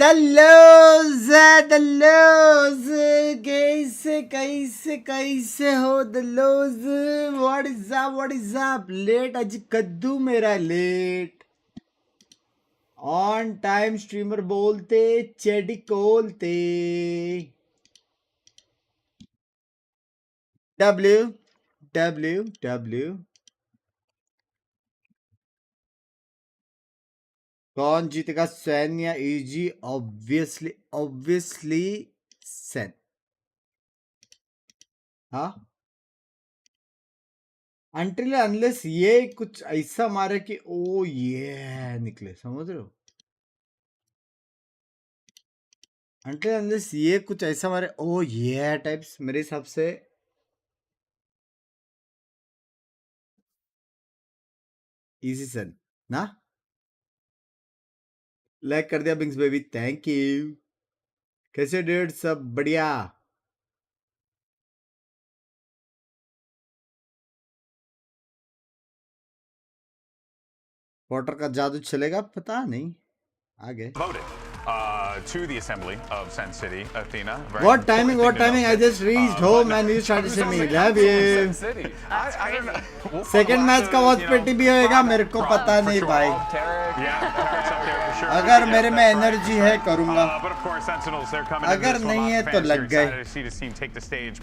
The lows, कैसे हो the lows? What is up? What is up? Late आज कद्दू मेरा late. On time streamer बोलते चेडी कोलते. W. कौन जीतेगा सैन या ईजी? Obviously Sen. हाँ, अनटिल अनलेस ये कुछ ऐसा मारे कि ओ ये निकले, समझ रहे हो? अनटिल अनलेस ये कुछ ऐसा मारे ओ ये टाइप्स, मेरे हिसाब से इजी सैन ना. लाइक कर दिया बिंग्स बेबी, थैंक यू. कैसे डेट? सब बढ़िया. वाटर का जादू चलेगा? पता नहीं, आगे. To the assembly of Sen City, Athena. What timing? I just reached home and you started to say me. Love you. I don't know. Second match का वॉचपैटी भी होएगा, मेरे को पता नहीं भाई. अगर मेरे में एनर्जी है करूँगा, अगर नहीं है तो लग गए.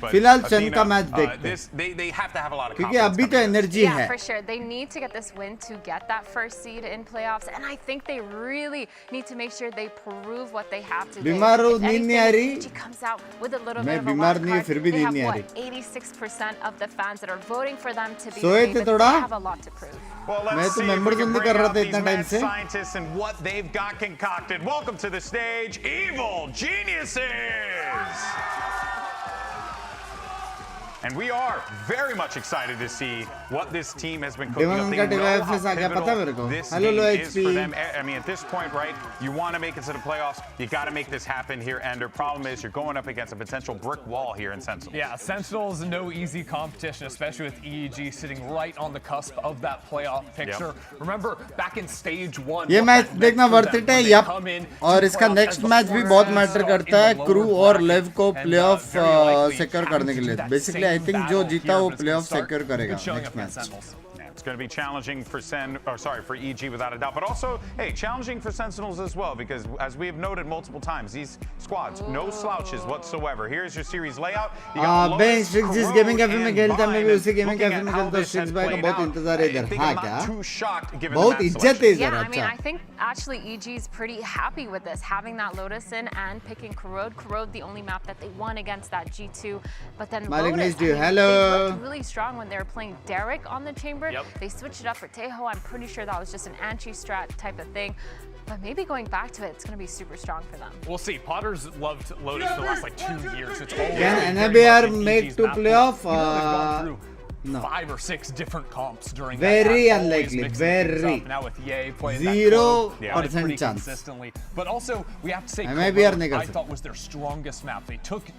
फिलहाल सन का मैच देखते हैं, क्योंकि अभी तो एनर्जी है. For sure, they need to get this win to get that first seed in playoffs, and I think they really need to make sure they prove what they have to. बीमार हो, नींद नहीं आ रही. She comes out with a little मैं bit of a बीमार wild नहीं, card. फिर भी They नींद have नहीं आ what, 86% of the fans that are voting for them to be सोए थे favorites. थोड़ा. They have a lot to prove. मैं तो मेंबर्स नहीं कर रहा था इतना टाइम से. Scientists and what they've got concocted. Welcome to the stage, Evil Geniuses. And we are very much excited to see what this team has been cooking up. उनका device आ गया, पता है मेरे को. Hello low HP. I mean, at this point, right, you want to make it to the playoffs, you got to make this happen here. And the problem is you're going up against a potential brick wall here in Sentinels. Yeah, Sentinels, no easy competition, especially with EEG sitting right on the cusp of that playoff picture. Yep. Remember, back in stage 1, ये match देखना worth it है. Yup, और इसका next match भी बहुत matter करता है crew और लेव को प्लेऑफ सिक्योर करने के लिए. बेसिकली आई थिंक जो जीता वो प्लेऑफ सिक्योर करेगा next match. It's going to be challenging for for EG without a doubt, but also, hey, challenging for Sentinels as well, because as we have noted multiple times, these squads, no slouches whatsoever. Here's your series layout. Ben Strix जिस gaming cafe में खेलता मैं भी उसी gaming cafe में खेलता हूँ. स्ट्रिक्स भाई का बहुत इंतजार है इधर. हाँ क्या? बहुत इज्जत है इधर. Yeah, I mean, अच्छा. I think actually EG's pretty happy with this, having that Lotus in and picking Corrode. Corrode, the only map that they won against that G2, but then Malik Lotus, missed you. I mean, Hello. they looked really strong when they were playing Derek on the chamber. Yep. They switched it up for Tejo. I'm pretty sure that was just an anti-strat type of thing. But maybe going back to it, it's going to be super strong for them. We'll see. Potter's loved Lotus for the last like 2 years. It's always Can NBR make to playoff? No. 5 or 6 different comps during Very that time, unlikely. always mixing things Very. up. Now with Ye playing 0% that pretty chance. consistently. But also we have to say NBR Corrode, नहीं कर I सकते. thought was their strongest map. They took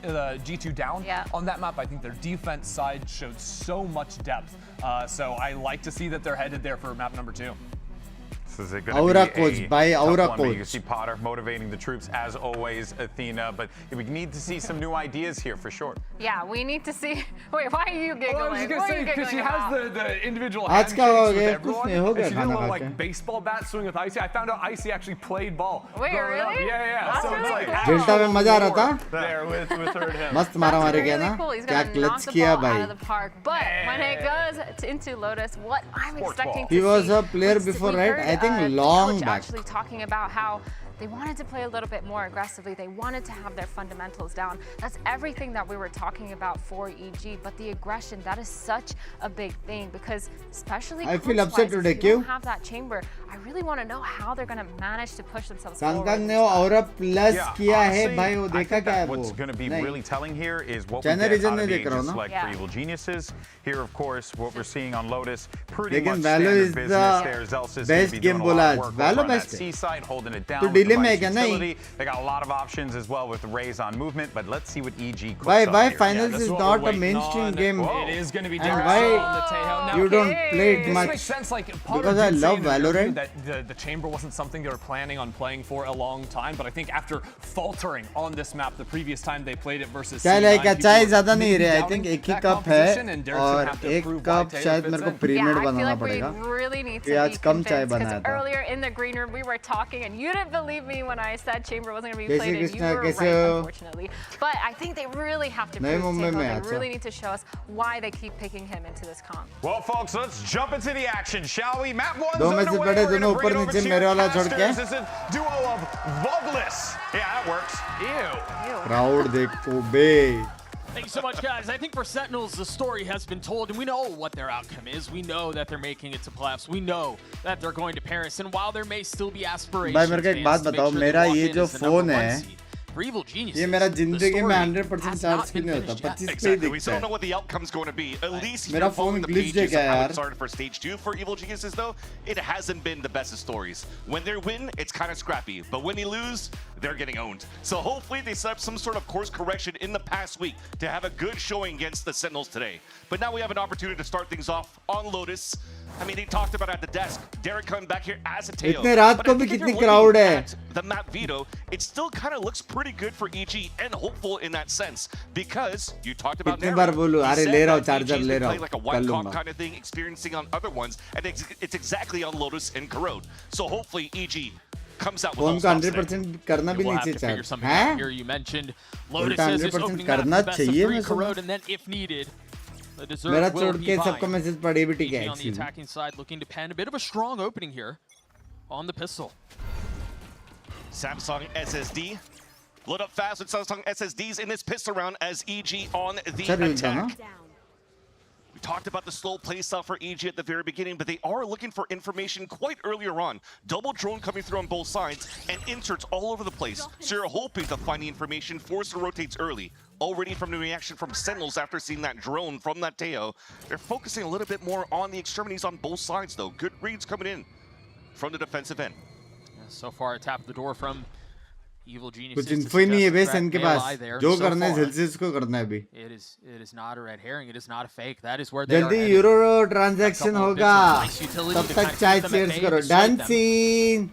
G2 down on that map. I think their defense side showed so much depth. So I like to see that they're headed there for map number 2. This is going Aura to be coach, a by tough Aura one, but you coach. can see Potter motivating the troops as always, Athena. But we need to see some new ideas here for sure. Yeah, we need to see. Wait, why are you giggling? Well, I was just What are gonna you say because she giggling has the individual आज का हो handshakes with गया, कुछ everyone. नहीं हो And गया she did a खाना little खा like के. baseball bat swing with Icy. I found out Icy actually played ball. Wait, growing up. really? Yeah. That's So really it's like cool. Delta में मजा आ रहा था. there with her and him. मस्त मारा मारे गया really ना. cool. He's क्या gonna knock क्लच the किया ball out भाई. of the park. But when it goes into Lotus, what I'm Sports expecting ball. to He was see a player was before, we right? heard, I think long Coach back. actually talking about how they wanted to play a little bit more aggressively. They wanted to have their fundamentals down. That's everything that we were talking about for EG. But the aggression, that is such a big thing because especially I feel upset coach-wise, today, if you don't Q. have that chamber, I really want to know how they're going to manage to push themselves Konkan forward. ने वो और plus किया है honestly, भाई. वो I देखा think क्या है that वो. what's going to be नहीं. really telling here is what we China get region out नहीं of देख रहा हूँ agents ना. like Yeah. for Evil Geniuses. Here, of course, what we're seeing on Lotus, pretty लेकिन much Valor standard is business there. the Zelsis best maybe game doing a lot of बोला work Valo over on that best है C side, holding it down. तो with the delay में right है क्या नहीं utility. They got a lot of options as well with the raise on movement, but let's see what EG cooks why up why here. finals that's is what not we're a waiting mainstream on. game It is going to be and Dewds why on the Tejo. Now, you don't play it this much makes sense. Like Potter because I did say love in an interview Valorant that the chamber wasn't something they were planning on playing for a long time, but I think after faltering on this map the previous time they played it versus क्या C9, like अच्छा है people ज़्यादा were नहीं रहे आई doubting think एक ही that cup composition, है and Derek's gonna और have to एक prove why कप Tejo शायद fits मेरे को in. Premade I feel banana like we पड़ेगा really need ये to आज be कम चाय convinced बनाया because था earlier in the green room we were talking and you didn't believe me when I said Chamber wasn't going to be कैसे played and you Krishna were कैसे right, हो unfortunately. But I think they really have to नए prove Mumbai Tejo. में They अच्छा really need to show us why they keep picking him into this comp. Well, folks, let's jump into the action, shall we? Map one's दो message underway. पढ़े We're दोनों gonna bring ऊपर it over नीचे to मेरे your वाला छोड़ के casters. This is a duo of Voglis. Yeah, that works. Ew. Crowd देखो बे Thank you so much, guys. I think for Sentinels, the story has been told, and we know what their outcome is. We know that they're making it to playoffs. We know that they're going to Paris. And while there may still be aspirations, भाई मेरे को एक बात fans, to make बताओ sure they मेरा walk ये in जो as the number phone one है seed. For Evil Geniuses, ये मेरा the जिंदगी में story 100% has चार्ज not क्यों been नहीं होता finished yet. 25 पे ही Exactly. We दिखता still don't है know what the outcome's going to be. At least मेरा you're following phone the glitch pages है of how यार। it started for stage 2 for Evil Geniuses, though. It hasn't been the best of stories. When they win, it's kind of scrappy. But when they lose, they're getting owned. So hopefully they set up some sort of course correction in the past week to have a good showing against the Sentinels today. But now we have an opportunity to start things off on Lotus. I mean, they talked about it at the desk. Derek coming back here as a Teo. इतने रात But को I भी think if कितनी you're crowd looking है। at the map veto, it still kind of looks pretty good for EG and hopeful in that sense because you talked about कितने बार बोलूं He अरे said ले रहा हूँ that चार्जर EG's ले been रहा playing हूँ like a कर white comp लूंगा kind of thing, experiencing on other ones, and it's exactly on Lotus and Corrode. So hopefully EG comes out with phone all को stops today. 100% करना भी We'll नहीं have to चाहिए figure something charge out हैं here. You mentioned Lotus उल्टा is this 100% opening map, करना the best of चाहिए 3 मैं Corrode, सोच and then if needed, the dessert मेरा will छोड़ be के mine. सबको मैसेज पढ़े भी ठीक है EG on the attacking side looking to pen a bit of a strong opening here on the pistol. Samsung SSD. Load up fast with Samsung SSDs in this pistol round as EG on the अच्छा real था ना attack. We talked about the slow play style for EG at the very beginning, but they are looking for information quite earlier on. Double drone coming through on both sides and inserts all over the place. So you're hoping to find the information, force the rotates early. Already from the reaction from Sentinels after seeing that drone from that Teo, they're focusing a little bit more on the extremities on both sides though. Good reads coming in from the defensive end. Yeah, so far, a tap at the door from Evil Geniuses. कुछ to info he नहीं है suggest bay a सन के threat may pass lie there. जो So करना है far, Celsius को करना है अभी it is not a red herring. It is not a fake. That is where they जल्दी are headed. Euro transaction couple of होगा bits of nice utility तब to तक kind of चाय keep them at cheers bay, करो dissuade them. Dancing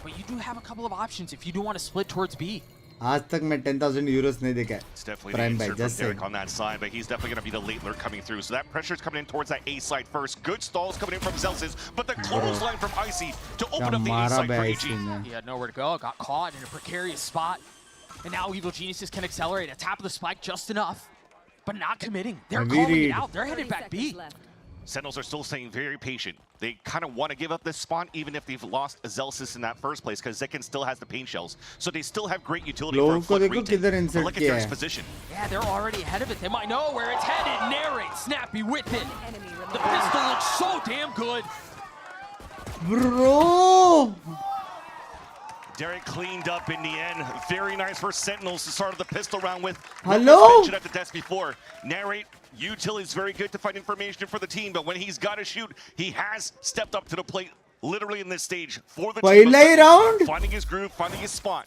But you do have a couple of options if you do want to split towards B. आज तक मैं 10,000 Euros नहीं देखा It's definitely prime the भाई insert from just Derek on that side, but he's definitely going to be the late lurk coming through. So that pressure's coming in towards that A side first. Good stalls coming in from Zelsis, but the clothesline from Icy to open up the A मारा side बे for आईसी EG. ने He had nowhere to go, got caught in a precarious spot. And now Evil Geniuses can accelerate. A tap of the spike just enough, but not committing. They're Heavy calling read. it out. They're headed back B. Sentinels are still staying very patient. They kind of want to give up this spawn even if they've lost Zelsis in that first place because Zekin still has the pain shells. So they still have great utility for a लोगों को flick देखो retake. किधर But insert look at किया Derek's है position. Yeah, they're already ahead of it. They might know where it's headed. Narrate, snappy with it. The pistol looks so damn good. Bro Derek cleaned up in the end. Very nice for Sentinels to start the pistol round with. Hello? What was mentioned at the desk before. Narrate, utility is very good to find information for the team, but when he's got to shoot, he has stepped up to the plate literally in this stage for the team. पहला ही round? Finding his groove, finding his spot.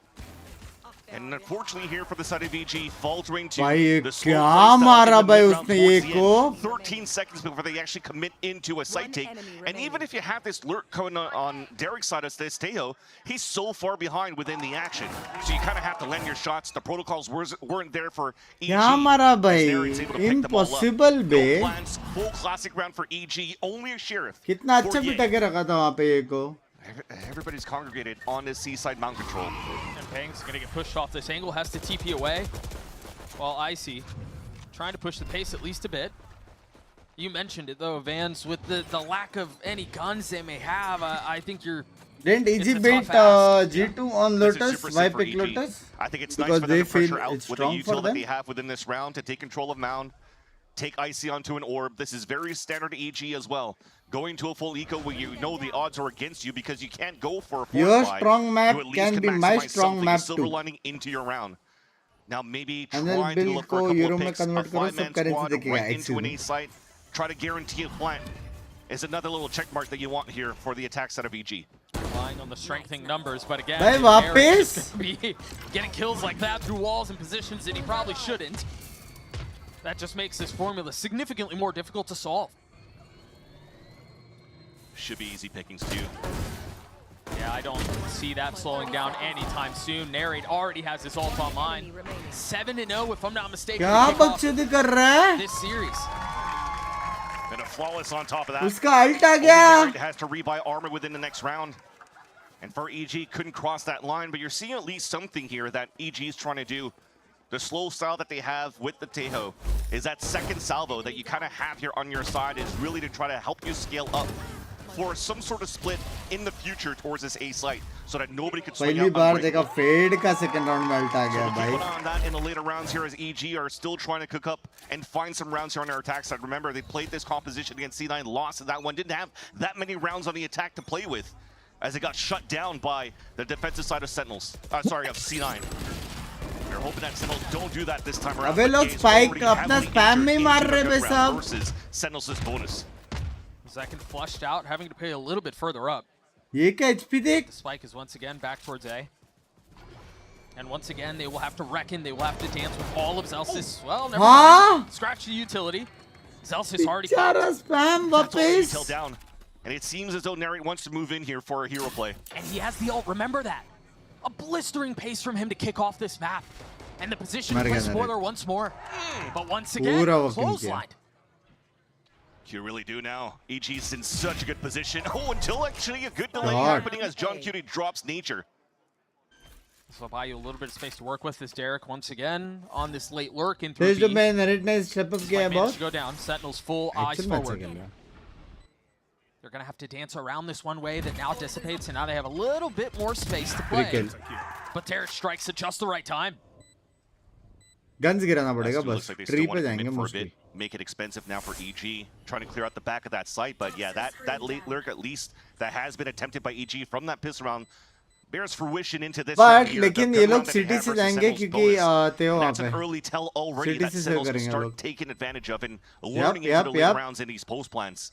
And unfortunately here for the side of EG, faltering to भाई ये the slow क्या play style मारा in the भाई mid-round उसने towards ये the को? end. 13 seconds before they actually commit into a site take. And even if you have this lurk coming on Derek's side of this Teo, he's so far behind within the action. So you kind of have to land your shots. The protocols weren't there for EG. क्या मारा as भाई Derek's able to pick them all up. impossible bay No plans, full classic round for EG. Only a sheriff. कितना अच्छा for Ye. पिटा के रखा था वहाँ पे ये को Everybody's congregated on this seaside mount control. And Binks going to get pushed off this angle, has to TP away. While Icy trying to push the pace at least a bit. You mentioned it though, Vans, with the lack of any guns they may have, I think you're... Didn't It's EG a beat tough ask. G2 on This is Lotus? super Why safe for pick EG. Lotus? I think it's Because nice for they them to pressure feel out it's with the strong for util that them. they have within this round to take control of Mound, take Icy onto an orb. This is very standard EG as well. Going to a full eco where you know the odds are against you because you can't go for a force Your buy. strong map You at least can be my maximize strong something, map silver too. lining into your round. Now maybe And then trying to build look for a को couple euro of में picks, a convert करो, सब five-man currency squad दिखेगा right एक into an सीधे. A site, try to guarantee a plant. is another little check mark that you want here for the attack side of EG. Relying on the strengthening numbers, but again, Bhai, Derek is वापस gonna be getting kills like that through walls and positions that he probably shouldn't. That just makes this formula significantly more difficult to solve. Should be easy pickings too. Yeah, I don't see that slowing down anytime soon. Narrate already has his ult online. 7-0 if I'm not mistaken. क्या बकचोदी कर रहा है? This series. And a flawless on top of that. उसका ult आ गया. Has to rebuy armor within the next round. And for EG, couldn't cross that line, but you're seeing at least something here that EG is trying to do. The slow style that they have with the Tejo is that second salvo that you kind of have here on your side is really to try to help you scale up for some sort of split in the future towards this A site so that nobody could swing पहली out. बार देखा fade का second round में ult आ गया So भाई. keep an eye on that in the later rounds here as EG are still trying to cook up and find some rounds here on their attack side. Remember, they played this composition against C9, lost that one, didn't have that many rounds on the attack to play with as it got shut down by the defensive side of Sentinels. Sorry, of C9. They're hoping that Sentinels don't do that this time around. अबे लोग spike अपना spam में ही मार रहे बे सब. Versus Sentinels' bonus. Second flushed out, having to pay a little bit further up. ये क्या HP देख? The spike is once again back towards A. And once again, they will have to reckon, they will have to dance with all of Zelsis. Well, never mind. Scratch the utility. Zelsis already बेचारा spam वापस. Till down. And it seems as though Narrate wants to move in here for a hero play. And he has the ult, remember that. A blistering pace from him to kick off this map. And the position मर गया spoiler Narrate. once more. But once again, पूरा walking clothesline. You really do now. EG's in such a good position. Oh, until actually a good delay God. happening as John Cutie drops nature. So buy you a little bit of space to work with this Derek once again on this late lurk in Tej 3B. जो मैं Narrate ने step up किया है Managed बहुत. to go down. Sentinels full eyes Action match forward. खेल रहा है. They're going to have to dance around this one way that now dissipates, and now they have a little bit more space to play. Kill. But Derek strikes at just the right time. Guns गिराना पड़ेगा Still बस. looks like they Tree still पे want to जाएंगे commit for a mostly. bit. Make it expensive now for EG. Trying to clear out the back of that site, but yeah, that late lurk at least that has been attempted by EG from that pistol round bears fruition into this round But here. लेकिन The ये good लोग round that they city have से versus जाएंगे Sentinels क्योंकि bonus. ते वहाँ That's an पे. early tell already City that से Sentinels will करेंगे start लोग. taking advantage of and learning into yep, the late yep. rounds in these post plans.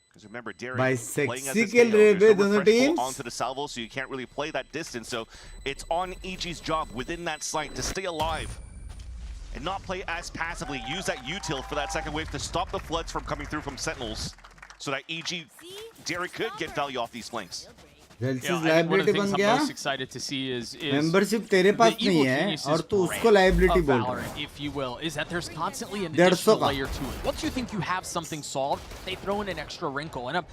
Because remember, Derek By playing as sexy this kill KO, rate there's पे no दोनों refresh pull teams. onto the salvo, so you can't really play that distance. So it's on EG's job within that site to stay alive and not play as passively. Use that util for that second wave to stop the floods from coming through from Sentinels, so that EG Derek could get value off these flanks. Zelsis I think one of the liability things बन I'm गया. most excited to see is Membership तेरे the pass evil नहीं है genius's और तू brand उसको liability of बोल रहा Valorant, है. if you will, is that there's constantly an 150 additional का. layer to it. Once you think you have something solved, they throw in an extra wrinkle. And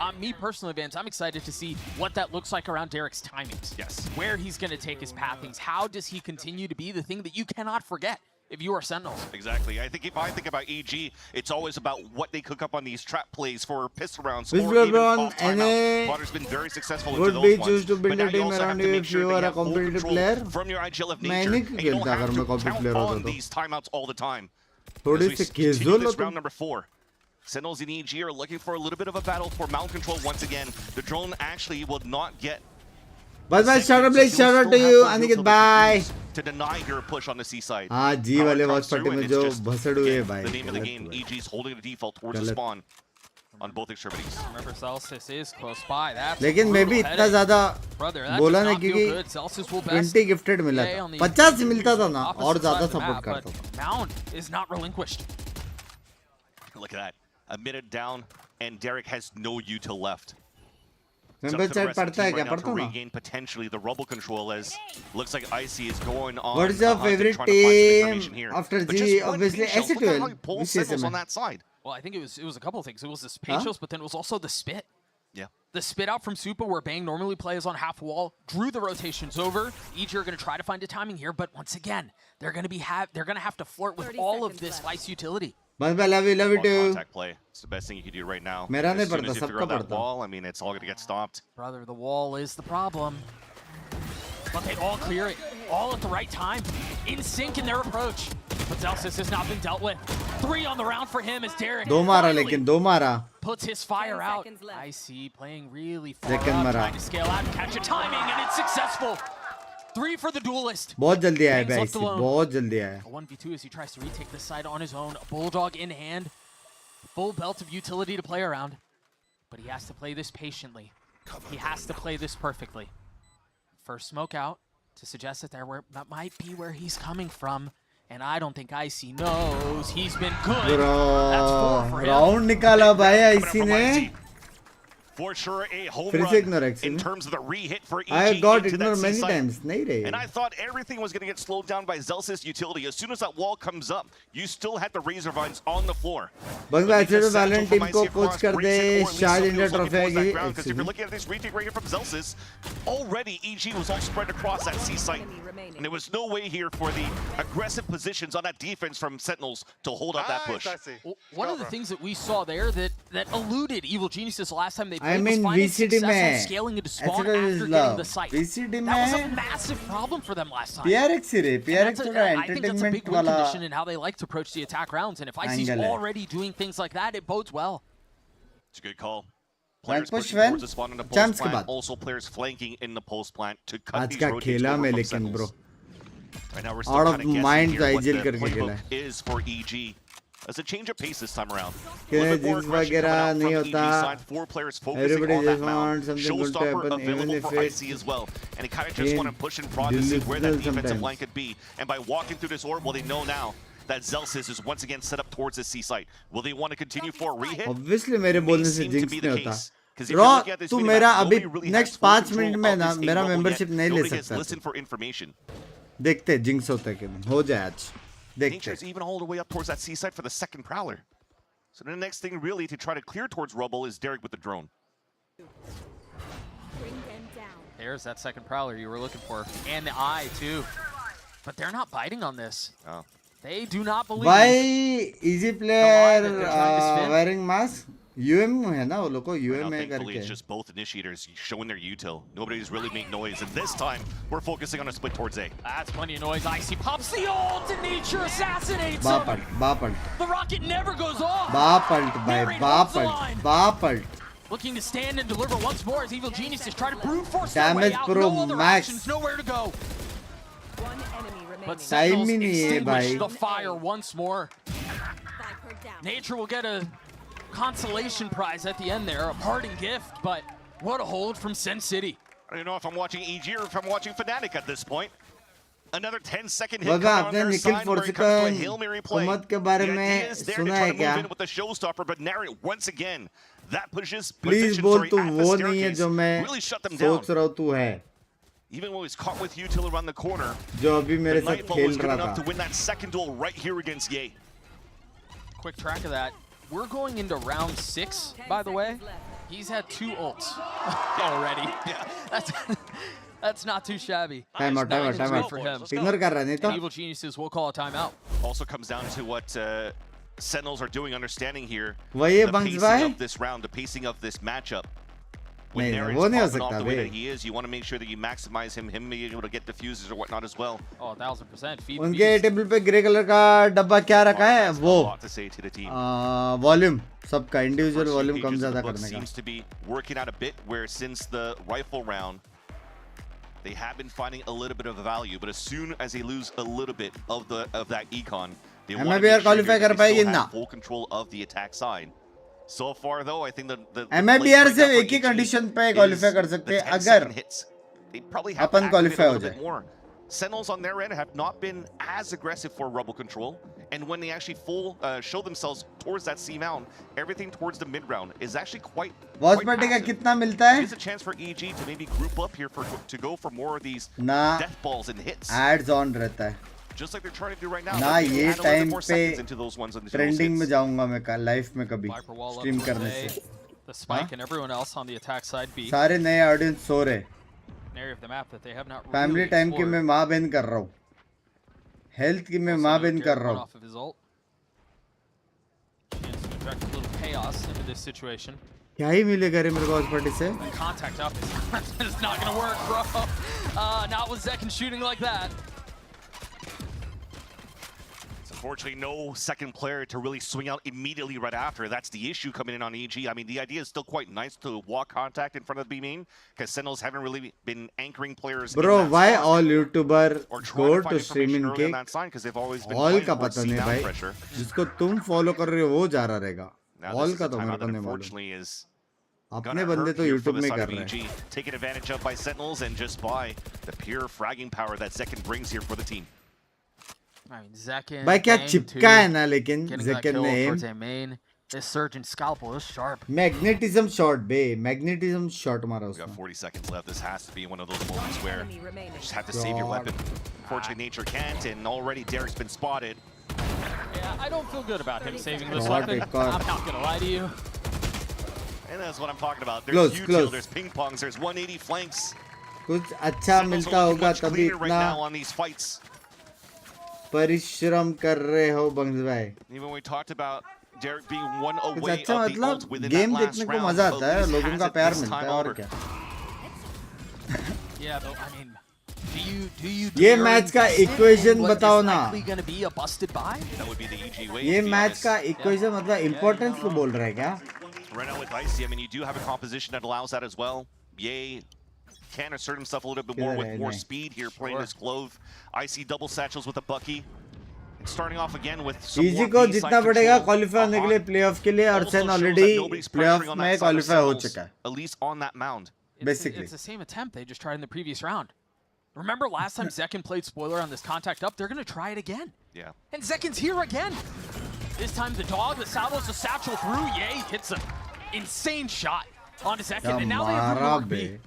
I'm me personally, Vance, I'm excited to see what that looks like around Derek's timings. Yes. Where he's going to take his pathings. How does he continue to be the thing that you cannot forget if you are Sentinels? Exactly. I think if I think about EG, it's always about what they cook up on these trap plays for pistol rounds Which or will even run off timeout. any Potter's been very successful into would those be ones. choose to But build now a you team also around have to you make if sure you that are you a have full competitive control player. from your IGL of मैं nature, नहीं and you don't खेलता have अगर मैं to competitive count player होता on तो. these timeouts all the time. थोड़ी As we C continue casual this हो round तुम. number 4. Sentinels and EG are looking for a little bit of a battle for mount control once again. The drone actually will not get बस बस shout out please shout out to you Aniket bye. to deny your push on the seaside. हाँ जी Power वाले comes watch party through में and जो it's just, भसड़ हुए again, भाई. the name of the गलत game, हुआ. EG's holding the default towards the गलत. spawn on both extremities. Remember, Zelsis is close by. That's लेकिन मैं भी brutal इतना headache. ज़्यादा Brother, that बोला does नहीं not feel क्योंकि good. Zelsis will best 20 gifted मिला stay था. on the 50 मिलता था ना opposite और side ज़्यादा of the support map, करता but था. Mound is not relinquished. Look at that. A minute down, and Derek has no util left. It's up Member to the chat rest of the पढ़ता है team क्या right now पढ़ता to हूँ ना. regain potentially the rubble control as looks like Icy is going on. What is your the hunt and favorite trying to find some team information here. after But G? just one Obviously Patios. Look at how he S12. pulls Which Sentinels system on है? that side. Well, I think it was a couple of things. It was the Spacios, but then it was also the spit. Yeah. The spit out from Supa where Bang normally plays on half wall, drew the rotations over. EG are going to try to find a timing here, but once again, they're going to have to flirt with all of this vice utility. बस मैं love you Ball too. contact play. It's the best thing you can do right now. मेरा नहीं As soon पड़ता, as you figure सबका out that पड़ता. wall, I mean, it's all going to get stopped. Brother, the wall is the problem. But they all clear it, all at the right time, in sync in their approach. But Zelsis has not been dealt with. 3 on the round for him as Derek दो मारा finally लेकिन दो मारा. puts his fire 10 out. seconds left. I see playing really far Second up, मरा. trying to scale out and catch a timing, and it's successful. 3 for the duelist. बहुत जल्दी आया Banks भाई left alone. बहुत जल्दी आया. A 1v2 as he tries to retake this side on his own. A bulldog in hand. full belt of utility to play around, but he has to play this patiently. He has to play this perfectly. First smoke out to suggest that that might be where he's coming from, and I don't think Icy knows. He's been good. Bro, That's 4 for him. round nikala bhai Icy ne. For sure, a home फिर से run ignore Icy in ने. terms of the re-hit for EG I got into that ignored many C-site. times. नहीं रे. And I thought everything was going to get slowed down by Zelsis utility. As soon as that wall comes up, you still had the Razor Vines on the floor. बस ऐसे तो valent team को coach कर दे. शायद India trophy आएगी. Because if you're looking at this retake right here from Zelsis, already EG was all spread across that C site. And there was no way here for the aggressive positions on that defense from Sentinels to hold up that push. Well, one of the things that we saw there that eluded Evil Geniuses last time they played I was mean, finding VCD success on में scaling into spawn ऐसे after तो getting the site. VCD That was a में massive problem for them last time. PRX ही रे. And PRX that's थोड़ा I think that's a entertainment big win वाला condition in how they like to approach the attack rounds. And if Icy's angle है. already doing things like that, it bodes well. It's a good call. Rank Players push pushing when? towards the spawn in the Champs post के plant. बाद. Also players flanking in the post plant to cut आज these का rotates खेला over मैं from लेकिन Sentinels. bro. Right now we're still Out kind of of guessing mind here what the IGL करके खेला playbook is for EG. As a change of pace this time around. कि A little bit more जिस aggression coming वगैरह out नहीं from EG होता. side. 4 players focusing Everybody on that just mound. wants something good to Showstopper happen, even available if for it's IC as well. And he kind of just in want to push in front to see where that delusional defensive sometimes. line could be. And by walking through this orb, well, they know now that Zelsis is once again set up towards the C site. Will they want to continue for a re-hit? Obviously मेरे बोलने से seem to jinx be नहीं the होता. case. 'Cause if Bro, you look at this तू minimap, मेरा nobody अभी really next has full 5 control minute में of ना this A मेरा bubble yet. membership नहीं ले Nobody has सकता. listened for information. देखते हैं jinx होता है कि नहीं. हो जाए आज. देखते Nature's हैं. even all the way up towards that C site for the second prowler. So the next thing really to try to clear towards rubble is Derek with the drone. There's that second prowler you were looking for. And the eye, too. But they're not biting on this. Oh. They do not believe. Why easy player that they're trying to spin. wearing mask? UM है ना वो लोग को Right now, UM है thankfully, it's करके. just both initiators showing their util. Nobody's really made noise. And this time, we're focusing on a split towards A. That's plenty of noise. Icy pops the ult and Nature assassinates बापल्ट him. बापल्ट The rocket never goes off. बापल्ट भाई Narrate holds the बापल्ट line. बापल्ट. Looking to stand and deliver once more as Evil Geniuses try to brute force their way Damage out. pro No other max. options, nowhere to go. But Time Sentinels ही नहीं है extinguish भाई. the fire once more. Nature will get a consolation prize at the end there, a parting gift, but what a hold from Sen City. I don't know if I'm watching EG or if I'm watching Fnatic at this point. Another 10-second hit Baba coming on आपने their Nikhil side where it comes to a फोर्सिकन Hail Mary play. कुमत के बारे The में idea is there to सुना try है to क्या? move in with the showstopper, but narrate once again. That pushes Please position, बोल sorry, तू at the वो नहीं है staircase. जो मैं Really shut them down. सोच रहा हूँ तू है. Even when he's caught with util around the corner, जो अभी मेरे the साथ Nightfall खेल was good रहा enough to था. win that second duel right here against Ye. Quick track of that. We're going into round 6, by the way. He's had 2 ults already. Yeah, that's not too shabby. Time out. Good for him. Ignore कर रहा नहीं तो. Evil Geniuses will call a timeout. Also comes down to what Sentinels are doing, understanding here. वही है The Bunks pacing भाई. of this round, the pacing of this matchup. With नहीं, Narrate's वो नहीं हो popping off सकता the way बे. that he is, you want to make sure that you maximize him being able to get diffuses or whatnot as well. Oh, 1000%. Feed उनके beast. Table पे grey colour का डब्बा क्या रखा है Has a वो lot to say to the team. Volume सबका individual First few volume कम pages of ज्यादा the book करने का. seems to be working out a bit where since the rifle round, they have been finding a little bit of value, but as soon as they lose a little bit of that econ, they want to MIBR make sure qualify that कर they still पाएगी ना? have full control of the attack side. So far though, I think the MIBR place से right now एक ही for condition पे EG qualify is कर the सकते हैं 10 अगर second hits. They probably have to upon activate qualify a हो little जाए. bit more. Sentinels on their end have not been as aggressive for rubble control, and when they actually show themselves towards that C mound, everything towards the mid round is actually quite Watchparty का passive. कितना मिलता है? There's a chance for EG to maybe group up here to go for more of these ना death balls and hits, ads on रहता है. just like they're trying to do right now. ना but they ये add a little bit time more पे seconds into those ones on those trending में hits. जाऊंगा मैं life में कभी Viper wall up stream for करने A. से. The spike and everyone else on the attack side B. सारे नए ऑडियंस सो रहे. An area of the map that they have not family really time की explored. मैं माँ बहन कर रहा हूँ. हेल्थ की मैं Also, माँ no बहन Garrett कर रहा went हूँ. off of his ult. Chance to inject a little chaos into this situation. क्या ही मिलेगा रे मेरे को Watchparty से? Contact up is not gonna work, bro. Not with Zekin shooting like that. Unfortunately, no second player to really swing out immediately right after. That's the issue coming in on EG. I mean, the idea is still quite nice to walk contact in front of the B main, because Sentinels haven't really been anchoring players. Bro, in that why spot, all YouTuber or trying go to find to streaming information early के on that side, because they've always been all playing का towards पता नहीं C-down भाई. pressure. जिसको तुम follow कर रहे हो वो जा रहा रहेगा. Now All this is का a तो मेरे timeout को that नहीं मालूम. unfortunately is अपने gonna बंदे hurt तो here for YouTube the में side कर of रहे हैं. EG. Taken advantage of by Sentinels and just by the pure fragging power that Zekin brings here for the team. I mean, Zekin. भाई क्या Bang, चिपका two, है ना लेकिन getting that Zekin kill ने towards a main. This surgeon scalpel is sharp. Magnetism shot बे magnetism shot मारा We've got उसने. 40 seconds left. This has to be one of those moments where you just have to save your weapon. Fortunately, Nature can't, and already Derek's been spotted. Yeah, I don't feel good about him saving this God, weapon. God. I'm not gonna lie to you. And that's what I'm talking about. There's Close, util, close. there's ping pongs, there's 180 flanks. कुछ अच्छा Sentinels मिलता are looking होगा much तभी cleaner right इतना now on these fights. परिश्रम कर रहे हो बंग्स भाई. Even when we talked about Derek being one कुछ away अच्छा of the ult मतलब within गेम that last देखने को round, मजा आता है, Elise लोगों has का it प्यार this मिलता time है और over. क्या. Yeah, though, I mean, do you ये dare मैच का invest in equation what is बताओ ना. likely gonna be a busted buy? That would be the EG way. ये to be मैच honest. का equation मतलब importance को बोल रहा है क्या? Right now with Icy, I mean, you do have a composition that allows that as well. Ye can assert himself a little bit more with more speed here, playing his glove. Icy double satchels with a Bucky. And starting off again with some EG more को B-side जितना पड़ेगा control. Qualify होने के लिए playoff के लिए और Also Sen shows already that nobody's playoff pressuring on में that side of क्वालिफाई हो Sentinels, चुका है. at least on that mound. Basically. It's the same attempt they just tried in the previous round. Remember last time Zekin played spoiler on this contact up? They're going to try it again. Yeah. And Zekin's here again. This time the dog, the saddles the satchel through. Yay, hits an insane shot onto Zekin. And now they have मारा room बे. B.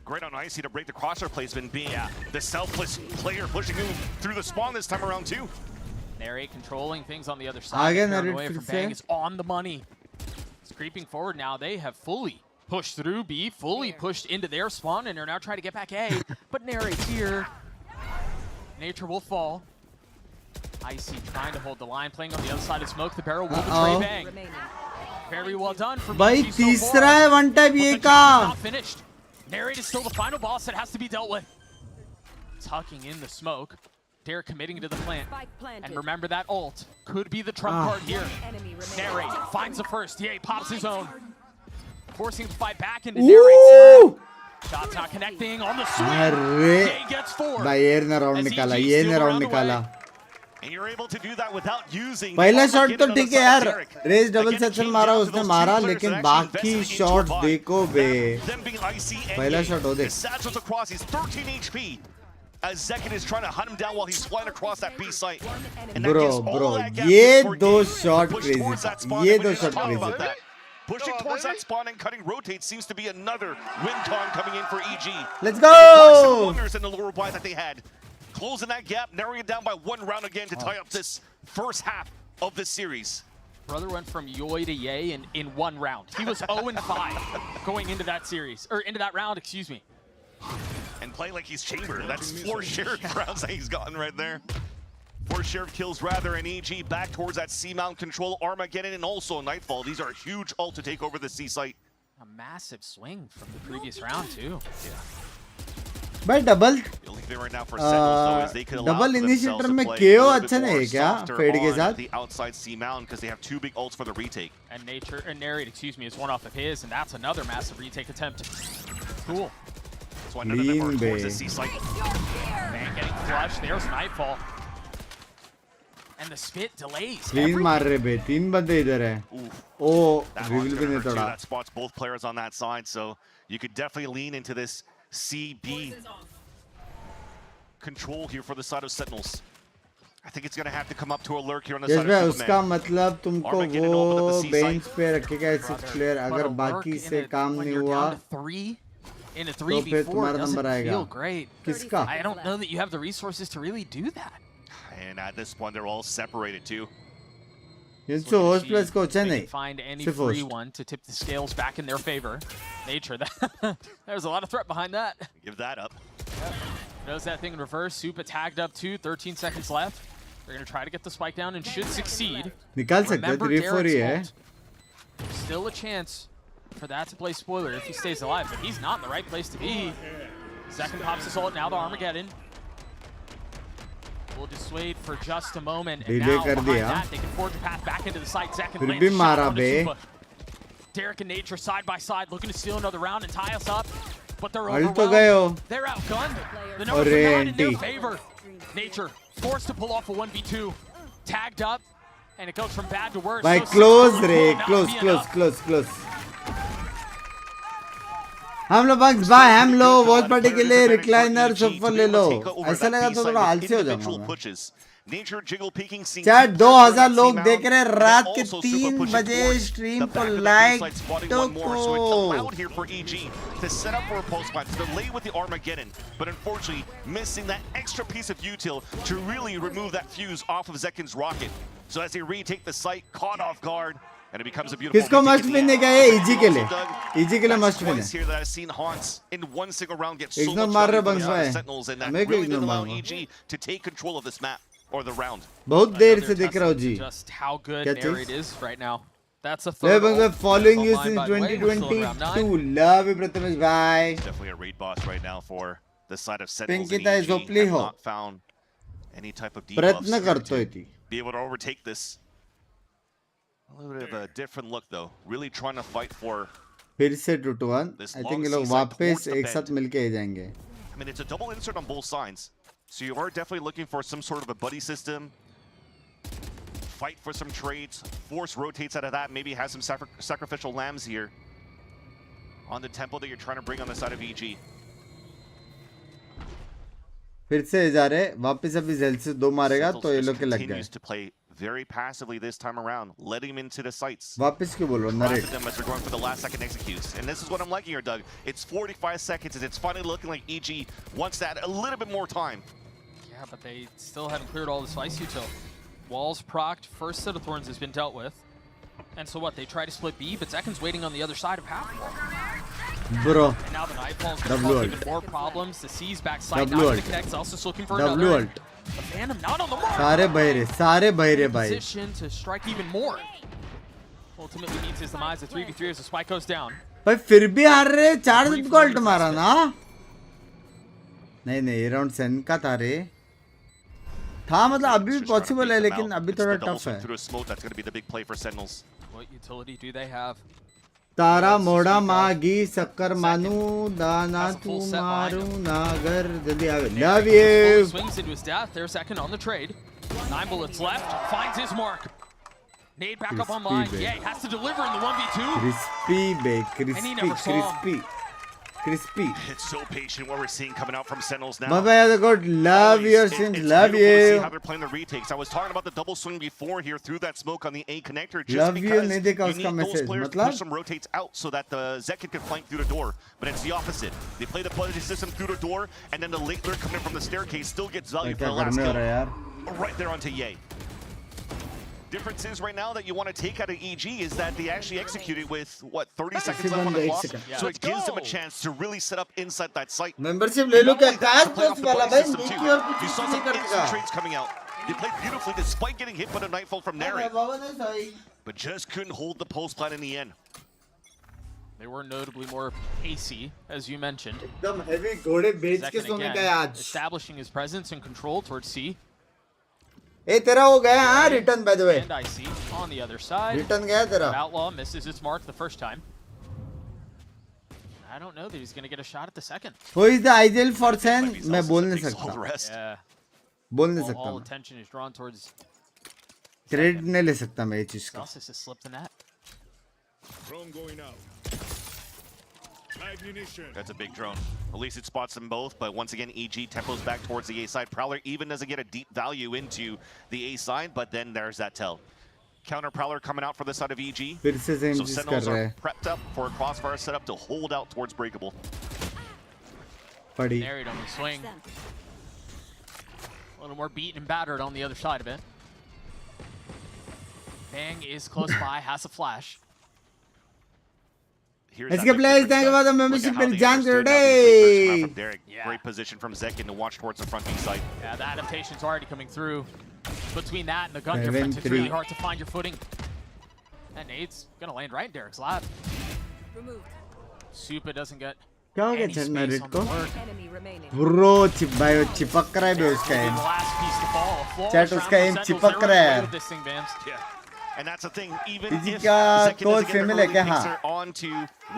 Great on Icy to break the crosshair placement, being the selfless player pushing him through the spawn this time around too. Narrate controlling things on the other side. आगे Turn narrate away फिर from से. Bang is on the money. It's creeping forward now. They have fully pushed through B, fully pushed into their spawn, and are now trying to get back A. But Narrate's here. Nature will fall. Icy trying to hold the line, playing on the other side of smoke. The barrel will betray Bang. Very well done for भाई BG so तीसरा far. है one type But ये the का. job is not finished. Narrate is still the final boss that has to be dealt with. Tucking in the smoke. Derek committing to the plant. And remember that ult could be the trump card here. Narrate finds the first. Yay, pops his own. Forcing him to fight back into Narrate's lap. Shots not connecting on the swing. अरे Yay gets four. भाई ये ने round निकाला, ये ने round निकाला. And you're able to do that without using पहला the shot तो armor ठीक है given यार. on the side of Derek. Race double Again, it section came मारा down to उसने those मारा two players लेकिन that actually बाकी invested in each shots one. देखो बे. Them being Icy and पहला Ye. शॉट हो देख. His satchels across, he's 13 HP. As Zekin is trying to hunt him down while he's flying across that B site. And that Bro, gives all bro, that gap ये for दो Ye to shot push crazy towards था. that spawn. ये And we दो just shot talked crazy about था. that. Pushing towards that spawn and cutting rotate seems to be another win con coming in for EG. Let's They worked some go. wonders in the lower buy that they had. Closing that gap, narrowing it down by one round again to tie up this first half of this series. Brother went from Yoy to Yay in one round. He was 0-5 going into that series, or into that round, excuse me. And playing like he's Chamber. That's 4 shared rounds that he's gotten right there. 4 shared kills rather, and EG back towards that C-mount control, Armageddon, and also Nightfall. These are huge ult to take over the C site. A massive swing from the previous round too. भाई double The only thing right now for Sentinels though is they could allow double for themselves initiator to में play KO a little अच्छा bit नहीं more है क्या softer fade के on साथ. the outside C-mount because they have 2 big ults for the retake. And Nature, and Narrate, excuse me, is one off of his, and that's another massive retake attempt. Cool. That's why none of them are Lean towards the bay. C site. Man getting flushed. There's Nightfall. And the spit delays. तीन मार रहे बे. तीन बंदे इधर है. Oof. O That reveal one's भी gonna नहीं hurt too. तोड़ा. That spots both players on that side, so you could definitely lean into this CB control here for the side of Sentinels. I think it's gonna have to come up to a lurk here on the yes side भाई of उसका Superman. मतलब तुमको Armageddon opened up वो the C site. Bench पे रखेगा six player. अगर बाकी से काम नहीं हुआ In a तो फिर 3v4 तुम्हारा doesn't नंबर आएगा. feel great. किसका? I don't know that you have the resources to really do that. And at this point, they're all separated too. इनसे होस्ट प्लस को अच्छा They नहीं. can find any सिर्फ free host. one to tip the scales back in their favor. Nature, that there's a lot of threat behind that. Give that up. Knows that thing in reverse. Supa tagged up too. 13 seconds left. They're going to try to get the spike down and should succeed. निकाल सकते हैं. Remember 3-4 ही है. Derek's ult. Still a chance for that to play spoiler if he stays alive, but he's not in the right place to be. Second pops his ult, now the Armageddon. Will dissuade for just a moment, and Delay now कर behind दिया. that, they can forge a path back into the site. Second फिर lands भी a shot मारा onto बे. Supa. Derek and Nature side by side, looking to steal another round and tie us up, but they're ult तो overwhelmed. गए हो. They're outgunned. The numbers अरे are not in their anti. favor. Nature forced to pull off a 1v2. Tagged up. And it goes from bad to worse. By So close Sentinels रे, will not close, be close, enough. close, close. हम लोग bunks भाई हम लोग watch party के लिए recliner सफर ले लो. ऐसा लगा तो थोड़ा आलसी हो जाऊंगा मैं. चैट 2000 लोग देख रहे हैं रात के 3 बजे स्ट्रीम को लाइक टोको. To set up for a post plant, to delay with the Armageddon, but unfortunately missing that extra piece of util to really remove that fuse off of Zekin's rocket. So as they retake the site, caught off guard, and it becomes a beautiful. किसको must win क्या है? Easy के लिए. Easy के लिए must win है. Here that I've seen Haunts in one single round get so Ignore much मार रहे value from बंक्स the भाई. Sentinels, and that मैं क्यों really didn't ignore allow मारूंगा? EG to take control of this map or the round. बहुत देर से Another देख रहा हूँ जी. testament to Just how good क्या Narrate cheese? is right now. That's a Hey, third. bang, ult. following you Line, since by the way. We're still in round 9. 2022. Love you, Prathamesh bhai. Definitely a raid boss right now for the side of Sentinels. Pinkita And is EG hopefully have हो. not found any type of प्रयत्न debuffs करतो here है to ती. be able to overtake this. A little bit of a different look though. Really trying to fight for. फिर से 2-1. This I long think ये लोग seaside वापस towards the एक साथ bend. मिलके ही जाएंगे. I mean, it's a double insert on both sides. So you are definitely looking for some sort of a buddy system. Fight for some trades. Force rotates out of that. Maybe has some sacrificial lambs here on the temple that you're trying to bring on the side of EG. फिर से जा रहे वापस अभी jail से 2 मारेगा तो ये लोग के लग गए. Continues to play very passively this time around, letting him into the sights. वापस क्यों बोल रहा हूँ? Trap narrate. them as they're going for the last second executes. And this is what I'm liking here, Doug. It's 45 seconds and it's finally looking like EG wants that a little bit more time. Yeah, but they still haven't cleared all the spice util. Walls procced, first set of thorns has been dealt with. And so what, they try to split B, but Zekin's waiting on the other side of half wall. Bro. And now the Nightfall's going to W cause ult. even more problems. The C's backside, W not ult. going to connect. Zelsis looking for W another. ult. The Phantom not on the mark. सारे बहिरे भाई. Position to strike even more. Ultimately meets his demise. The 3v3 as the spike goes down. भाई फिर भी हार रहे. 4 जब को अल्ट मारा ना. नहीं ये राउंड सेन का था रे. था मतलब अभी भी पॉसिबल है लेकिन अभी थोड़ा टफ है. Through a smoke, that's going to be the big play for Sentinels. What utility do they have? तारा मोड़ा मागी शक्कर मानू दाना तू मारू नागर जल्दी आवे. Love Fully you. swings into his death. There's second on the trade. 9 bullets left. Finds his mark. Nade back up Crispy, online. babe. Yeah, he has to deliver in the 1v2. Crispy bे And he crispy never saw him. crispy. It's so patient what we're seeing coming out from Sentinels now. Bye bye God. Love your sins. Love beautiful to see you. how they're playing the retakes. I was talking about the double swing before here through that smoke on the A connector. Just Love you, because नहीं देखा you उसका need those message. players to मतलब? push some rotates out so that the Zekin can flank through the door. But it's the opposite. They play the buddy system through the door, and then the late lurk coming in from the staircase still gets value for क्या the last करने हो kill. रहा है यार? Right there onto Ye. Difference is right now that you want to take out of EG is that they actually executed with what 30 seconds left on the clock, so it gives them a chance to really set up inside that site. Membership ले लो क्या काश Play off बस the वाला buddy भाई system नीचे too. और कुछ You saw नहीं some कर instant देगा. trades coming out. They played beautifully despite getting hit by the nightfall from Nary, but just couldn't hold the post plant in the end. They were notably more pacy, as you mentioned. एकदम heavy घोड़े बेच के Zekin सोने का है again, आज. establishing his presence and control towards C. ए तेरा हो गया हाँ return by the way. And IC on the other side. Return गया तेरा. Outlaw misses its mark the first time. I don't know that he's going to get a shot at the second. Who is the ideal for Sen? He's मैं also बोल नहीं fixed all the सकता. rest. Yeah. बोल नहीं All सकता मैं. attention is drawn towards credit नहीं ले सकता मैं ये चीज का. Zelsis has slipped the net. Drone going out. Ammunition. That's a big drone. At least it spots them both, but once again, EG tempos back towards the A side. Prowler even doesn't get a deep value into the A side, but then there's that tell. Counter Prowler coming out for the side of EG. फिर से same So चीज कर Sentinels रहा are है. prepped up for a crossfire setup to hold out towards Breakable. पड़ी. Married on the swing. A little more beaten and battered on the other side of it. Bang is close by, has a flash. Here's Let's that get players. difference, Thank you though. for the Look membership at how and they Jan understood how today. the quick push from Derek. Yeah. Great position from Zekin to watch towards the front B side. Yeah, the adaptation's already coming through. Between that and the gun 7-3. difference, it's really hard to find your footing. And nade's gonna land right in Derek's lap. Supa doesn't get क्या हो गया any चढ़ना space rate on को? the work. Bro चिपक रहा है बे उसका The एम. last piece to fall. Flawless Chat, round उसका for aim Sentinels. चिपक They were रहा away है. with this thing, Bams. Yeah. And that's the thing, even इसी if का Zekin coach doesn't get female an है early क्या? हाँ. mixer on to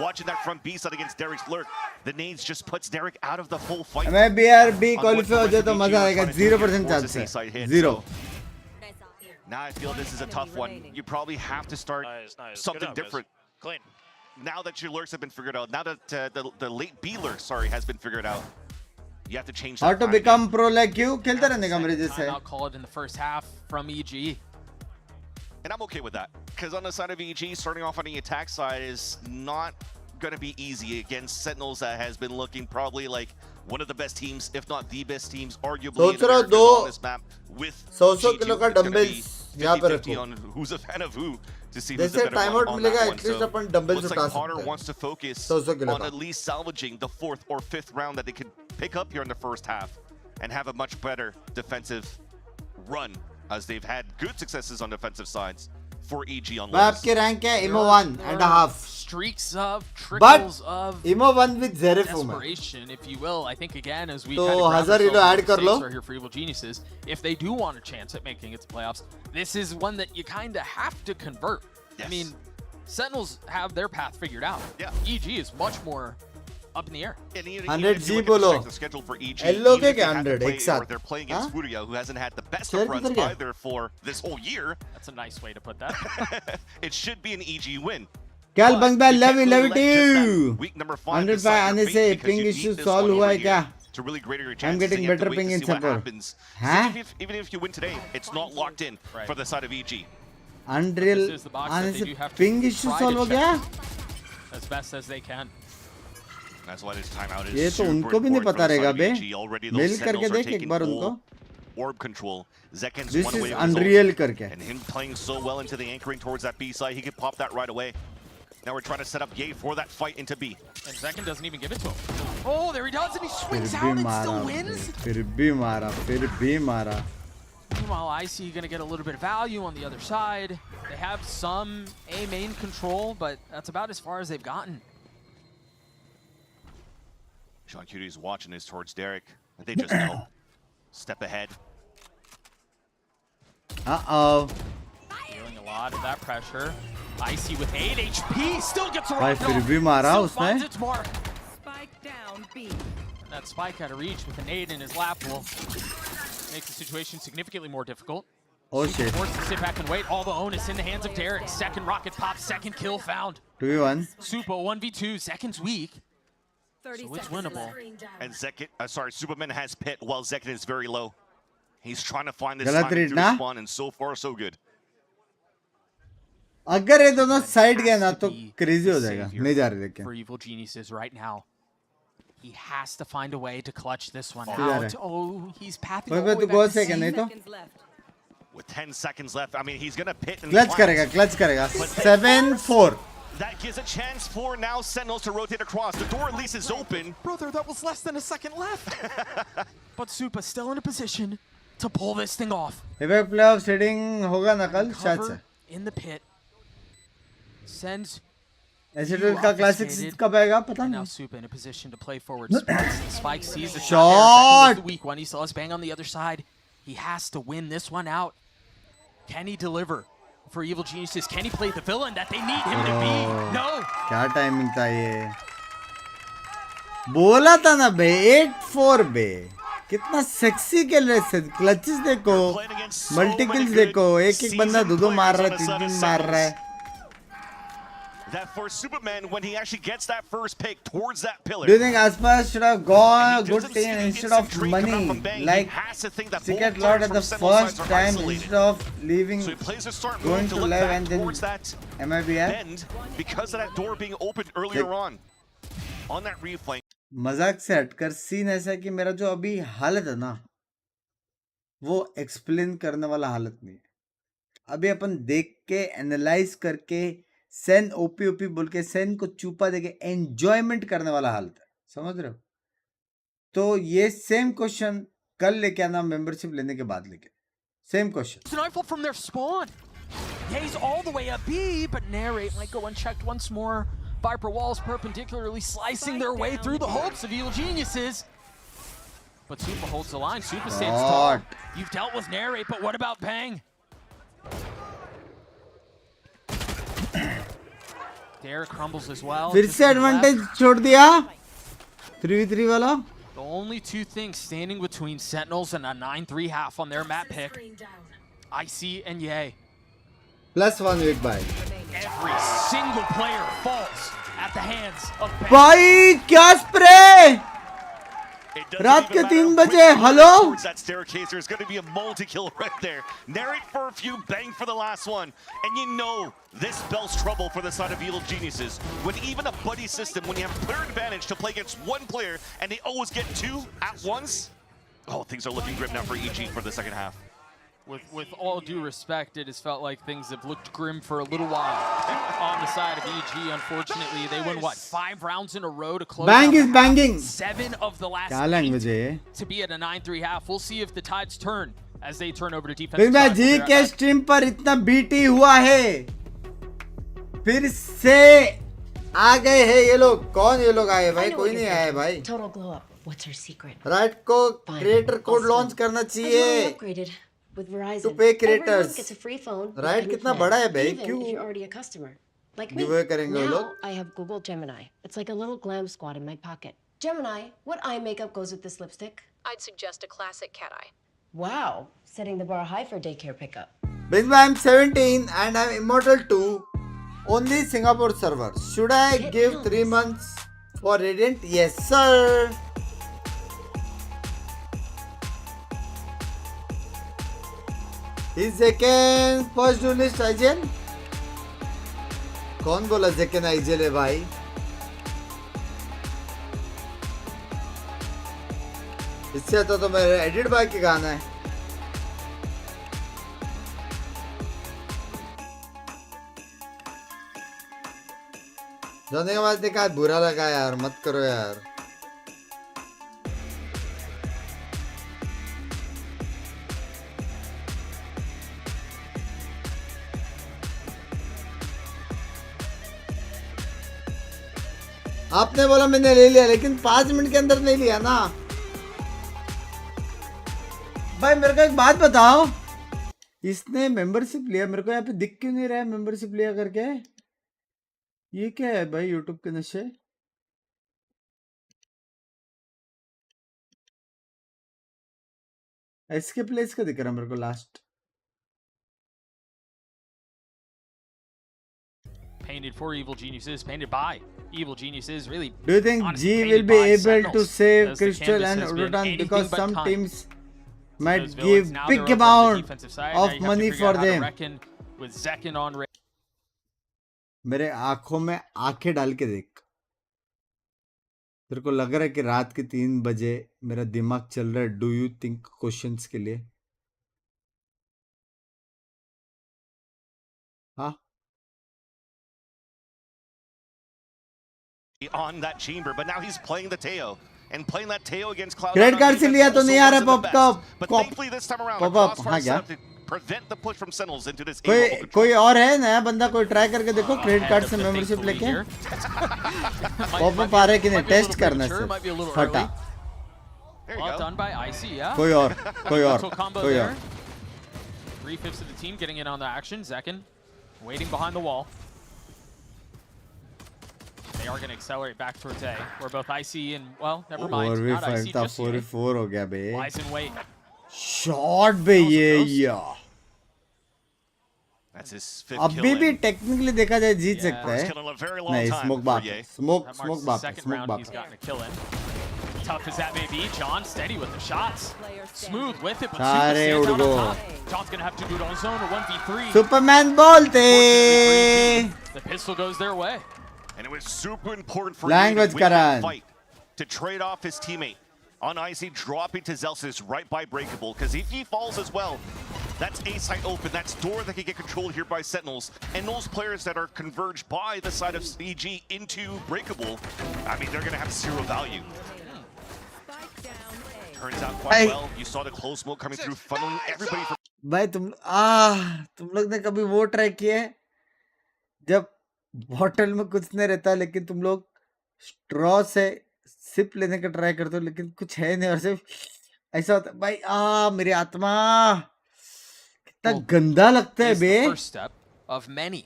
watching that front B side against Derek's lurk, the nades just puts Derek out of the full fight. मैं BRB On what qualify हो the जाए तो rest of मजा EG आएगा. are trying to do 0% towards chance this है. A-side hit, 0. so Now I feel this is a tough one. You probably have to start something different. Clean. Now that your lurks have been figured out, now that the late B lurk, sorry, has been figured out, you have to change that. How to become pro like you? खेलते रहने का मेरे जैसे. I'll call it in the first half from EG. And I'm okay with that, because on the side of EG, starting off on the attack side is not going to be easy against Sentinels that has been looking probably like one of the best teams, if not the best teams, arguably in America on this map. With 100 kilo का dumbbells यहाँ पे रखो. On who's a fan of who to see who's the जैसे better time one out on मिलेगा that one. At least So upon dumbbells looks उठा like Potter सकते wants to focus 100 kilo on का. at least salvaging the 4th or 5th round that they could pick up here in the first half and have a much better defensive run, as they've had good successes on defensive sides for EG on मैं lows. आपके rank है इमो 1.5. Streaks of, But trickles of emo 1 with Zerif हूँ मैं. desperation, if you will. I think again, as we तो kind of grab 1000 elo ourselves add कर लो. stakes right here for Evil Geniuses, if they do want a chance at making it to playoffs, this is one that you kind of have to convert. Yes. I mean, Sentinels have their path figured out. Yeah. EG is much more up in the air. And even 100 if you look G at the बोलो. strength of schedule for EG, Hello even if के they have to 100 play, एक साथ. or they're playing against हाँ? Furia, who hasn't had the best Share of runs किधर गया? either for this whole year, That's a nice way to put that. it should be an EG win. Cal But Bangba you love can't you, love really you let just that too. week number 5 100 decide your आने fate, से because ping you need issue this solve one हुआ over है क्या? here to really greater your I'm chances. getting You have to better wait to ping in see what support. happens. Huh? Even if you win today, it's not locked in Right. for the side of EG. Unreal This is the box आने that they से do have to ping issue try to solve हो check. गया? As best as they can. That's why this timeout is ये तो super उनको भी नहीं important पता for the रहेगा side बे. of EG. Already those mail करके Sentinels are देख एक taking बार full उनको. orb control. Zekken's This one is away with his unreal ult, करके. and him playing so well into the anchoring towards that B side, he could pop that right away. Now we're trying to set up Ye for that fight into B. And Zekken doesn't even give it to him. Oh, there he does, and he फिर swings भी out and मारा still बे. wins. फिर भी मारा. Meanwhile, IC going to get a little bit of value on the other side. They have some A main control, but that's about as far as they've gotten. Sean Cutie's watching this towards Derek. They just know. Step ahead. Uh-oh. Feeling a lot of that pressure. IC with 8 HP still gets a भाई rock फिर off. भी मारा Still उसने. finds its mark. Spike down B. And that spike out of reach with an 8 in his lap will make the situation significantly more difficult. Oh shit. Forced to sit back and wait. All the onus in the hands of Derek. Second rocket pop, second kill found. 2v1. Supo 1v2, Zekken's weak. 30 So it's seconds winnable. left. And Zekken, Superman has pit while Zekken is very low. He's trying to find this गलत timing read through ना? the spawn, and so far so good. अगर ये दोनों side गए ना तो Be crazy हो the जाएगा. savior नहीं जा रहे लेकिन. For Evil Geniuses right now. He has to find a way to clutch this one किधर out. है? Oh, he's pathing भाई all the भाई way तू back गोल to से C. क्या नहीं तो? Seconds left. With 10 seconds left, I mean, he's going to pit and clutch करेगा, क्लच करेगा. 7-4. That gives a chance for now Sentinels to rotate across. The door at least is open. Brother, that was less than a second left. But Supa's still in a position to pull this thing off. इवेक playoff seeding होगा ना कल शायद से. Cover in the pit. Sends एसिडल का classic कब आएगा पता and now नहीं. Supa in a position to play forward. Spike sees the Shot! shot. There. The weak one. He still has Bang on the other side. He has to win this one out. Can he deliver for Evil Geniuses? Can he play the villain that they need him to be? No. क्या timing था ये. बोला था ना बे 8-4 बे. कितना sexy खेल रहे थे. क्लचेस देखो, मल्टी किल्स देखो. एक बंदा दो मार रहा है, 3 मार रहा है. That for Superman, when he actually gets that first pick towards that pillar. Do you think Aspas should have gone a he good doesn't team see the instead instant of trade coming out money? from Bang. Like He has to think that Secret both Lord players at the from Sentinels first sides are time isolated. instead of leaving, So he plays a start going move to to look live back and then towards that MIBF. bend because of that door being opened earlier on that reflank. मजाक से हटकर scene ऐसा है कि मेरा जो अभी हालत है ना वो एक्सप्लेन करने वाला हालत नहीं है. अभी अपन देख के एनालाइज करके सेन ओपी ओपी बोल के सेन को चूपा देके एंजॉयमेंट करने वाला हालत है. समझ रहे हो? तो ये सेम क्वेश्चन कल लेके आना मेंबरशिप लेने के बाद लेके. Same question. It's an rifle from their spawn. He's all the way up B, but Narrate might go unchecked once more. Viper walls perpendicularly slicing their way through the hopes of Evil Geniuses. But Supa holds the line. Supa stands tall. God. You've dealt with Narrate, but what about Bang? Derek crumbles as well. फिर just से to the left. Advantage छोड़ दिया 3v3 वाला. The only two things standing between Sentinels and a 9-3 half on their map pick. Screen down. IC and Ye. +1 week by. Every single player falls at the hands of Binks. भाई क्या spray रात के 3 बजे hello That staircase, there's going to be a multi-kill right there. Narrate for a few, bang for the last one. And you know this spells trouble for the side of Evil Geniuses. When even a buddy system, when you have clear advantage to play against one player and they always get 2 at once, oh, things are looking grim now for EG for the second half. With all due respect, it has felt like things have looked grim for a little while on the side of EG. Unfortunately, they won, what, 5 rounds in a row to close Bang out is banging. 7 of the last क्या language है ये? 8 to be at a 9-3 half. We'll see if the tides turn as they turn over to defense. Big bam जी के stream पर इतना BT हुआ है फिर से आ गए हैं ये लोग कौन ये लोग आए भाई कोई नहीं आए भाई Total glow up. What's her secret? Right को क्रिएटर कोड लॉन्च करना चाहिए Upgraded with Verizon. To pay creators. Everyone gets a free phone. with Right? a new कितना plan, बड़ा है भाई? even क्यों? if you're already a customer. Like me. Giveaway करेंगे वो Now लोग? I have Google Gemini. It's like a little glam squad in my pocket. Gemini, what eye makeup goes with this lipstick? I'd suggest a classic cat eye. Wow, setting the bar high for daycare pickup. Big Bang 17 and I'm Immortal 2. Only Singapore server. Should I It give counts. 3 months for Radiant? Yes, sir. Is Zekken first duelist IGL? कौन बोला Zekken IGL है भाई? इससे अच्छा तो मेरे edit bye के गाना है. जाने के बाद देखा बुरा लगा यार मत करो यार. आपने बोला मैंने ले लिया लेकिन 5 मिनट के अंदर नहीं लिया ना भाई. मेरे को एक बात बताओ इसने मेंबरशिप लिया मेरे को यहाँ पे दिख क्यों नहीं रहा है मेंबरशिप लिया करके. ये क्या है भाई यूट्यूब के नशे. इसके प्लेस का दिख रहा है मेरे को last. Painted for Evil Geniuses, painted by Evil Geniuses. Really. Do you think honestly, G painted will be by able Sentinels, to save as the Crystal canvas and has been Rotan anything because but some kind. teams Those might villains, give now big they're over on the amount defensive side. Now of you have to money figure for out how to them. reckon with Zekken on raid. मेरे आंखों में आंखें डाल के देख. तेरे को लग रहा है कि रात के 3 बजे मेरा दिमाग चल रहा है डू यू थिंक क्वेश्चंस के लिए. हाँ On that chamber, but now he's playing the Teo. And playing that Teo against Cloud9 credit card से लिया तो नहीं आ रहा पॉप का But thankfully this time around, pop Crossfire हाँ क्या set up to prevent the push from Sentinels into this कोई A-level control. कोई और है नया बंदा कोई ट्राई करके देखो क्रेडिट कार्ड से Thankfully मेंबरशिप लेके here. पॉप अप आ रहा है कि नहीं Might be a test little करना premature, है might be a little सिर्फ फटा. There you Well go. done by IC, yeah. कोई और Mental combo कोई there. और 3/5 of the team getting in on the action. Zekken waiting behind the wall. They are going to accelerate back towards A, where both IC and, well, never mind, not 4v5 IC, था just 4v4 हो गया बे. lies in wait. Shot बे ये या That's his 5th kill. अभी भी technically देखा जाए जीत Yeah. सकता First है. kill in a very long नहीं time स्मोक for बाप Ye. Smoke That smoke marks the बाप second स्मोक round बाप. he's gotten a kill in. Tough as that may be, John steady with the shots. Smooth with it, but सारे Super उड़ stands out go. on top. John's going to have to do it on his own, a 1v3. Superman बोलते The pistol goes their way. And it was super important for Language, Ye to win that Karan. fight to trade off his teammate. On IC, dropping to Zelsis right by Breakable, because if he falls as well, that's A site open, that's door that can get controlled here by Sentinels. And those players that are converged by the side of EG into Breakable, I mean, they're going to have 0 value. Spike down A. Turns out quite well. You saw the close smoke coming through, funneling everybody for भाई तुम लोग ने कभी वो try किए जब bottle में कुछ नहीं रहता लेकिन तुम लोग स्ट्रॉ से सिप लेने का ट्राई करते हो लेकिन कुछ है नहीं और सिर्फ ऐसा होता है भाई. मेरी आत्मा कितना गंदा लगता है Is the बे. first step of many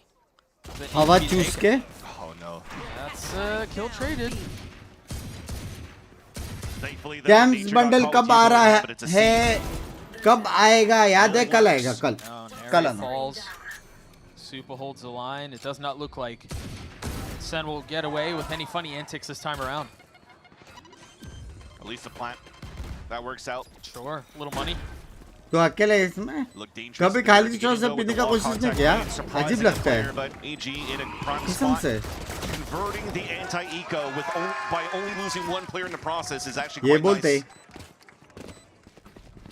that need हवा to be चूस taken. के Oh no. That's kill traded. Thankfully, the camps nature bundle not कब called आ रहा but it's a है कब आएगा याद है कल आएगा कल. कल Area आना falls. Supa holds the line. It does not look like Sen will get away with any funny antics this time around. At least the plant. That works out. Sure, a little money. तो अकेले इसमें Look dangerous. कभी खाली straw से पीने का कोशिश नहीं किया अजीब लगता है But AG in a prime कसम spot. से Converting the anti-eco by only losing one player in the process is actually ये quite बोलते nice.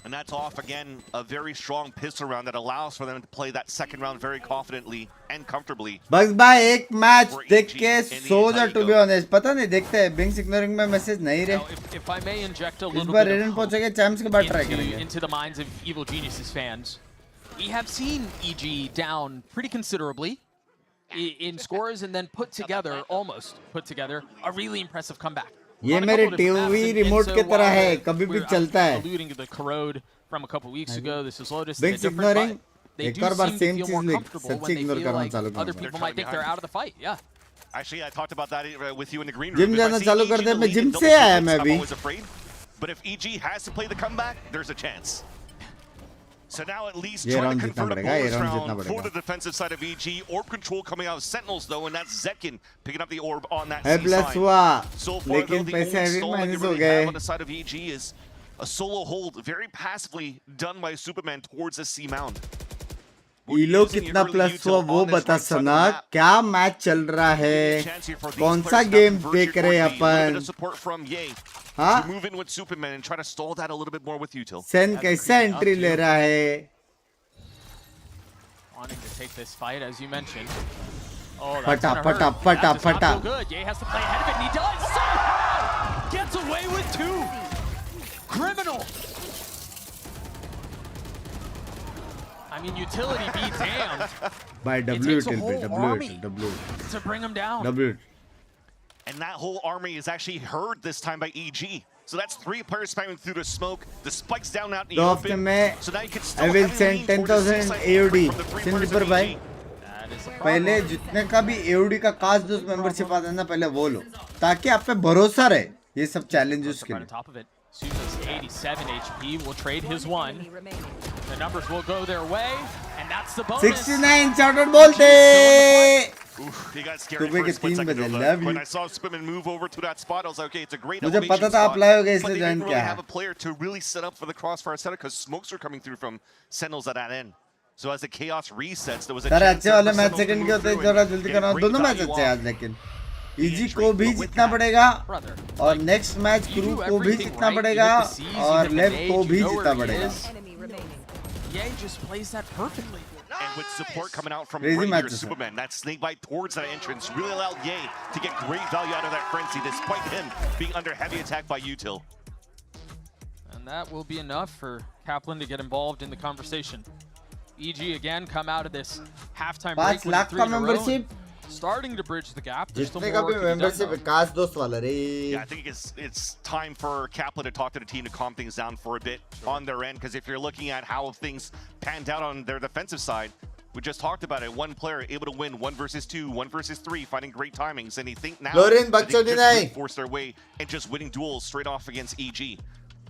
And that's off again, a very strong pistol round that allows for them to play that second round very confidently and comfortably. बस भाई एक match देख के सो जा to be honest पता नहीं देखते हैं बिंक्स इग्नोरिंग में मैसेज नहीं रहे If I may inject a इस little बार bit रेडन of पहुंचेंगे चैंप्स के बाद ट्राई into, करेंगे into the minds of Evil Geniuses fans, we have seen EG down pretty considerably in scores and then almost put together a really impressive comeback. ये On a मेरे couple different TV maps, and remote so की तरह while है कभी भी we're चलता है alluding to the corrode from a couple weeks ago, this is Lotus in a Binks different ignoring fight. They एक do और बार seem to सेम feel चीज more लिख comfortable सच्ची when they इग्नोर feel करना like चालू other कर people might think they're out of the fight. Yeah. Actually, I talked about that with you in the green room. Gym If I जाना see चालू EG कर दे in the मैं lead gym in से double आया digits, मैं I'm अभी always afraid. But if EG has to play the comeback, there's a chance. So now at least ये trying round to जीतना convert a पड़ेगा ये bonus राउंड जीतना round for the पड़ेगा defensive side of EG. Orb control coming out of Sentinels though, and that's Zekin picking up the orb on that है C plus side. हुआ So far though, लेकिन the पैसे only अभी stalling they minus हो really गए have on the side of EG is a solo hold, very passively done by Superman towards the C mound. ईलो कितना plus हुआ वो बता सना क्या मैच चल रहा है कौन सा गेम देख रहे हैं अपन हाँ सेन कैसा एंट्री ले रहा है Wanting to take this fight, as you mentioned. Oh, that's Pata, gonna hurt. pata, pata, That does not pata. feel good. Ye has to play ahead of it, and he does. Somehow gets away with two. Criminal. I mean, utility be damned. By It W takes a it will be whole W army W to bring him down. W And that whole army is actually heard this time by EG. So that's 3 players spamming through the smoke. The spike's down out in the तो हफ्ते open. में So now you can I still will heavily send lean towards the 10,000 C-side AUD from the 3 Sindh players पर of भाई EG. That is a पहले problem. जितने का भी AOD का काश दोस्त मेंबरशिप आता है ना पहले वो लो ताकि आप पे भरोसा रहे ये सब चैलेंजेस के Right on लिए top of it. Susa's 87 HP will trade his one. Enemy remaining. The numbers will go their way, and that's the bonus. 69 shot बोलते Oof, he got scared सुबह for के a split 3 second बजे though. Love When you I saw Spitman move over to that spot, I was like, okay, it's a great मुझे elevation पता था आप spot. लाए होगे But इसलिए they ज्वाइन didn't किया really है have a player to really set up for the crossfire setup because smokes are coming through from Sentinels at that end. So as the chaos resets, there was a सारे chance अच्छे there वाले for match Sentinels to second move के होते हैं through जरा and जल्दी get करना great दोनों मैच value अच्छे हैं off. आज लेकिन इजी को भी जीतना पड़ेगा Brother, और next match you crew do को भी everything जीतना right. You पड़ेगा hit the C's, you और hit the लेव nade, को you भी know where जीतना he पड़ेगा is. Enemy remaining. Ye just plays that perfectly. And with support coming out from Crazy right here, matches, sir. Superman, that snake bite towards that entrance really allowed Ye to get great value out of that frenzy, despite him being under heavy attack by Util. And that will be enough for Kaplan to get involved in the conversation. EG again come out of this halftime 5 break lakh with का 3 in a row, membership starting to bridge the gap. There's still जितने more का भी work to be done, membership though. काश दोस्त वाला रे Yeah, I think it's time for Kaplan to talk to the team to calm things down for a bit on their end, because if you're looking at how things panned out on their defensive side, we just talked about it. One player able to win 1 versus 2, 1 versus 3, finding great timings, and they think now Lorin, that they बच्चों can दी नहीं। just force their way and just winning duels straight off against EG.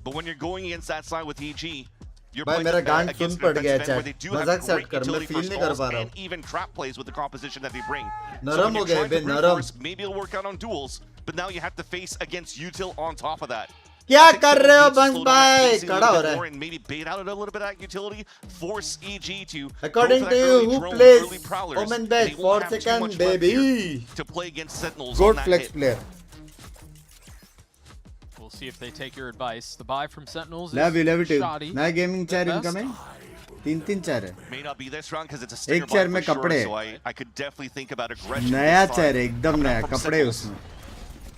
But when you're going against that side with EG, you're भाई playing मेरा गांड against soon an पड़ गया defensive end where they chat do have मजाक set great कर मैं utility for feel नहीं कर stalls पा रहा and हूँ even trap plays with the composition that they bring. So नरम when हो you're गए trying बे to brute नरम force, maybe it'll work out on duels, but now you have to face against Util on top of that. क्या I think कर Sentinels रहे हो needs to बंस slow down that भाई pacing a खड़ा little हो bit रहा more है and maybe bait out a little bit of that utility, force EG to According go to for that you, early who drone, plays early prowlers. Omen They best won't 4 have too second much left here baby to play against Sentinels goat on that flex hit. player We'll see if they take your advice. The buy from Sentinels love you love is you shoddy. नया gaming chair Best. Incoming 3 chair है May not be this round because it's a stinger chair buy में for sure, कपड़े। so I could definitely think about aggression. नया this chair time. है एकदम Coming नया out from कपड़े Sentinels. उसमें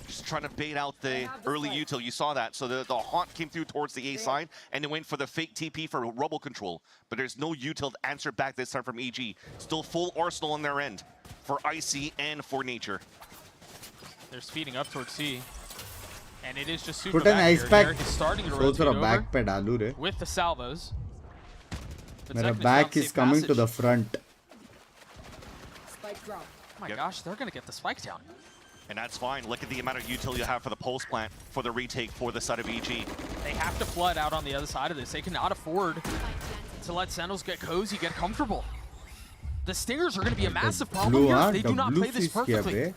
Just trying to bait out the early util. You saw that. So the haunt came through towards the A side, and it went for the fake TP for rubble control. But there's no util to answer back this time from EG. Still full arsenal on their end for Icy and for Nature. They're speeding up towards C. And it is just super Put an back ice here. pack Derek is starting to सोच rotate रहा over back पे डालू रे with the salvos. But मेरा Zekin is back found is safe coming to passage. The front Spike drop. Oh my Yep. gosh, they're going to get the spike down. And that's fine. Look at the amount of utility you have for the pulse plant, for the retake, for the side of EG. They have to flood out on the other side of this. They cannot afford to let Sentinels get cozy, get comfortable. The Stingers are going to be a massive problem here. They do not play this perfectly.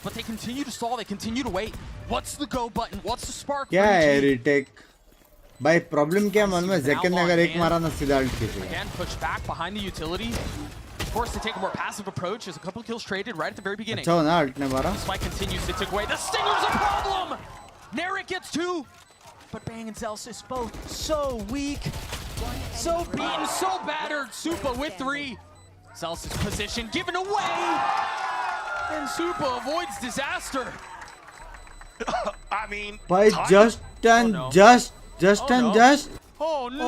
But they continue to stall. They continue to wait. What's the go button? What's the spark? क्या है retake? भाई problem क्या मन में Zekken ने अगर एक मारा ना सीधा ult खींचेगा. Again, push back behind the utility. Forced to take a more passive approach. There's a couple of kills traded right at the very beginning. अच्छा ना ult ने मारा. The spike continues to tick away. The Stinger's a problem! Nayak gets 2. But Bang and Celsius both so weak. So beaten, so battered. Supa with 3. Celsius position given away. And Supa avoids disaster. I mean, भाई just and just. Oh no!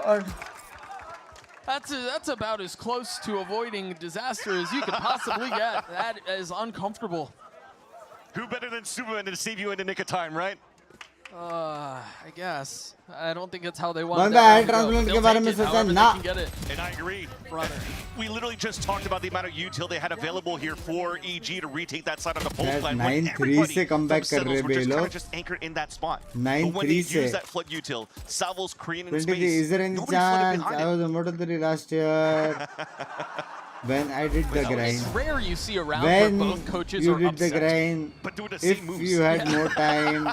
0.39. That's about as close to avoiding disaster as you could possibly get. That is uncomfortable. Who better than Superman to save you in the nick of time, right? I guess. I don't think that's how they want बंदा air transplant के बारे में सोचा ना. And I agree. Brother. We literally just talked about the amount of util they had available here for EG to retake that side of the pulse plant. 9-3 से comeback कर रहे हैं लोग. Just anchored in that spot. 9-3 But when they से. use that flood util, Salvo's Korean in 23. space. Is there any Nobody flooded chance? behind I him. was Immortal 3 last year. When I did the grind. It's rare you see a round where When both coaches you are did the upset. grind, But doing the if same moves. you had more time,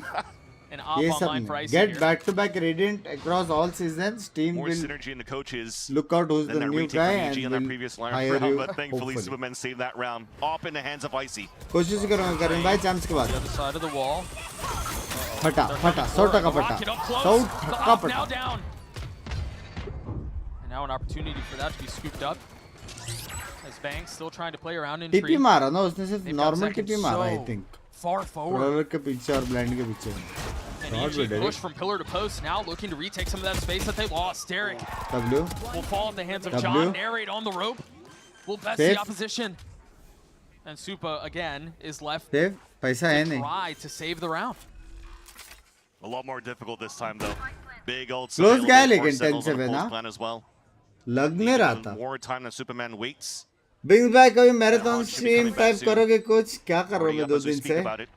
And off ये online सब for Icy get here. back-to-back Radiant across all seasons. Team More will synergy in the coaches. look out who's Than the that new retake guy from EG and on that will previous hire round, you. but thankfully Hopefully. Superman saved that round. Off in the hands of Icy. कोशिश करूँगा करें भाई champs के बाद. The other side of the wall. फटा 100 टका फटा. 100 टका फटा. Now down. And now an opportunity for that to be scooped up. As Banks still trying to play around in TP tree. मारा ना उसने सिर्फ They've got normal seconds TP मारा I so think. Far forward. Roller के पीछे और blind के पीछे. And Not EG good, push from pillar to post now, looking to retake some of that space that they lost. Derek W. will fall at the hands of W. John. Narrate on the rope. Will best Safe. the opposition. And Supa again is left Save. पैसा है to नहीं. try to save the round. A lot more difficult this time though. Big ults Close available guy for लेकिन Sentinels on 10-7 the pulse ना. plan as well. लग नहीं रहा था. More time than Superman waits. Binks भाई कभी marathon should be stream coming back type soon. करोगे कुछ? क्या कर रहे हो Already मैं up 2 as we दिन speak से? about it.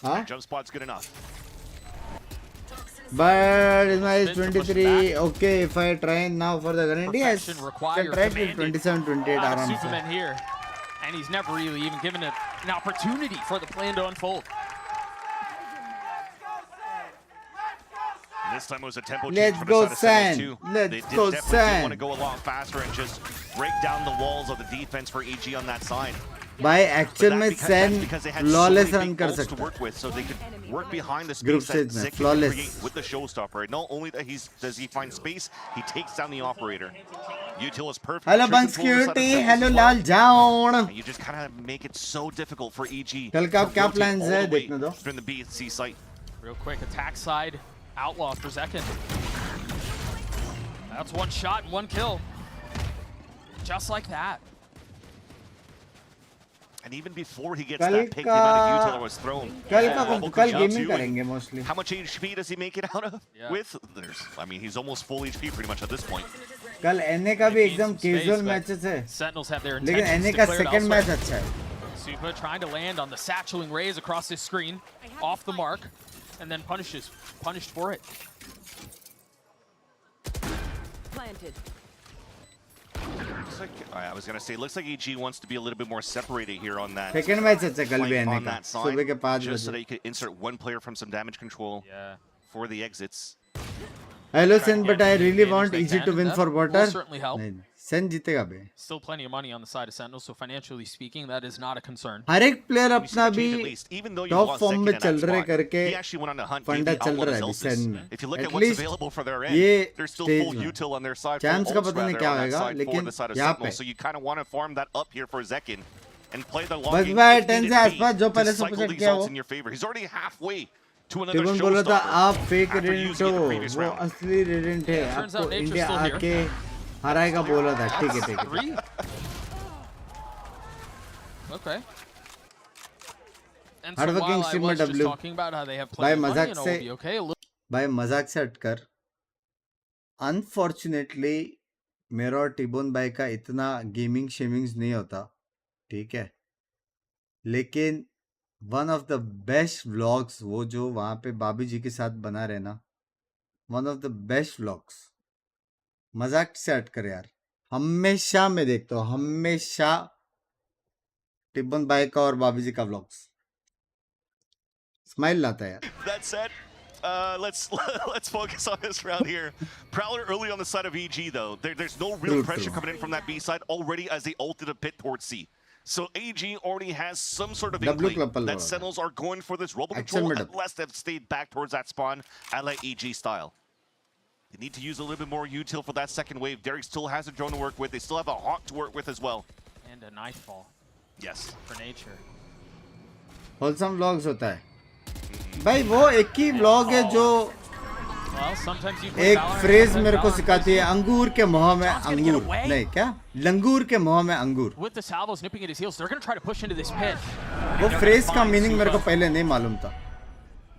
हाँ? Jump spot's good enough. But is my 23 okay if I try now for the current? Yes, Perfection can required, try till commanded. 27-28 Wow, आराम से. Superman here. And he's never really even given it an opportunity for the plan to unfold. This time it was a tempo change Let's for go, the side of Sentinels San. too. Let's They go, definitely San. want to go a lot faster and just break down the walls of the defense for EG on that side. भाई But actual that's में because, Sen that's because they had flawless so run many कर big ults to सकता है. work with, so they could work behind the Group space that stage में, Zek can flawless. create with the showstopper. Not only that does he find space, he takes down the operator. Util is perfect. Hello True Bunks control on the side of Cutie, Sentinels hello as Lal well. Jaun. And you just kind of make it so difficult for EG. कल का to क्या rotate plans all है the way देखने दो. from the B and C site. Real quick, attack side, outlaw for Zekken. That's one shot and one kill. Just like that. And even before he gets कल that pick, the amount of का util was thrown. कल का Bubble कल comes out gaming too, and करेंगे mostly. How much HP does he make it out of? Yeah. With? I mean, he's almost full HP pretty much at this point. कल NA का भी एकदम casual matches है. Sentinels have their लेकिन intentions NA का declared second elsewhere. match अच्छा है. Supa trying to land on the satcheling rays across his screen, off the mark, and then punished for it. Planted. Looks like, I was gonna say, looks like EG wants to be a little bit more separated here on that. Second match अच्छा कल भी flank NA on का. that side, सुबह के 5 just so that बजे. you could insert one player from some damage control Yeah. for the exits. Hello Sen, but I really advantage want they EG can, to win that for will water. certainly help. नहीं, Sen जीतेगा बे. Still plenty of money on the side of Sentinels, so financially speaking, that is not a concern. हर एक player You see अपना the भी change at least. Even though you top lost form second में in चल that रहे spot, करके he actually went on a hunt. फंडा Gave the चल outlaw रहा है to अभी Celsius. सेन में. If you look at At what's least available for their ये end, there's still stage full में. util on their side. Champs full का ults पता नहीं rather क्या on that होएगा, side for लेकिन the side of यहाँ Sentinels. पे. So you kind of want to farm that up here for Zekken and play the long बस game भाई if 10 needed से be आसपास जो to पहले cycle सुपर these किया ults वो. in your favor. He's already halfway to another टिबन बोला था showstopper. आप fake after radiant using it the हो, previous वो round. असली रेडेंट है. turns आपको out Nature's India still here. आके हराएगा बोला था. ठीक है ठीक है. 3. Okay. And so Hardworking while I streamer was just W. talking about how they have भाई plenty of money मजाक and all से will be okay, a little भाई मजाक से हटकर अनफॉर्चुनेटली मेरा और टिबोन भाई का इतना गेमिंग शेमिंग्स नहीं होता, ठीक है, लेकिन one of the best vlogs वो जो वहाँ पे बाबी जी के साथ बना रहे ना, one of the best vlogs, मजाक से हट कर यार, हमेशा मैं देखता हूँ, हमेशा टिबन भाई का और बाबी जी का व्लॉग्स स्माइल लाता है यार. That said, let's focus on this round here. Prowler early on the side of EG though. There's no real pressure coming in from that B side already as they ulted a bit towards C. So AG already has some sort of inkling that Sentinels are going for this robo control unless they've stayed back towards that spawn at like EG style. They need to use a little bit more util for that second wave. Derek still has a drone to work with. They still have a hawk to work with as well. And a nightfall. Yes. For nature. Wholesome vlogs होता है भाई, वो एक ही vlog है जो एक phrase मेरे को सिखाती है, अंगूर के मुंह में अंगूर नहीं, क्या लंगूर के मुंह में अंगूर. वो फ्रेज का मीनिंग मेरे को पहले नहीं मालूम था.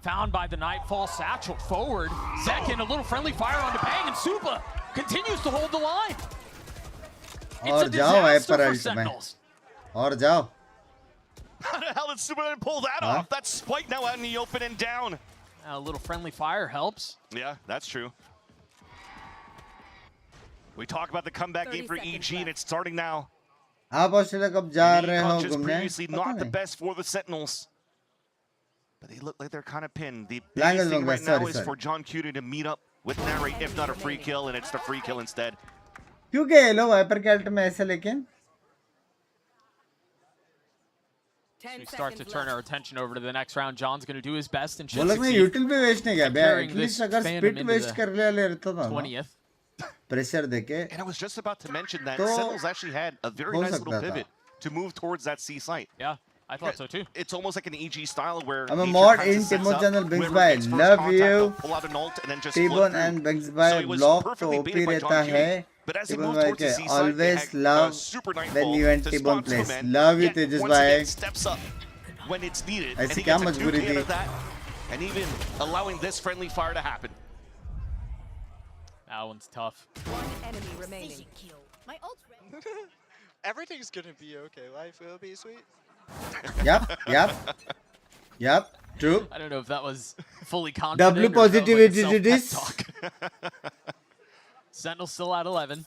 Found by the nightfall, satchel forward. Second, a little friendly fire onto Bang, and Supa continues to hold the line. और जाओ वाइपर अल्ट में, और जाओ. How the hell did Superman pull that off? That's Spike now out in the open and down. A little friendly fire helps. Yeah, that's true. We talk about the comeback game for EG, and it's starting now. आप Australia कब जा रहे हो घूमने? Previously not the best for the Sentinels, but they look like they're kind of pinned. The biggest thing right now is for John Cutie to meet up with Narrate, if not a free kill, and it's the free kill instead. क्यों गए लो wiper के alt में ऐसे, लेकिन We start to turn our attention over to the next round. John's going to do his best and should वो लोग ने succeed. यूटिल पे वेस्ट नहीं किया बे, एटलीस्ट अगर fandom spit into waste the कर ले रहता था 20th. प्रेशर देके. And I was just about to mention that तो Sentinels actually had a very हो nice सकता little था. pivot to move towards that C site. Yeah, I thought so too. It's almost like an EG style where I'm a nature mod kinda in sets Timo up, channel, Binks whoever bhai. makes first Love contact, you. they'll pull out an ult and then just flip टिबन through. And Binks भाई So it was block तो perfectly OP baited by रहता John है. Cutie. But as he टिबन moved भाई towards the के C side, they always had love super when nightfall you and to टिबन sponsor place. men. Love you Yet Tejas once भाई. again steps up when it's needed, and ऐसी he क्या gets a मजबूरी 2K out थी? of that, and even allowing this friendly fire to happen. That one's tough. One enemy remaining. My ult's ready. Everything's gonna be okay. Life will be sweet. Yep, true. I don't know if that was fully confident. W or if that was like a positivity to this. self-pep talk. Sentinel still at 11.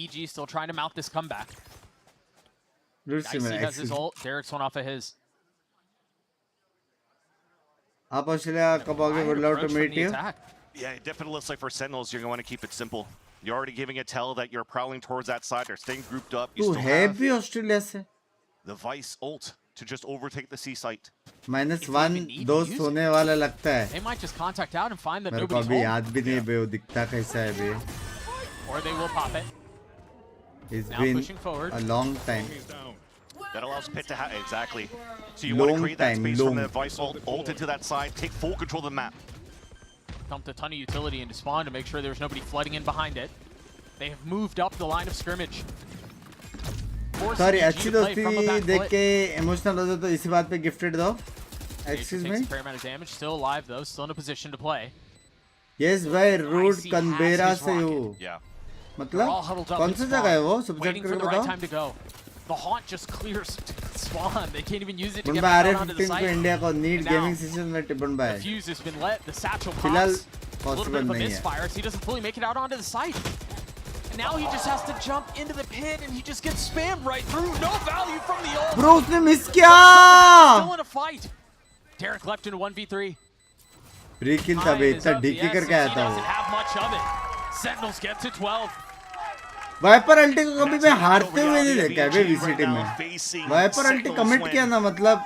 EG still trying to mount this comeback. Dicey has his ult. Derek's one off of his. आप Australia कब आओगे? Would love to meet you. Yeah, it definitely looks like for Sentinels, you're going to want to keep it simple. You're already giving a tell that you're prowling towards that side. They're staying grouped up. You तू still है have भी Australia से? the Vice ult to just overtake the C site. -1 दोस्त होने वाला लगता है. They might just contact out and find that मेरे को nobody's अभी home. याद भी नहीं है वो दिखता कैसा है बे. Or they will pop it. It's Now been pushing forward. a long time. That allows Pit to have exactly. So you want to Long create that time, space from long. the Vice ult into that side, take full control of the map. Dumped a ton of utility into spawn to make sure there's nobody flooding in behind it. They have moved up the line of scrimmage. Sorry, अच्छी दोस्ती देख के emotional हो जाओ तो इसी बात पे गिफ्टेड दो. Excuse me. Takes a fair amount of damage. Still alive though. Still in a position to play. Yes भाई, रूट कनबेरा से हो. Yeah. मतलब कौन सी जगह है वो? सब्जेक्ट करके बताओ. Time to go. The haunt just clears spawn. They can't even use it to get Mumbai back onto the RF15 site. को इंडिया को नीड गेमिंग सेशन में टिपन The भाई. fuse has been lit. The satchel फिलहाल pops. A little bit possible of a नहीं है. misfire, so he doesn't fully make it out onto the site. And now he just has to jump into the pit, and he just gets spammed right through. No value from the ult. Bro, उसने miss किया. Still in a fight. Derek left in a 1v3. Free kill था बे, इतना DK करके आया था doesn't वो. have much of it. Sentinels get to 12. Wiper अल्टी को कभी मैं हारते हुए नहीं देखा है बे वीसीटी में. वाइपर अल्टी कमिट किया ना, मतलब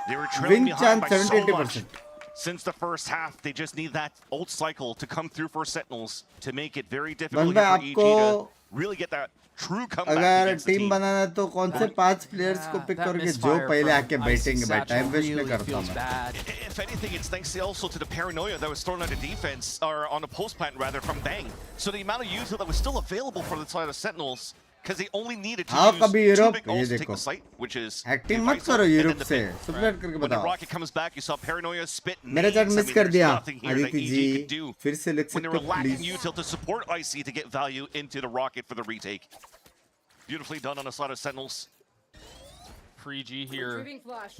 win chance 70-80%. Since the first half, they just need that ult cycle to come through for Sentinels to make it very difficult बंदा for EG to आपको really get that true comeback अगर against the team team. बनाना तो कौन से 5 players को pick करके जो पहले आके बैठेंगे भाई. टाइम वेस्ट में करता हूं मैं. If anything, it's thanks also to the paranoia that was thrown on the defense, or on the post plant rather, from Bang. So the amount of util that was still available for the side of Sentinels because they only needed to आओ use कभी 2 Europe big ये ults to take देखो the site, which is acting मत divisive, करो and Europe then the से pick. Subscribe करके When the बताओ rocket comes back, you saw Paranoia spit मेरा chat names. I miss mean, कर there's दिया nothing here that Aditya EG ji could do फिर से लिख when they सकते were हो lacking please util to support Icy to get value into the rocket for the retake. Beautifully done on the side of Sentinels. Free G here.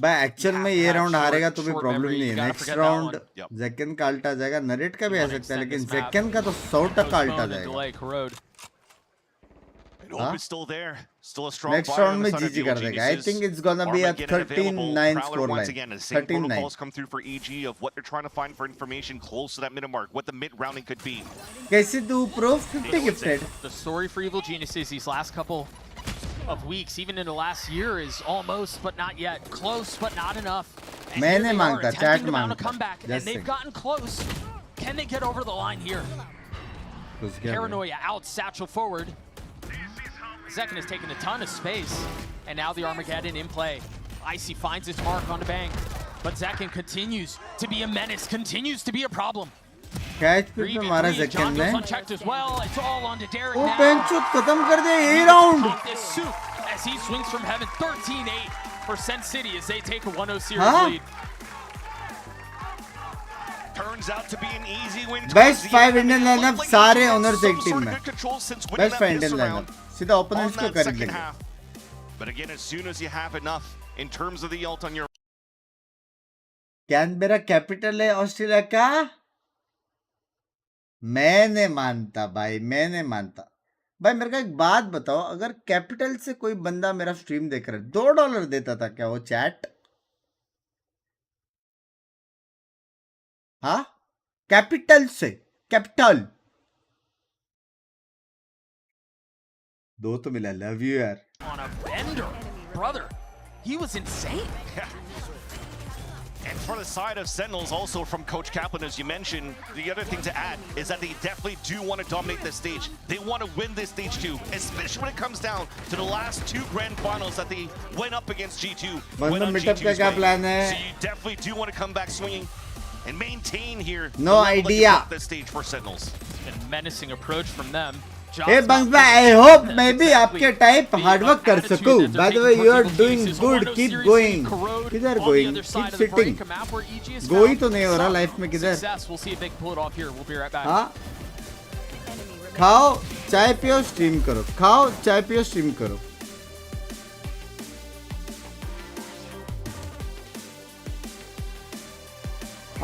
भाई actual में ये round हारेगा तो भी short प्रॉब्लम memory, नहीं है you gotta next forget that round one. Yep. जैकन का अल्टा जाएगा नरेट का भी आ wanna सकता है extend लेकिन this map. जैकन का तो 100% अल्टा Postpone and जाएगा delay corrode. And hope is still there. Still a strong next buyer round on में the side of जीजी कर Dual देगा आई Geniuses. Think it's gonna be a Armageddon available. 13-9 Prowler score once line again, the same 13-9 protocols come through for EG of what they're trying to find for information close to that minute mark, what the mid rounding could be. कैसे तू proof 50 gifted The story for Evil Geniuses these last couple of weeks, even in the last year, is almost but not yet, close but not enough. And here मैंने they are मांगता attempting chat to mount a मांगता comeback, and they've gotten close. Can they get over the line here? Paranoia out, satchel forward. Zekin has taken a ton of space, and now the Armageddon in play. Icy finds its mark on the bank, but Zekin continues to be a menace, continues to be a problem. Catch पे मारा जैकन ने unchecked as well. It's all on to Derek वो now. बेंचुत खत्म कर दे ये round Off this soup as he swings from heaven. 13-8 for Sen City as they take a 1-0 series lead. Turns out to be an easy win. Best 5 Indian lineup सारे owners एक team में best 5 Indian lineup सीधा opponents को कर देंगे But again, as soon as you have enough in terms of the ult on your Canberra capital है Australia का मैंने मानता भाई मैंने मानता भाई मेरे को एक बात बताओ अगर कैपिटल से कोई बंदा मेरा स्ट्रीम देख रहा है $2 देता था क्या वो चैट हाँ कैपिटल से कैपिटल 2 तो मिला लव यू यार On a bender, brother. He was insane. And for the side of Sentinels, also from Coach Kaplan, as you mentioned, the other thing to add is that they definitely do want to dominate this stage. They want to win this stage too, especially when it comes down to the last 2 grand finals that they went up against G2. Went on G2's way. So you definitely do want to come back swinging and maintain here. No idea. This stage for Sentinels. And menacing approach from them. Hey Bunks bhai, I hope मैं भी आपके type hard work कर सकूं. By the way, you are doing good. Keep going. किधर going? Keep sitting. Go ही तो नहीं हो रहा लाइफ में किधर? हाँ? खाओ चाय पियो स्ट्रीम करो. खाओ चाय पियो स्ट्रीम करो.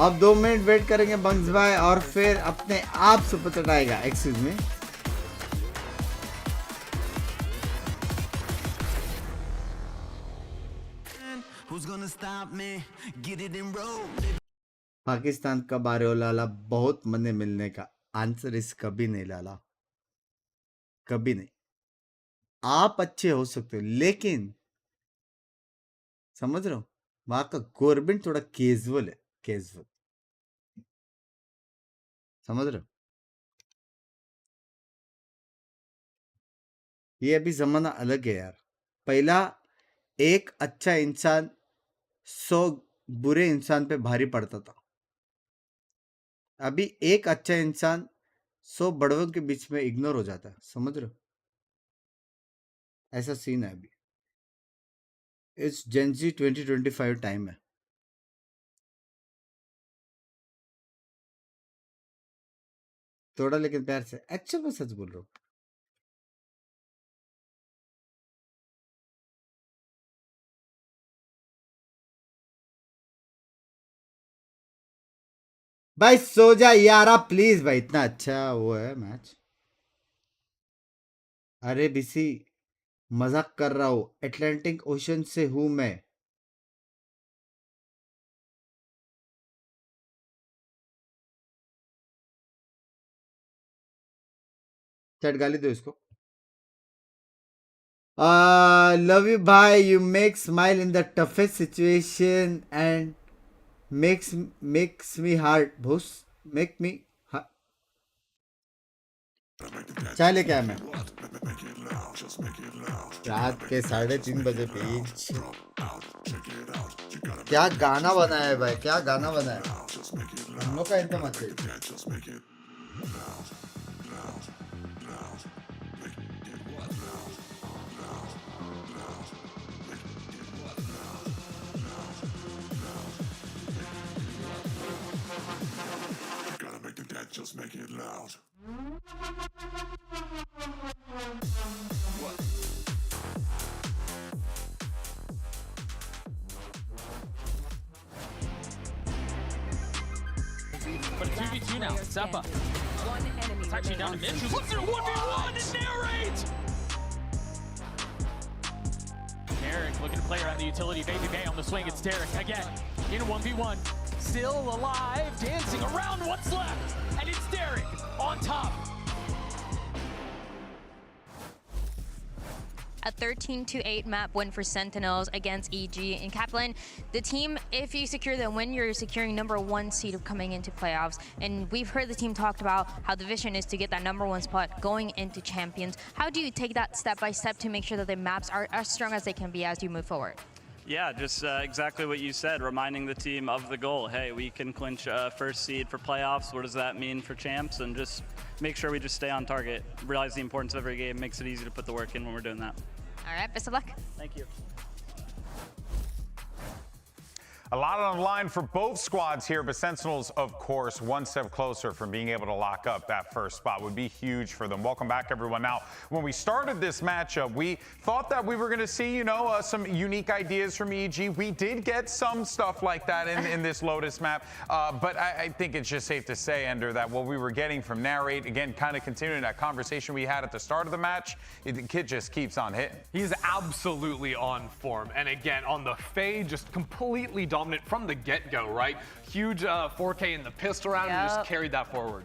अब 2 मिनट वेट करेंगे बंक्स भाई और फिर अपने आप सुपर चैट आएगा. Excuse me. पाकिस्तान कब आ रहे हो लाला बहुत मने मिलने का आंसर इस कभी नहीं लाला कभी नहीं आप अच्छे हो सकते हो लेकिन समझ रहे हो वहां का गवर्नमेंट थोड़ा कैजुअल है कैजुअल समझ रहे हो ये अभी जमाना अलग है यार पहला एक अच्छा इंसान 100 बुरे इंसान पे भारी पड़ता था अभी एक अच्छा इंसान 100 बड़ों के बीच में इग्नोर हो जाता है समझ रहे हो ऐसा सीन है अभी इट्स जेनजी 2025 टाइम है थोड़ा लेकिन प्यार से एक्चुअल में सच बोल रहा हूँ भाई सो जा यारा प्लीज भाई इतना अच्छा वो है मैच अरे बीसी मजाक कर रहा हूँ अटलांटिक ओशन से हूं मैं चट गाली दो इसको लव यू भाई you make smile in the toughest situation and makes me hard boss make me चाय लेके आया मैं रात के 3:30 बजे बीच क्या गाना बनाया है भाई क्या गाना बनाया हम लोग का एकदम अच्छा like just making it loud. But it's 2v2 now. Seppa. One enemy It's actually down to Mitch. Who looks at 1v1 and narrate! Derek looking to play around the utility. Baby Bay on the swing. It's Derek again in 1v1. Still alive, dancing around what's left. And it's Derek on top. A 13-8 map win for Sentinels against EG. And Kaplan, the team, if you secure the win, you're securing #1 seed of coming into playoffs. And we've heard the team talked about how the vision is to get that #1 spot going into champions. How do you take that step by step to make sure that the maps are as strong as they can be as you move forward? Yeah, just exactly what you said, reminding the team of the goal. Hey, we can clinch first seed for playoffs. What does that mean for champs? And just make sure we just stay on target. Realize the importance of every game. Makes it easy to put the work in when we're doing that. All right, best of luck. Thank you. A lot on the line for both squads here, but Sentinels, of course, one step closer from being able to lock up that first spot. Would be huge for them. Welcome back, everyone. Now, when we started this matchup, we thought that we were going to see, you know, some unique ideas from EG. We did get some stuff like that in this Lotus map, but I think it's just safe to say, Ender, that what we were getting from Narrate, again, kind of continuing that conversation we had at the start of the match, the kid just keeps on hitting. He's absolutely on form. And again, on the fade, just completely dominating from the get-go, right? Huge 4K in the pistol round and just carried that forward.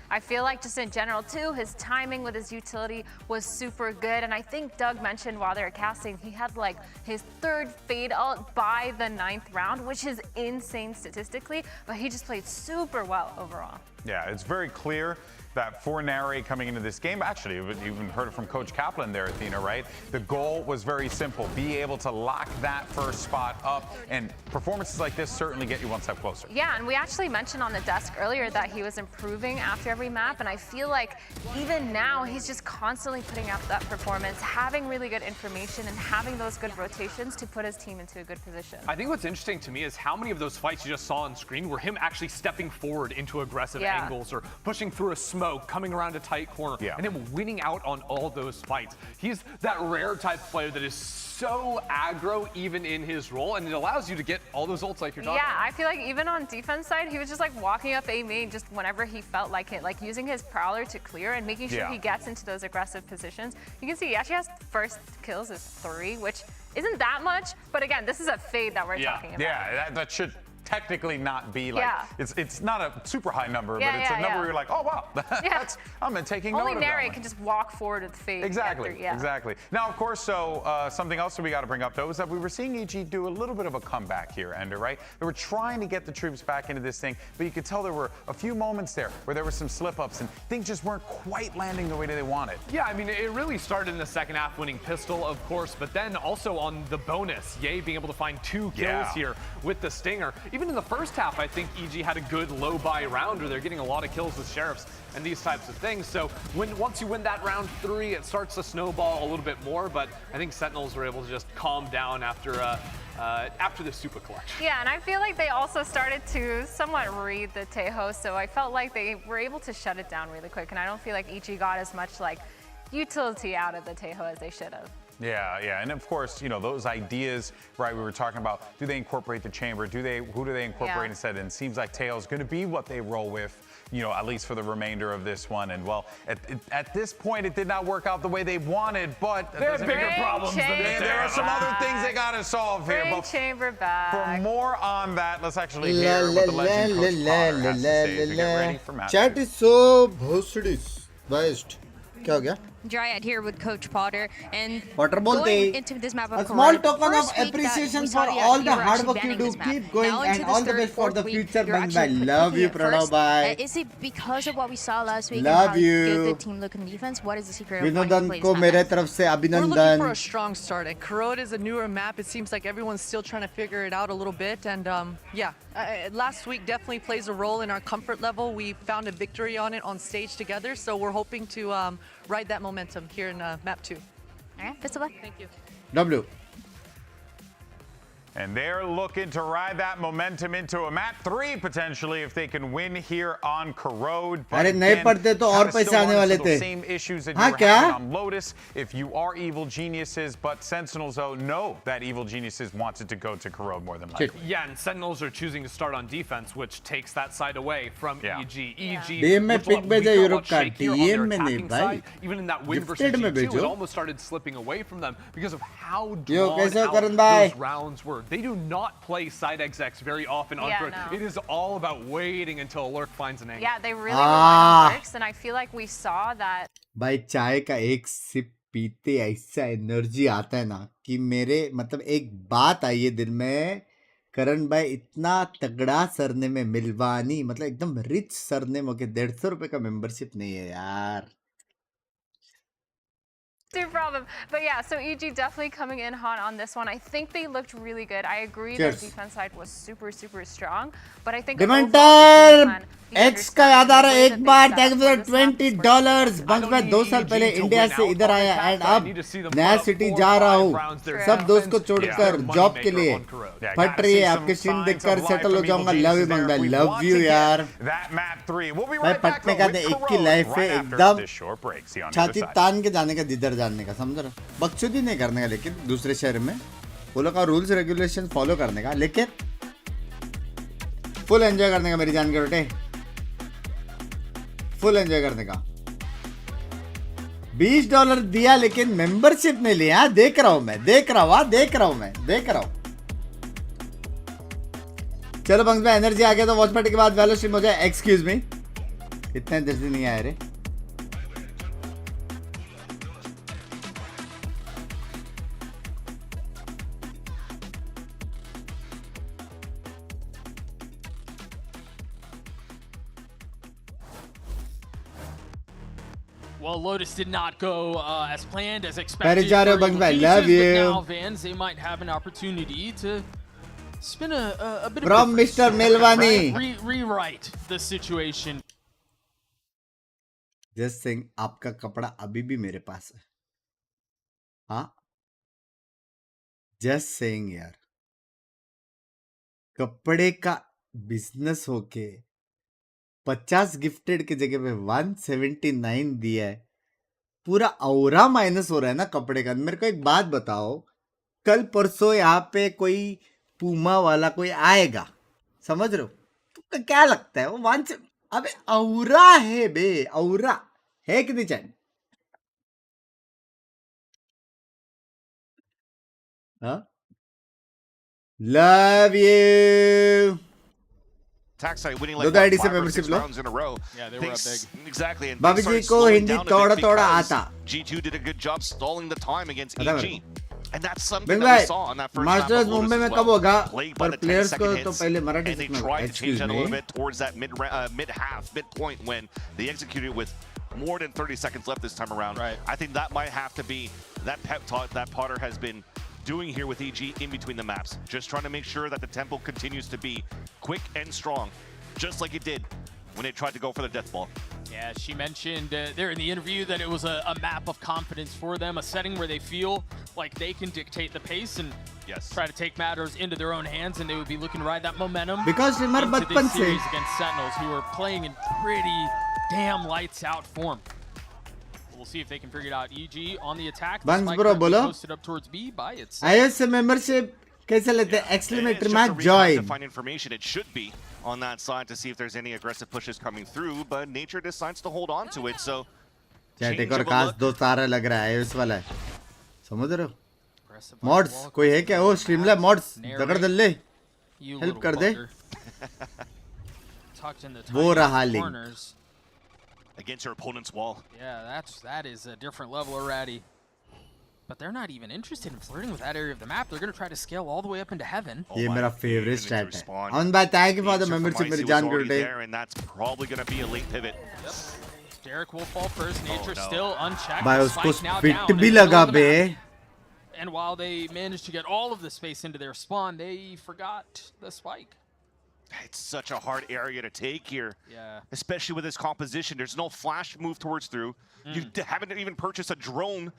I feel like just in general too, his timing with his utility was super good. And I think Doug mentioned while they were casting, he had like his 3rd fade ult by the 9th round, which is insane statistically, but he just played super well overall. Yeah, it's very clear that for Narrate coming into this game, actually, you even heard it from Coach Kaplan there, Athena, right? The goal was very simple. Be able to lock that first spot up, and performances like this certainly get you one step closer. Yeah, and we actually mentioned on the desk earlier that he was improving after every map, and I feel like even now he's just constantly putting out that performance, having really good information and having those good rotations to put his team into a good position. I think what's interesting to me is how many of those fights you just saw on screen were him actually stepping forward into aggressive angles or pushing through a smoke, coming around a tight corner, and him winning out on all those fights. He's that rare type player that is so aggro even in his role, and it allows you to get all those ults like you're talking about. I feel like even on defense side, he was just like walking up A main just whenever he felt like it, like using his prowler to clear and making sure he gets into those aggressive positions. You can see he actually has first kills is 3, which isn't that much, but again, this is a fade that we're talking about. Yeah, that should technically not be like, it's not a super high number, but it's a number where you're like, oh wow, that's, I'm taking note of that. Only Narrate can just walk forward with fade. Exactly, exactly. Now, of course, so something else that we got to bring up, though, is that we were seeing EG do a little bit of a comeback here, Ender, right? They were trying to get the troops back into this thing, but you could tell there were a few moments there where there were some slip-ups and things just weren't quite landing the way that they wanted. Yeah, I mean, it really started in the second half, winning pistol, of course, but then also on the bonus, Ye being able to find 2 kills here with the Stinger. Even in the first half, I think EG had a good low buy round where they're getting a lot of kills with Sheriffs and these types of things. So once you win that round 3, it starts to snowball a little bit more, but I think Sentinels were able to just calm down after the super clutch. Yeah, and I feel like they also started to somewhat read the Tejo, so I felt like they were able to shut it down really quick, and I don't feel like EG got as much like utility out of the Tejo as they should have. Yeah, and of course, you know, those ideas, right, we were talking about, do they incorporate the chamber? Who do they incorporate instead? And it seems like Tail's going to be what they roll with, you know, at least for the remainder of this one. And well, at this point, it did not work out the way they wanted, but they have bigger problems than this. There are some other things they got to solve here. Bring chamber back. For more on that, let's actually hear what the legend Coach Potter has to say as we get ready for match. Chat is so biased. क्या हो गया? Dryad here with Coach Potter, and Potter going into this map of a small token of first week appreciation that for we all saw the hard work you do. Keep going and all the best for the future. Bye. Love you, Pranav. Bye. Is it because of what we saw last week? Love and how you. good the team look in defense? What is the secret of Vinodhan ko mere taraf se We're looking abhinandan. for a strong start, and Corrode is a newer map. It seems like everyone's still trying to figure it out a little bit, and last week definitely plays a role in our comfort level. We found a victory on it on stage together, so we're hoping to ride that momentum here in map 2. All right, best of luck. Thank you. W. And they're looking to ride that momentum into a map 3 potentially if they can win here on Corrode. अरे नहीं पढ़ते तो और पैसे आने वाले थे. Same issues that हाँ you were क्या? having on Lotus if you are evil geniuses, but Sentinels though know that evil geniuses wanted to go to Corrode more than likely. Yeah, and Sentinels are choosing to start on defense, which takes that side away from EG. EG DM में pick भेजा Europe का, DM में नहीं भाई. Even in that win versus Gifted में G2, it भेजो. almost started slipping away from them because of how yo drawn कैसे हो out करण भाई? those rounds were. They do not play side execs very often on Corrode. no. It is all about waiting until a lurk finds an angle. Yeah, they really rely on Binks, and I feel like we saw that. भाई चाय का एक SIP पीते ऐसा energy आता है ना कि मेरे मतलब एक बात आई है दिल में. करण भाई इतना तगड़ा सरने में मिलवानी मतलब एकदम रिच सरने में के 150 रुपए का मेंबरशिप नहीं है यार. No problem. But yeah, so EG definitely coming in hot on this one. I think they looked really good. I agree Cheers. their defense side was super, super strong. But I think Dementor X का याद आ रहा है एक बार. Thank you for $20. बंक में 2 साल पहले इंडिया से इधर आया एंड अब नया सिटी जा रहा हूँ सब दोस्त को छोड़कर जॉब के लिए. फट रही है आपके स्ट्रीम देखकर सेटल हो जाऊंगा. Love you Banga, love you यार. भाई पटने का एक की लाइफ है एकदम छाती तान के जाने का जिधर जाने का समझ रहा. बकचोदी नहीं करने का लेकिन दूसरे शहर में वो लोग का रूल्स रेगुलेशन फॉलो करने का लेकिन फुल एंजॉय करने का. मेरी जान के बेटे फुल एंजॉय करने का. $20 दिया लेकिन मेंबरशिप नहीं लिया. देख रहा हूं मैं, देख रहा हूं. चलो बंक्स में एनर्जी आ गया तो वॉच पार्टी के बाद वैलो स्ट्रीम हो जाए. एक्सक्यूज मी, इतने देर से नहीं आए रे. Well, Lotus did not go as planned, as expected. Pehले जा रहे हो बंक्स भाई, love you. But now Vans, they might have an opportunity to spin a bit From of Mr. Milwani. rewrite the situation. Just Singh आपका कपड़ा अभी भी मेरे पास है. हाँ जस्ट सिंह यार, कपड़े का बिजनेस होके 50 गिफ्टेड की जगह पे 179 दिया है. पूरा औरा माइनस हो रहा है ना कपड़े का. मेरे को एक बात बताओ, कल परसों यहाँ पे कोई पूमा वाला कोई आएगा, समझ रहे हो, तो क्या लगता है वो अबे औरा है बे, औरा है कि नहीं चाहिए. हाँ लव यू. Taxi winning दो like आईडी से 5 or 6 membership low. rounds in a row. Yeah, they were up big. Exactly. And Bobby Binks ji started को slowing Hindi down a bit थोड़ा थोड़ा because आता. G2 did a good job stalling the time against आता EG. And that's something बिंग that we भाई, saw on that first Masters map of Mumbai Lotus में as कब well. होगा? Plagued by पर the प्लेयर्स 10 को second तो hits, पहले मराठी and they सीखना tried to change that a little होगा. bit towards that mid-half, mid-point when they executed with more than 30 seconds left this time around. Right. I think that might have to be that pep talk that Potter has been doing here with EG in between the maps. Just trying to make sure that the tempo continues to be quick and strong, just like it did when they tried to go for the death ball. Yeah, she mentioned there in the interview that it was a map of confidence for them, a setting where they feel like they can dictate the pace and try to take matters into their own hands, and they would be looking to ride that momentum Because into बचपन this से series against Sentinels, who are playing in pretty damn lights out form. We'll see if they can figure it out. EG on the attack. The Banks spike bro, currently बोलो. posted up towards B by its. आईएस से membership कैसे लेते हैं? Exclamatory It's mark just a recon to join. find information. It should be on that side to see if there's any aggressive pushes coming through, but nature decides to hold on to it. So chat change एक और of a cast look. दो तारा लग रहा है IS वाला है, समझ रहे हो. मॉड्स कोई है क्या? वो स्ट्रीमलैब मॉड्स जगड़ दल ले, You हेल्प little कर दे. bugger. Tucked in the वो tiny रहा link. corners. Against her opponent's wall. Yeah, that is a different level already. But they're not even interested in flirting with that area of the map. They're going to try to scale all the way up into heaven. ये मेरा favourite stat है. ऑन बाय thank you for the membership मेरी जान के बेटे. And that's probably going to be a late pivot. Derek will fall first. Nature still unchecked. भाई The उसको spike now fit down in भी the middle लगा of the बे. map. And while they managed to get all of the space into their spawn, they forgot the spike. It's such a hard area to take here. Yeah. Especially with this composition. There's no flash move towards through. You haven't even purchased a drone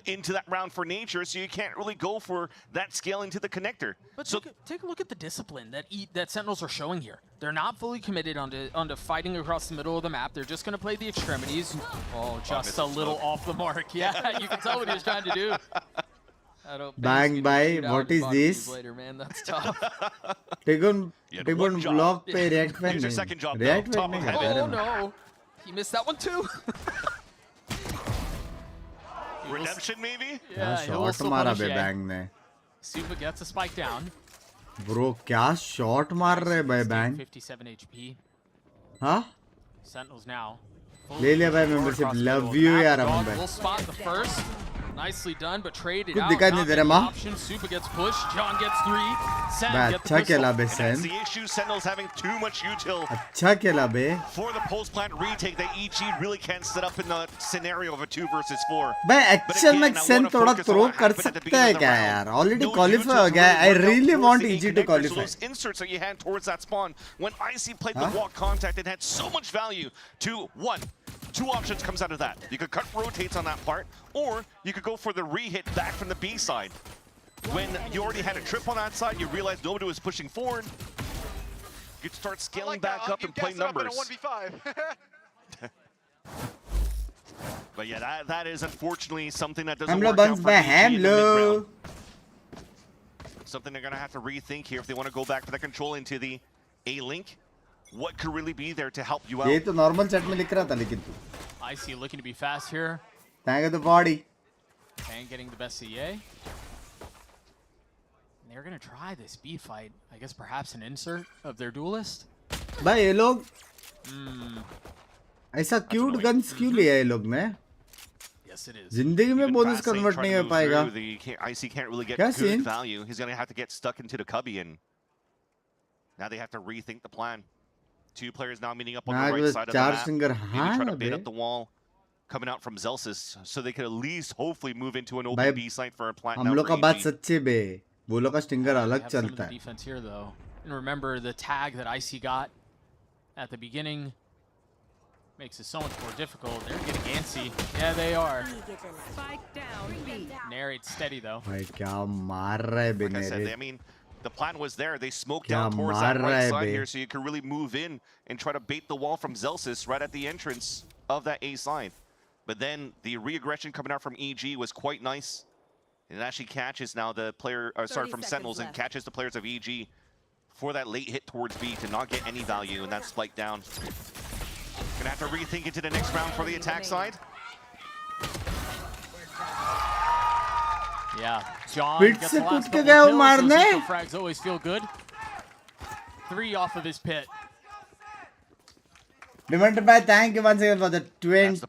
into that round for nature, so you can't really go for that scaling to the connector. But so take a look at the discipline that Sentinels are showing here. They're not fully committed onto fighting across the middle of the map. They're just going to play the extremities. Oh, just a little off the mark. Yeah, you can tell what he was trying to do. Bang by, what is this? Later, man. That's tough. Tigun block पे react Here's your second job. React Top नहीं of करता heaven. है Oh no, he missed that one too. Redemption maybe? Yeah, shot मारा बे Bang ने. Supa gets a spike down. Bro, क्या shot मार रहे भाई Bang? 57 HP. हाँ? Sentinels now. ले लिया भाई membership. Love you यार अमन भाई. We'll spot the first. Nicely done, but traded कुछ out. दिखाई नहीं दे रहा माँ. Supa gets pushed. John gets 3. Sen भाई gets अच्छा the खेला pistol. Bay And that's Sen. the issue. Sentinels having too much util अच्छा खेला बे. for the post-plant retake that EG really can't set up in the scenario of a 2 versus 4. भाई actual में Sen थोड़ा throw कर सकता है क्या यार? Already qualify हो गया. I really want EG to qualify. So those inserts that you had towards that spawn, when IC played the walk contact, it had so much value to one. Two options comes out of that. You could cut rotates on that part, or you could go for the re-hit back from the B side. When you already had a trip on that side, you realized nobody was pushing forward. You could start scaling back up and play numbers. But yeah, that is unfortunately something that doesn't work out for EG in the mid-round. Something they're going to have to rethink here if they want to go back for the control into the A-Link. What could really be there to help you out? ये तो normal chat में लिख रहा था लेकिन तू. I see looking to be fast here. Thank you the body. And getting the best CA. And they're going to try this B fight. I guess perhaps an insert of their duelist. भाई ये लोग ऐसा cute guns क्यों लिया ये लोग ने? Yes, it is. जिंदगी में bonus convert नहीं हो पाएगा. IC can't really get क्या good scene? value. He's going to have to get stuck into the cubby, and now they have to rethink the plan. Two players now meeting up on the right side of the map. Maybe try to bait up the wall coming out from Zelsis, so they could at least hopefully move into an open B site for a plant. हम लोग का बात सच्चे बे. वो लोग का stinger अलग चलता है. Defense here though. And remember the tag that IC got at the beginning makes it so much more difficult. They're getting antsy. Yeah, they are. Narrate steady though. भाई क्या मार रहा है बे Like I said, Narrate. I mean, the plan was there. They smoked down towards that right side here, so you could really move in and try to bait the wall from Zelsis right at the entrance of that A side. But then the re-aggression coming out from EG was quite nice. It actually catches now the player, sorry, from Sentinels and catches the players of EG for that late hit towards B to not get any value, and that's spiked down. Gonna have to rethink into the next round for the attack side. Yeah, John Pit gets से the last कूद के couple गया वो kills. मारने. Those eco frags always feel good. 3 off of his pit. Demanded by thank you once again for the $20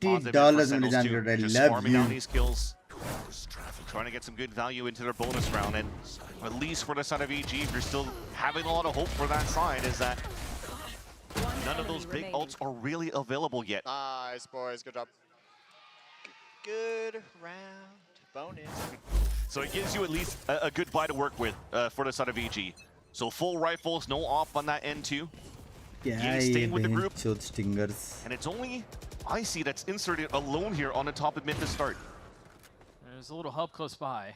Just love farming down you. these kills. Trying to get some good value into their bonus round, and at least for the side of EG, if you're still having a lot of hope for that side, is that none of those big ults are really available yet. Nice, boys. Good job. Good round. Bonus. So it gives you at least a good buy to work with for the side of EG. So full rifles, no off on that end too. क्या staying with the ये group. बहन stingers. And it's only IC that's inserted alone here on the top of mid to start. There's a little help close by.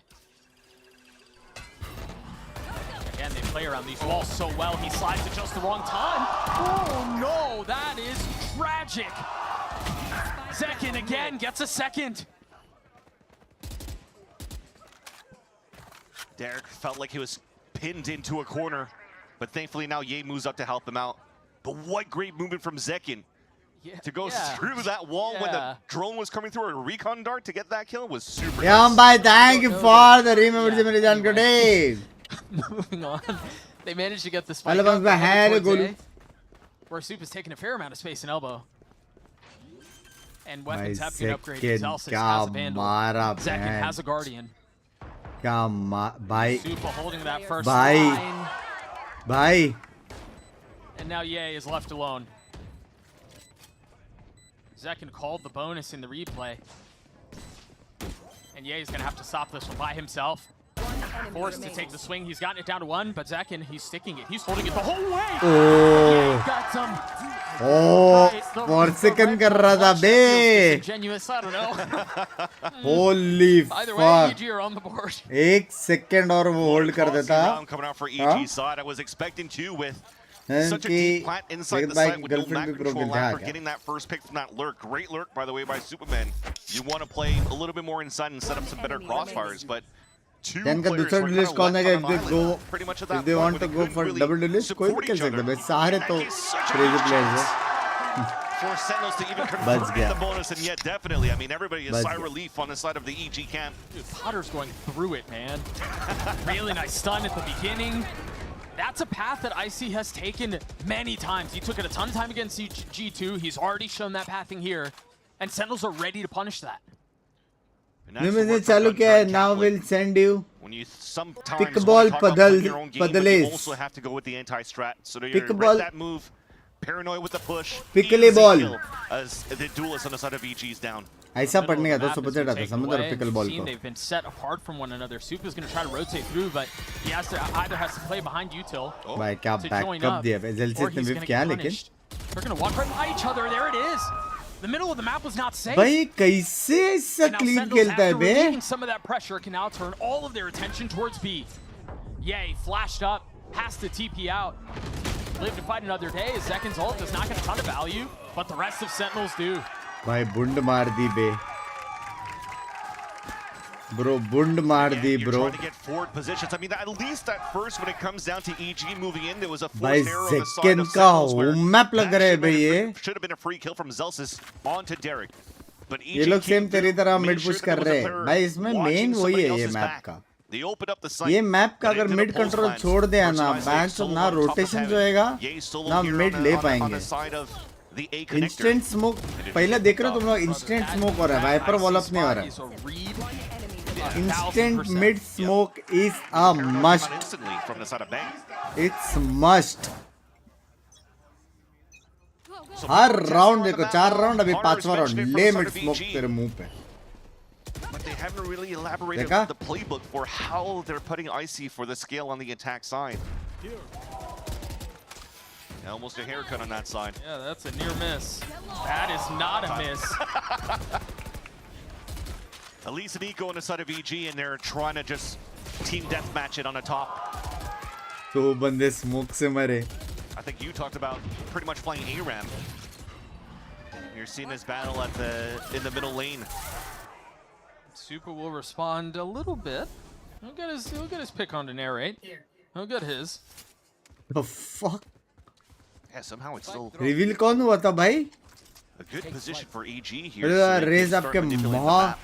Again, they play around these walls so well. He slides at just the wrong time. Oh no, that is tragic. Zekin again gets a second. Derek felt like he was pinned into a corner, but thankfully now Ye moves up to help him out. But what great movement from Zekin. To go through that wall when the drone was coming through, a recon dart to get that kill was super Yeah, bye. Thank you for the remember मेरे जान को day. Moving on. They managed to get the spike Hello, up bye. towards Hello, A, where Soup is taking a fair amount of space in elbow. And weapons have to get upgraded. Zelsis has a Vandal. Zekin has a Guardian. Bye. Supa holding that first Bye. line. Bye. And now Ye is left alone. Zekin called the bonus in the replay. And Ye is going to have to stop this one by himself. Forced to take the swing. He's gotten it down to one, but Zekin, he's sticking it. He's holding it the whole way. Oh. Got some. Oh, for second कर रहा था बे. Genuous, I don't know. Holy Either way, fuck. EG are on the board. एक second और वो hold कर देता. Coming out for EG side. I was expecting to with such a deep plant inside the site with no map control after getting that first pick from that lurk. Great lurk, by the way, by Superman. You want to play a little bit more inside and set up some better crossfires, but two players were kind of left on an island pretty much at that if they want to go for double delist, कोई भी खेल सकता है. सारे तो crazy players हैं. For Sentinels to even convert the bonus, and yet definitely, I mean, everybody is sigh relief on the side of the EG camp. Dude, Potter's going through it, man. Really nice stun at the beginning. That's a path that IC has taken many times. He took it a ton of time against G2. He's already shown that pathing here. And Sentinels are ready to punish that. Now we'll send you. When you sometimes pick a ball, you also have to go with the anti-strat. So you're read that move, paranoid with the push. Pickle ball. As the duelist on the side of EG is down. ऐसा पढ़ने का था super chat आता समझ pickle ball को. They've been set apart from one another. Soup is going to try to rotate through, but he has to either has to play behind util. भाई क्या backup दिया है. ZLC ने whip किया लेकिन. They're going to walk right by each other. There it is. The middle of the map was not safe. भाई कैसे ऐसा क्लीन खेलता है बे. Some of that pressure can now turn all of their attention towards B. Yay, flashed up, has to TP out. Live to fight another day. Zekin's ult does not get a ton of value, but the rest of Sentinels do. भाई बुंड मार दी बे. Bro, bund maar di, bro. Trying to get forward positions. I mean, at least at first, when it comes down to EG moving in, there was a forced arrow on the side of Sentinels where that should have been a free kill from Zelsis onto Derek. But EG ये लोग same तेरी तरह mid push कर रहे हैं. भाई इसमें main वही है ये मैप का. ये मैप का अगर मिड कंट्रोल छोड़ दिया ना, बैंच ना रोटेशन जो होएगा ना मिड ले पाएंगे. इंस्टेंट स्मोक पहले देख रहे हो तुम लोग. इंस्टेंट स्मोक हो रहा है, वाइपर वॉल अप नहीं हो रहा है. Instant mid smoke is a must. It's must. Her round देखो, 4 राउंड, अभी 5वां राउंड ले मिड स्मोक तेरे मुंह पे. But they haven't really elaborated the playbook for how they're putting Icy for the scale on the attack side. Almost a haircut on that side. Yeah, that's a near miss. That is not a miss. Elise and Eco on the side of EG, and they're trying to just team deathmatch it on the top. तो बंदे smoke से मरे. I think you talked about pretty much playing ARAM. You're seeing this battle at in the middle lane. Super will respond a little bit. He'll get his pick on to narrate. He'll get his. The fuck? Yeah, somehow it's still. Reveal कौन हुआ था भाई? A good position for EG here. Raise आपके माँ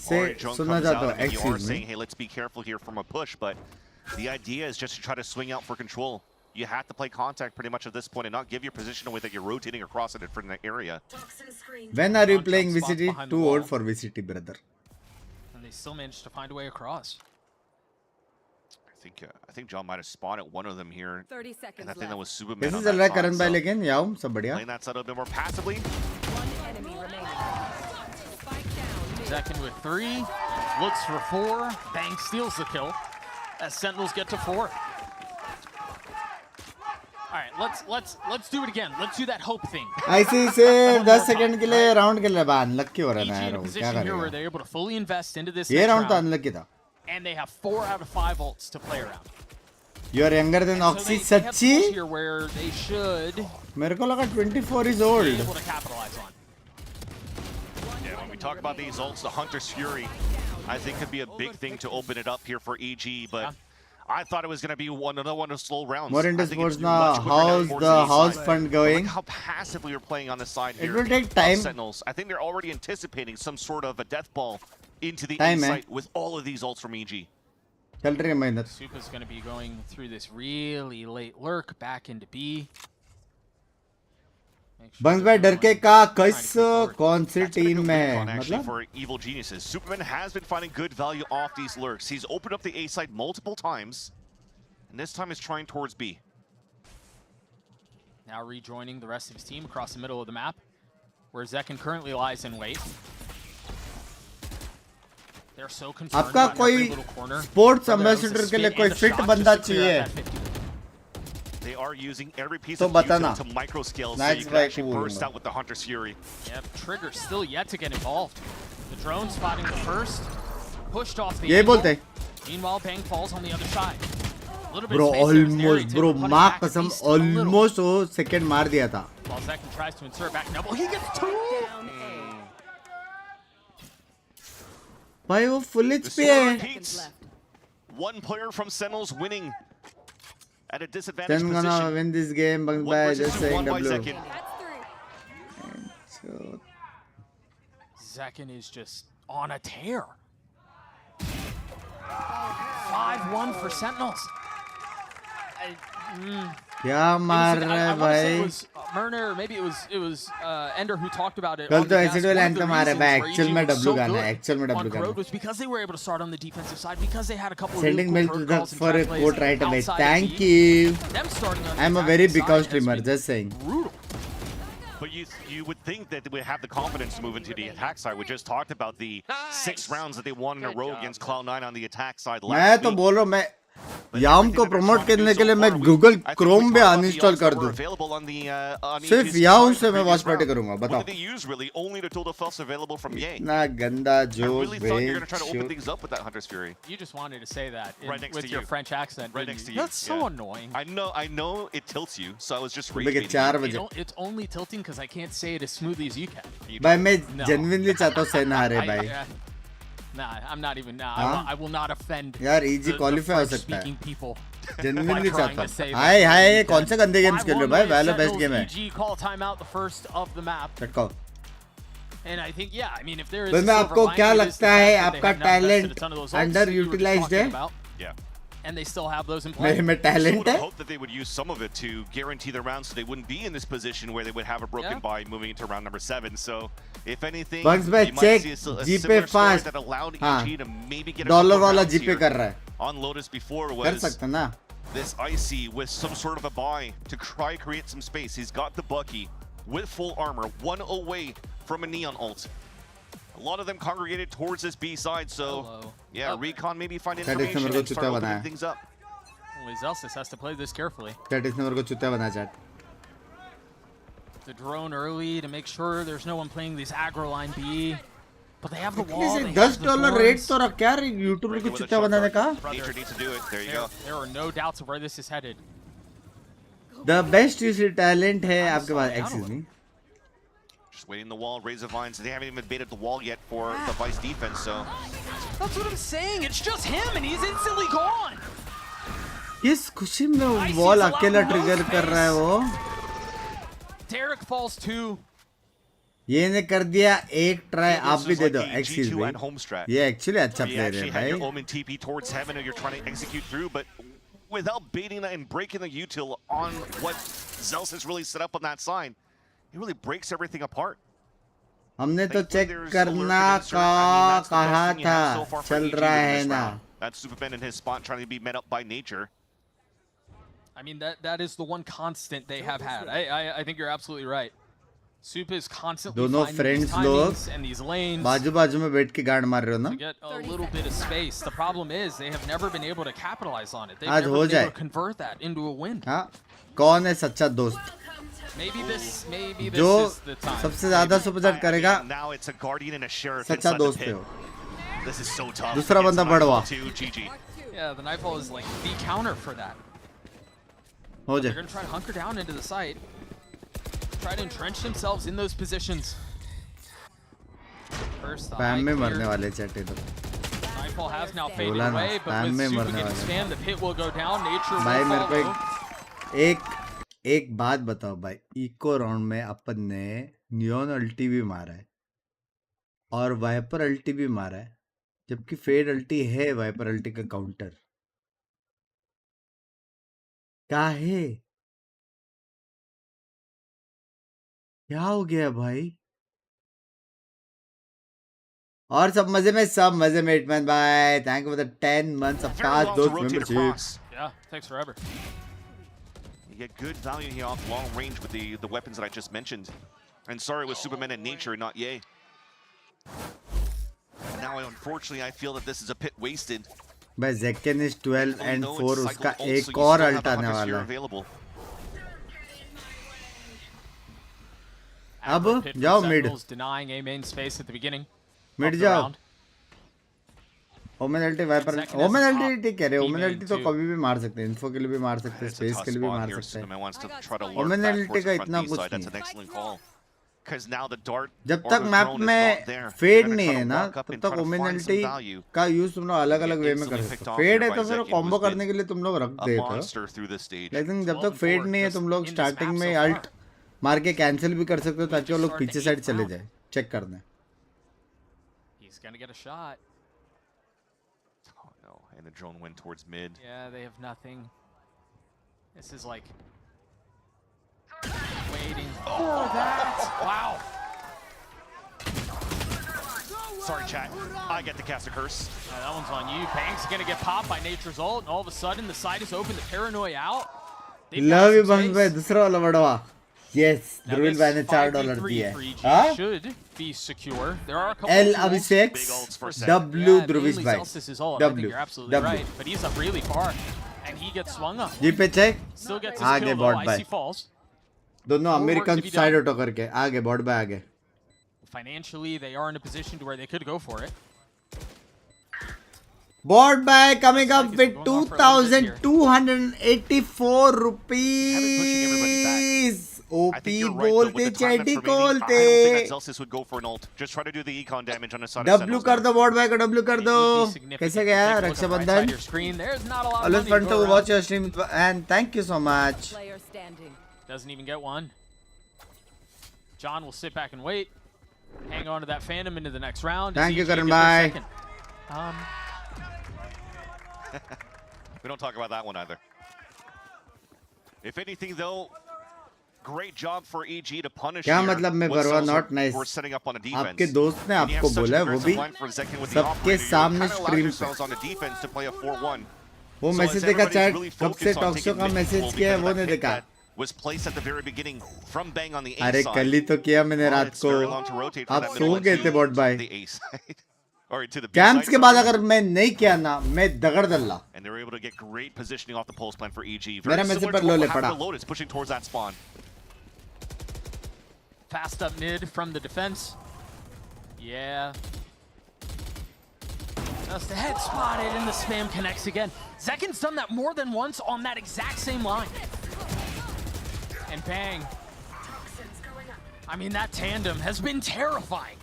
से सुनना चाहता हूँ. You are saying, hey, let's be careful here from a push, but the idea is just to try to swing out for control. You have to play contact pretty much at this point and not give your position away that you're rotating across a different area. When are you playing VCT? Too old for VCT, brother. And they still managed to find a way across. I think John might have spotted one of them here. 30 seconds and I think that was Superman. कैसे चल रहा है करण भाई लेकिन याओ सब बढ़िया. Playing that side a bit more passively. One enemy remaining. Spike down. Zekin with 3, looks for 4. Bang steals the kill. As Sentinels get to 4. All right, let's do it again. Let's do that hope thing. ऐसे से 10 second के लिए round के लिए बान lucky हो रहा है यार. क्या करेगा? They're able to fully invest into this. ये राउंड तो अनलकी था. And they have 4 out of 5 ults to play around. You are younger than Oxy. सच्ची? Here where they should. मेरे को लगा 24 is old. Be able to capitalize on. Yeah, when we talk about these ults, the Hunter's Fury, I think could be a big thing to open it up here for EG, but I thought it was going to be another one of slow rounds. More into sports now. How's the house fund going? Look how passively you're playing on the side here. It will take time. Sentinels. I think they're already anticipating some sort of a death ball into the time, insight with all of these ults from EG. चल रही है मेहनत. Supa's going to be going through this really late lurk back into B. बंस भाई डर के का किस कौन सी टीम में है मतलब? For Evil Geniuses, Superman has been finding good value off these lurks. He's opened up the A side multiple times, and this time is trying towards B. Now rejoining the rest of his team across the middle of the map, where Zekin currently lies in wait. They're so concerned आपका about every कोई little corner. Sports Whether it was a ambassador के spin लिए and कोई a fit shot बंदा just to clear चाहिए. out that 50. They are using every piece तो of बताना. util to micro scale so Nice you can try actually burst बोलूंगा. out with the Hunter's Fury. Yep, Trigger still yet to get involved. The drone spotting the first, pushed off the ये angle. बोलते. Meanwhile, Bang falls on the other side. A little bit Bro, of space there was there. almost, He's bro, able to punish माँ back at कसम, least a little. almost वो second मार दिया था. While Zekin tries to insert back double, he gets two. भाई वो full The HP score है. repeats. One player from Sentinels winning at a disadvantaged Then gonna position. win this game One by versus just two, saying one by W. Zekin. So, Zekin is just on a tear. 5-1 for Sentinels. क्या मार रहा है भाई? Murner, or maybe it was Ender who talked about it. कल on तो the ऐसे cast. डोल One of the anthem आ रहा है भाई. reasons एक्चुअल where में EG was W so गाना है. good एक्चुअल में on W गाना Crowd है. was because they were able to start on the defensive side, because they had a couple of Sending really mail cool to the protocols and for a trap plays quote right away. outside of Thank EG. you. Them starting on the I'm a very attacking big side has streamer. been Just saying. brutal. But you would think that they would have the confidence to move into the attack side. We just talked about the 6 rounds that they won in a row against Cloud9 on the attack side मैं last तो week. बोल रहा हूँ मैं याम को promote करने के लिए मैं गूगल क्रोम पे अनइंस्टॉल कर दूं. सिर्फ याम से मैं वॉच पार्टी करूंगा. बताओ. What did they use really? Only the total false available from Ye. इतना गंदा I जो really thought you were going to try to open बेच. things up with that Hunter's Fury. You just wanted to say that Right next with to your you. French accent. Right didn't next to you? you. That's so yeah. annoying. I know it tilts you, so I was just सुबह के rage 4 You बजे. know, it's only tilting because I can't say it as smoothly as you can. भाई मैं No. genuinely चाहता हूँ सेना हारे भाई. Nah, I'm not even. Nah, हाँ? I will not offend. यार EG the qualify हो सकता French-speaking है. people. Genuinely by trying चाहता to say हूँ. that. हाय हाय कौन से गंदे गेम्स खेल रहे हो 5-1 भाई? win, वैलो बेस्ट Sentinels, गेम है. EG call timeout, the first of the map. चटको. And I think, yeah, I mean, if there is भाई a मैं silver आपको lining, क्या it is the लगता है fact that they आपका have not invested a talent ton of those ults that you were just underutilized talking है? about, Yeah. and they still have those in play. मेरे में I talent would है. hope that they would use some of it to guarantee the round so they wouldn't be in this position where they would have a broken Yeah. bye moving into round number 7. So, if anything, Bugs भाई you might check see a GP similar story fast. that allowed हाँ. EG to maybe get a dollar couple वाला rounds GPay here कर रहा है. on Lotus before कर was सकता ना. this Icy with some sort of a buy to try create some space. He's got the Bucky with full armor, one away from a Neon ult. A lot of them congregated towards this B side, so yeah, Recon maybe find That is information number and को start चुतिया opening बनाया. things up. Well, Zelsis has to play this carefully. That is number को चुतिया बना chat. The drone early to make sure there's no one playing this aggro line B. But they have the wall. इसे They have $10 the rate boards. तो रख यार YouTuber को चुतिया बनाने का. Nature needs to do it. There you go. There are no doubts of where this is headed. The best UC talent है आपके पास. Excuse me. Just waiting the wall, raise the vines. They haven't even baited the wall yet for the Vice defense, so That's what I'm saying. It's just him, and he's instantly gone. किस खुशी में wall अकेला trigger कर रहा है वो. Derek falls too. ये ने कर दिया एक ट्राई. आप भी दे दो. like the Excuse G2 me. and home strat. ये एक्चुअली अच्छा You प्लेयर actually है had your भाई. Omen TP towards heaven and you're trying to execute through, but without baiting that and breaking the util on what Zelsis really set up on that side, it really breaks everything apart. हमने तो Thankfully, check there's करना alert insert. का I mean, that's the best कहा thing you have so था. far for चल EG रहा in है this ना. round. That's Superman in his spot trying to be met up by Nature. I mean, that is the one constant they have had. I think you're absolutely right. Soup is constantly दोनों finding friends these लोग timings and these lanes बाजू बाजू में बैठ के guard मार रहे हो ना. to get a little bit of space. The problem is they have never been able to capitalize on it. They've आज never हो been जाए. able to convert that into a win. हाँ. कौन है सच्चा दोस्त? Maybe this जो is the time. सबसे ज्यादा सुपर चैट करेगा. Now it's a guardian and a sheriff सच्चा inside the दोस्त है pit. वो. This is so tough. दूसरा against बंदा बढ़वा. Nightfall too, GG. Yeah, the Nightfall is like the counter for that. हो They're जाए. going to try to hunker down into the site. Try to entrench themselves in those positions. First, the spam eye में clear. मरने वाले chat इधर. Nightfall has now faded बोला ना, away, but spam with में Super मरने getting वाले. spammed, the pit will go down. Nature भाई will मेरे को follow. एक बात बताओ भाई. इको राउंड में अपन ने नियॉन अल्टी भी मारा है और वाइपर अल्टी भी मारा है, जबकि फेड अल्टी है वाइपर अल्टी का काउंटर. क्या है? क्या हो गया भाई? और सब मजे में, सब मजे में. हिटमैन भाई thank you for the 10 months of Very past long to those rotate membership. across. Yeah, takes forever. You get good value here off long range with the weapons that I just mentioned. And sorry, it was Superman and Nature, not Ye. And now, unfortunately, I feel that this is a bit wasted. भाई Zekken is 12 and 4 Cycle उसका ult, so एक you और still have alt the आने Hunter वाला Sphere है. available. अब Aggro pit for जाओ mid. Sentinels, denying A main space at the beginning. Mid of the जाओ. round. Omen ult Viper. Second has Omen a ult top. ठीक कह रहे. B women main अल्टी तो too. कभी भी मार सकते हैं. इन्फो के लिए भी मार सकते हैं. It's a स्पेस tough के लिए भी spot मार here. सकते हैं. Cinnamon wants to try to lurk Omen back ult towards का the front इतना B कुछ side. That's नहीं an है. excellent call. Because now the dart जब or तक the मैप drone is में not there. फेड They're नहीं gonna है try to ना, walk up तब and तक try to find some ओमिनलिटी value. का यूज तुम लोग अलग अलग वे में कर Instantly सकते picked हो. off फेड there है by तो फिर Zekken, कॉम्बो who's करने के लिए तुम लोग रख a देते हो. monster through this stage. लेकिन जब 12 तक फेड and नहीं है 4 तुम लोग just in this starting map में so अल्ट मार के कैंसिल भी कर सकते हो ताकि वो लोग Starting पीछे the साइड eighth चले round. जाए. चेक करना है. He's gonna get a shot. Oh no, and the drone went towards mid. Yeah, they have nothing. This is like waiting for that. Wow. Sorry, chat. I get to cast a curse. That one's on you. Banks gonna get popped by Nature's ult, and all of a sudden the side is open. The paranoia out. They've got love you some बंस भाई. space. दूसरा वाला बड़वा. Yes Now Dhruvil this भाई ने $4 5v3 दिए. for EG हाँ? should be secure. There are a couple L of tools. Abhishek Big ults for Seth. W Yeah, Dhruvish mainly भाई. Celsius is ult. I think W you're absolutely W. right. But he's up really far, and he gets swung up. जी पे check. Still gets his आगे kill though. Bot Icy भाई. falls. दोनों More work American to be side done. Auto करके आगे bot भाई आगे. Financially, they are in a position to where they could go for it. Board buy coming up Looks like with it's going on for a little bit here. 2,284 pushing everybody rupees. I OP think you're right, though, with बोलते the time that's chatty remaining, I don't think that खोलते. Celsius would go for an ult. Just try to do the econ damage on the side of W Sentinels कर now. दो board buy को W कर It दो. would be significant. कैसे गया Take a look on the right side of Rakshabandhan? your screen. There's not a lot of Always money fun to to go watch around. your stream and thank you so much. Player standing. Doesn't even get one. John will sit back and wait. Hang on to that Phantom into the next round. Thank you, Does EG Karan get their bhai. second? We don't talk about that one either. If anything, though, great job for EG to punish क्या here मतलब मैं what परवाह Cells not nice. were setting up on a defense. आपके दोस्त ने When you have आपको such बोला है an वो aggressive भी line for Zekken with the सबके operator, you सामने kinda allow stream पे. yourselves on the defense to play a 4-1. वो So मैसेज as देखा everybody's चैट really कब से focused on टॉक्सो taking का mid मैसेज control किया है because वो of नहीं that pick देखा. that was placed at the very beginning from Bang on the A अरे side. कल ही तो किया मैंने Well, रात it's को. very long to rotate from आप that सो middle गए to थे बॉट भाई. the A side. Or to the B camps side, के बाद sorry. अगर मैं नहीं किया ना मैं दगड़ दल्ला. And they were able to get great positioning off the pulse plan for EG. मेरा Very मैसेज similar पर to लो what ले happened पड़ा. to Lotus pushing towards that spawn. Fast up mid from the defense. Yeah. Just the head spotted and the spam connects again. Zekken's done that more than once on that exact same line. And bang. I mean, that tandem has been terrifying.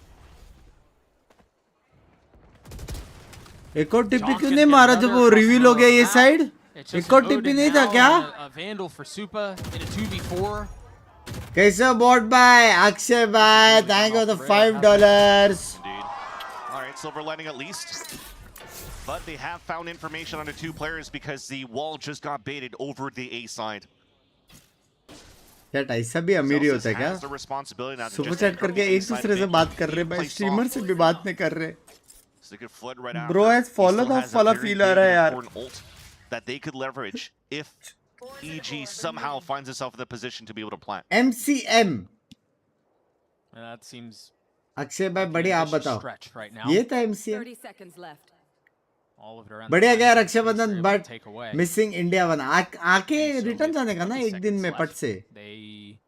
एक और टिप्पी क्यों नहीं मारा जब वो reveal हो गया ये साइड? एक और टिप्पी नहीं था क्या? A vandal for Supa in a 2v4. कैसे bought by Akshay bye thank you for the $5. Indeed. All right, silver lining at least. But they have found information on the two players because the wall just got baited over the A side. क्या ऐसा भी अमीरी होता है क्या? Has the responsibility now to super just chat करके encourage एक the दूसरे से side बात mid, कर रहे भाई. play स्ट्रीमर soft से for भी the बात wall. नहीं कर रहे. So they could flood right Bro after. has He followed still the has a follow very feel uh big रहा है and यार. important ult that they could leverage if EG somehow finds itself in the position to be able to plant. MCM That seems Akshay भाई बढ़िया आप बताओ. stretch right now. ये था MCM. 30 seconds left. All of it around बढ़िया the गया line, Rakshabandhan they're able to but take away. Missing India one आके So रिटर्न with जाने का ना 20 एक दिन seconds में left, पट से. They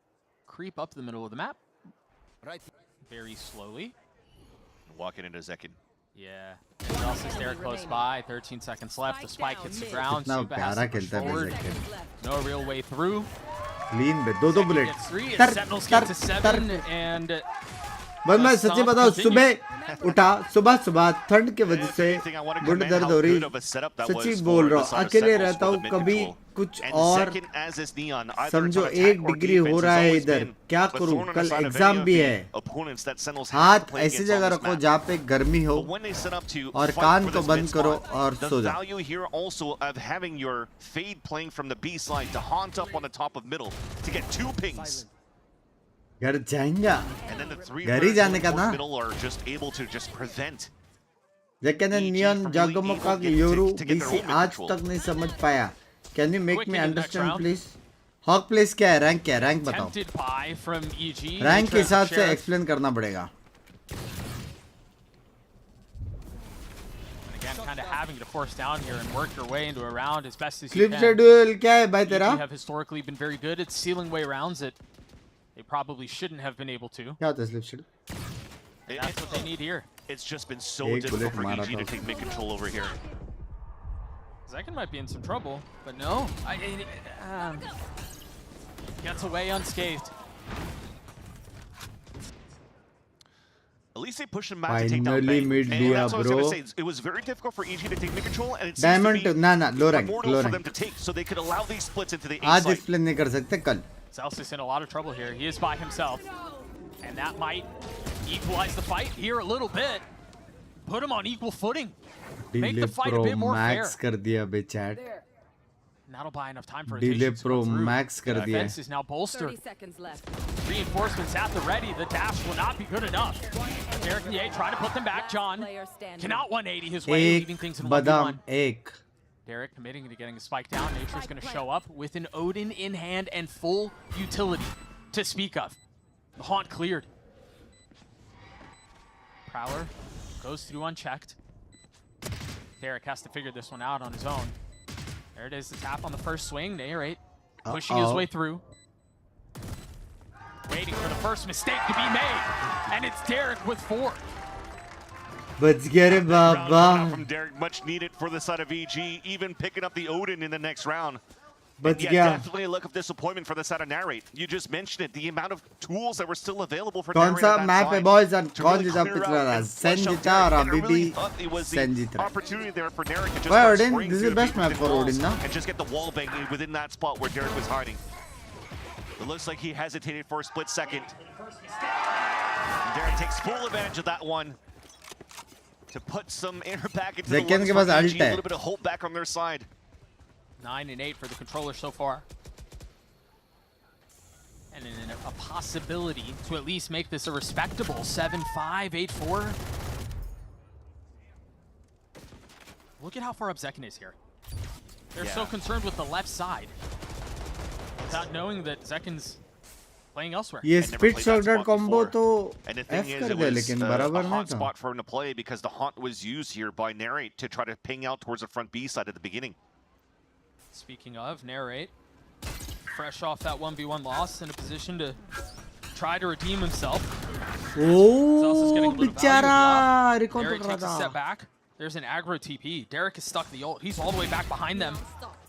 creep up the middle of the map. Very slowly. Walking into Zekken. Yeah. Else is there close by. 13 seconds left. The spike hits the ground. कितना Supa has प्यारा to push खेलता है forward. Zekken. No real way through. Clean पे दो bullet. Gets 3. तर Sentinels तर get to 7. तर And बस मैं सच्ची Stomp बताऊं continues. सुबह उठा सुबह ठंड की वजह से गुड दर्द हो रही. सच्ची बोल रहा हूँ अकेले रहता हूँ कभी कुछ और समझो 1 डिग्री हो रहा है इधर. क्या करूँ कल एग्जाम भी है. हाथ ऐसी जगह रखो जहाँ पे गर्मी हो और कान को बंद करो और सो जाओ. value here also of having your fade playing from the B side to haunt up on the top of middle to get 2 pings. घर जाएंगा. And then the 3 घर ही players जाने का going ना. towards middle are just able to just prevent. लेकिन नियन जागमो का Yoru DC आज तक नहीं समझ पाया. Can you make me understand please? Hawk place क्या है? रैंक क्या है? रैंक बताओ. tempted buy from EG. Rank के हिसाब से Sheriff. एक्सप्लेन करना पड़ेगा. Again, kind of having to force down here and work your way into a round as best as you Flip can. schedule क्या है भाई तेरा? EG have historically been very good at sealing way rounds that they probably shouldn't have been able to. क्या होता है slip schedule? And that's what they need here. It's just been so difficult for EG to take mid control over here. Zekin might be in some trouble, but no. Gets away unscathed. At least they pushed him back to take down Finally Bang. mid And दिया that's what I was going bro. to say. It was very difficult for EG to take mid control, and it seems Diamond to be ना low rank immortal for them to take, so they could allow these splits into the A आज site. explain नहीं कर सकते कल. Celsius in a lot of trouble here. He is by himself. And that might equalize the fight here a little bit. Put him on equal footing. Make the fight a bit more fair. Max कर दिया बे chat. And that'll buy enough time for Delay rotation to Pro go through. Max कर The दिया. defense is now bolstered. 30 seconds left. Reinforcements at the ready. The dash will not be good enough. Derek and Ye try to put them back. John Player standing. cannot 180 his way, leaving things in बादाम 1v1. एक. Derek committing to getting a spike down. Nature's going to show up with an Odin in hand and full utility to speak of. The haunt cleared. Prowler goes through unchecked. Derek has to figure this one out on his own. There it is, the tap on the first swing. Narrate pushing his way through. Waiting for the first mistake to be made. And it's Derek with 4. बच गया रे बाबा. From Derek, much needed for the side of EG, even picking up the Odin in the next round. बच Yeah, गया. definitely a look of disappointment for the side of Narrate. You just mentioned it, the amount of tools that were still available for कौन Narrate सा on that map है side boys और to कौन really जीता clear पिछला out रहा? and Sen flush out जीता और Derek. And I अभी really भी thought it was the Sen जीत रहा है. opportunity there for Derek to just Why start Odin? spraying This is through the best the map thin for walls Odin, no? and just get the wall banging within that spot where Derek was hiding. It looks like he hesitated for a split second. Derek takes full advantage of that one to put some air back into the Zekin lungs के for pass EG, ult a है. little bit of hope back on their side. 9 and 8 for the controller so far. And a possibility to at least make this a respectable 7-5, 8-4. Look at how far up Zekin is here. They're so concerned with the left side without knowing that Zekin's playing elsewhere. ये split shotgun combo तो And the F thing is, कर it दिया was लेकिन a बराबर hot नहीं था. spot for him to play because the haunt was used here by Narrate to try to ping out towards the front B side at the beginning. Speaking of, Narrate, fresh off that 1v1 loss, in a position to try to redeem himself. Oh, बेचारा recon Narrate कर रहा takes a था. step back. There's an aggro TP. Derek is stuck the ult. He's all the way back behind them.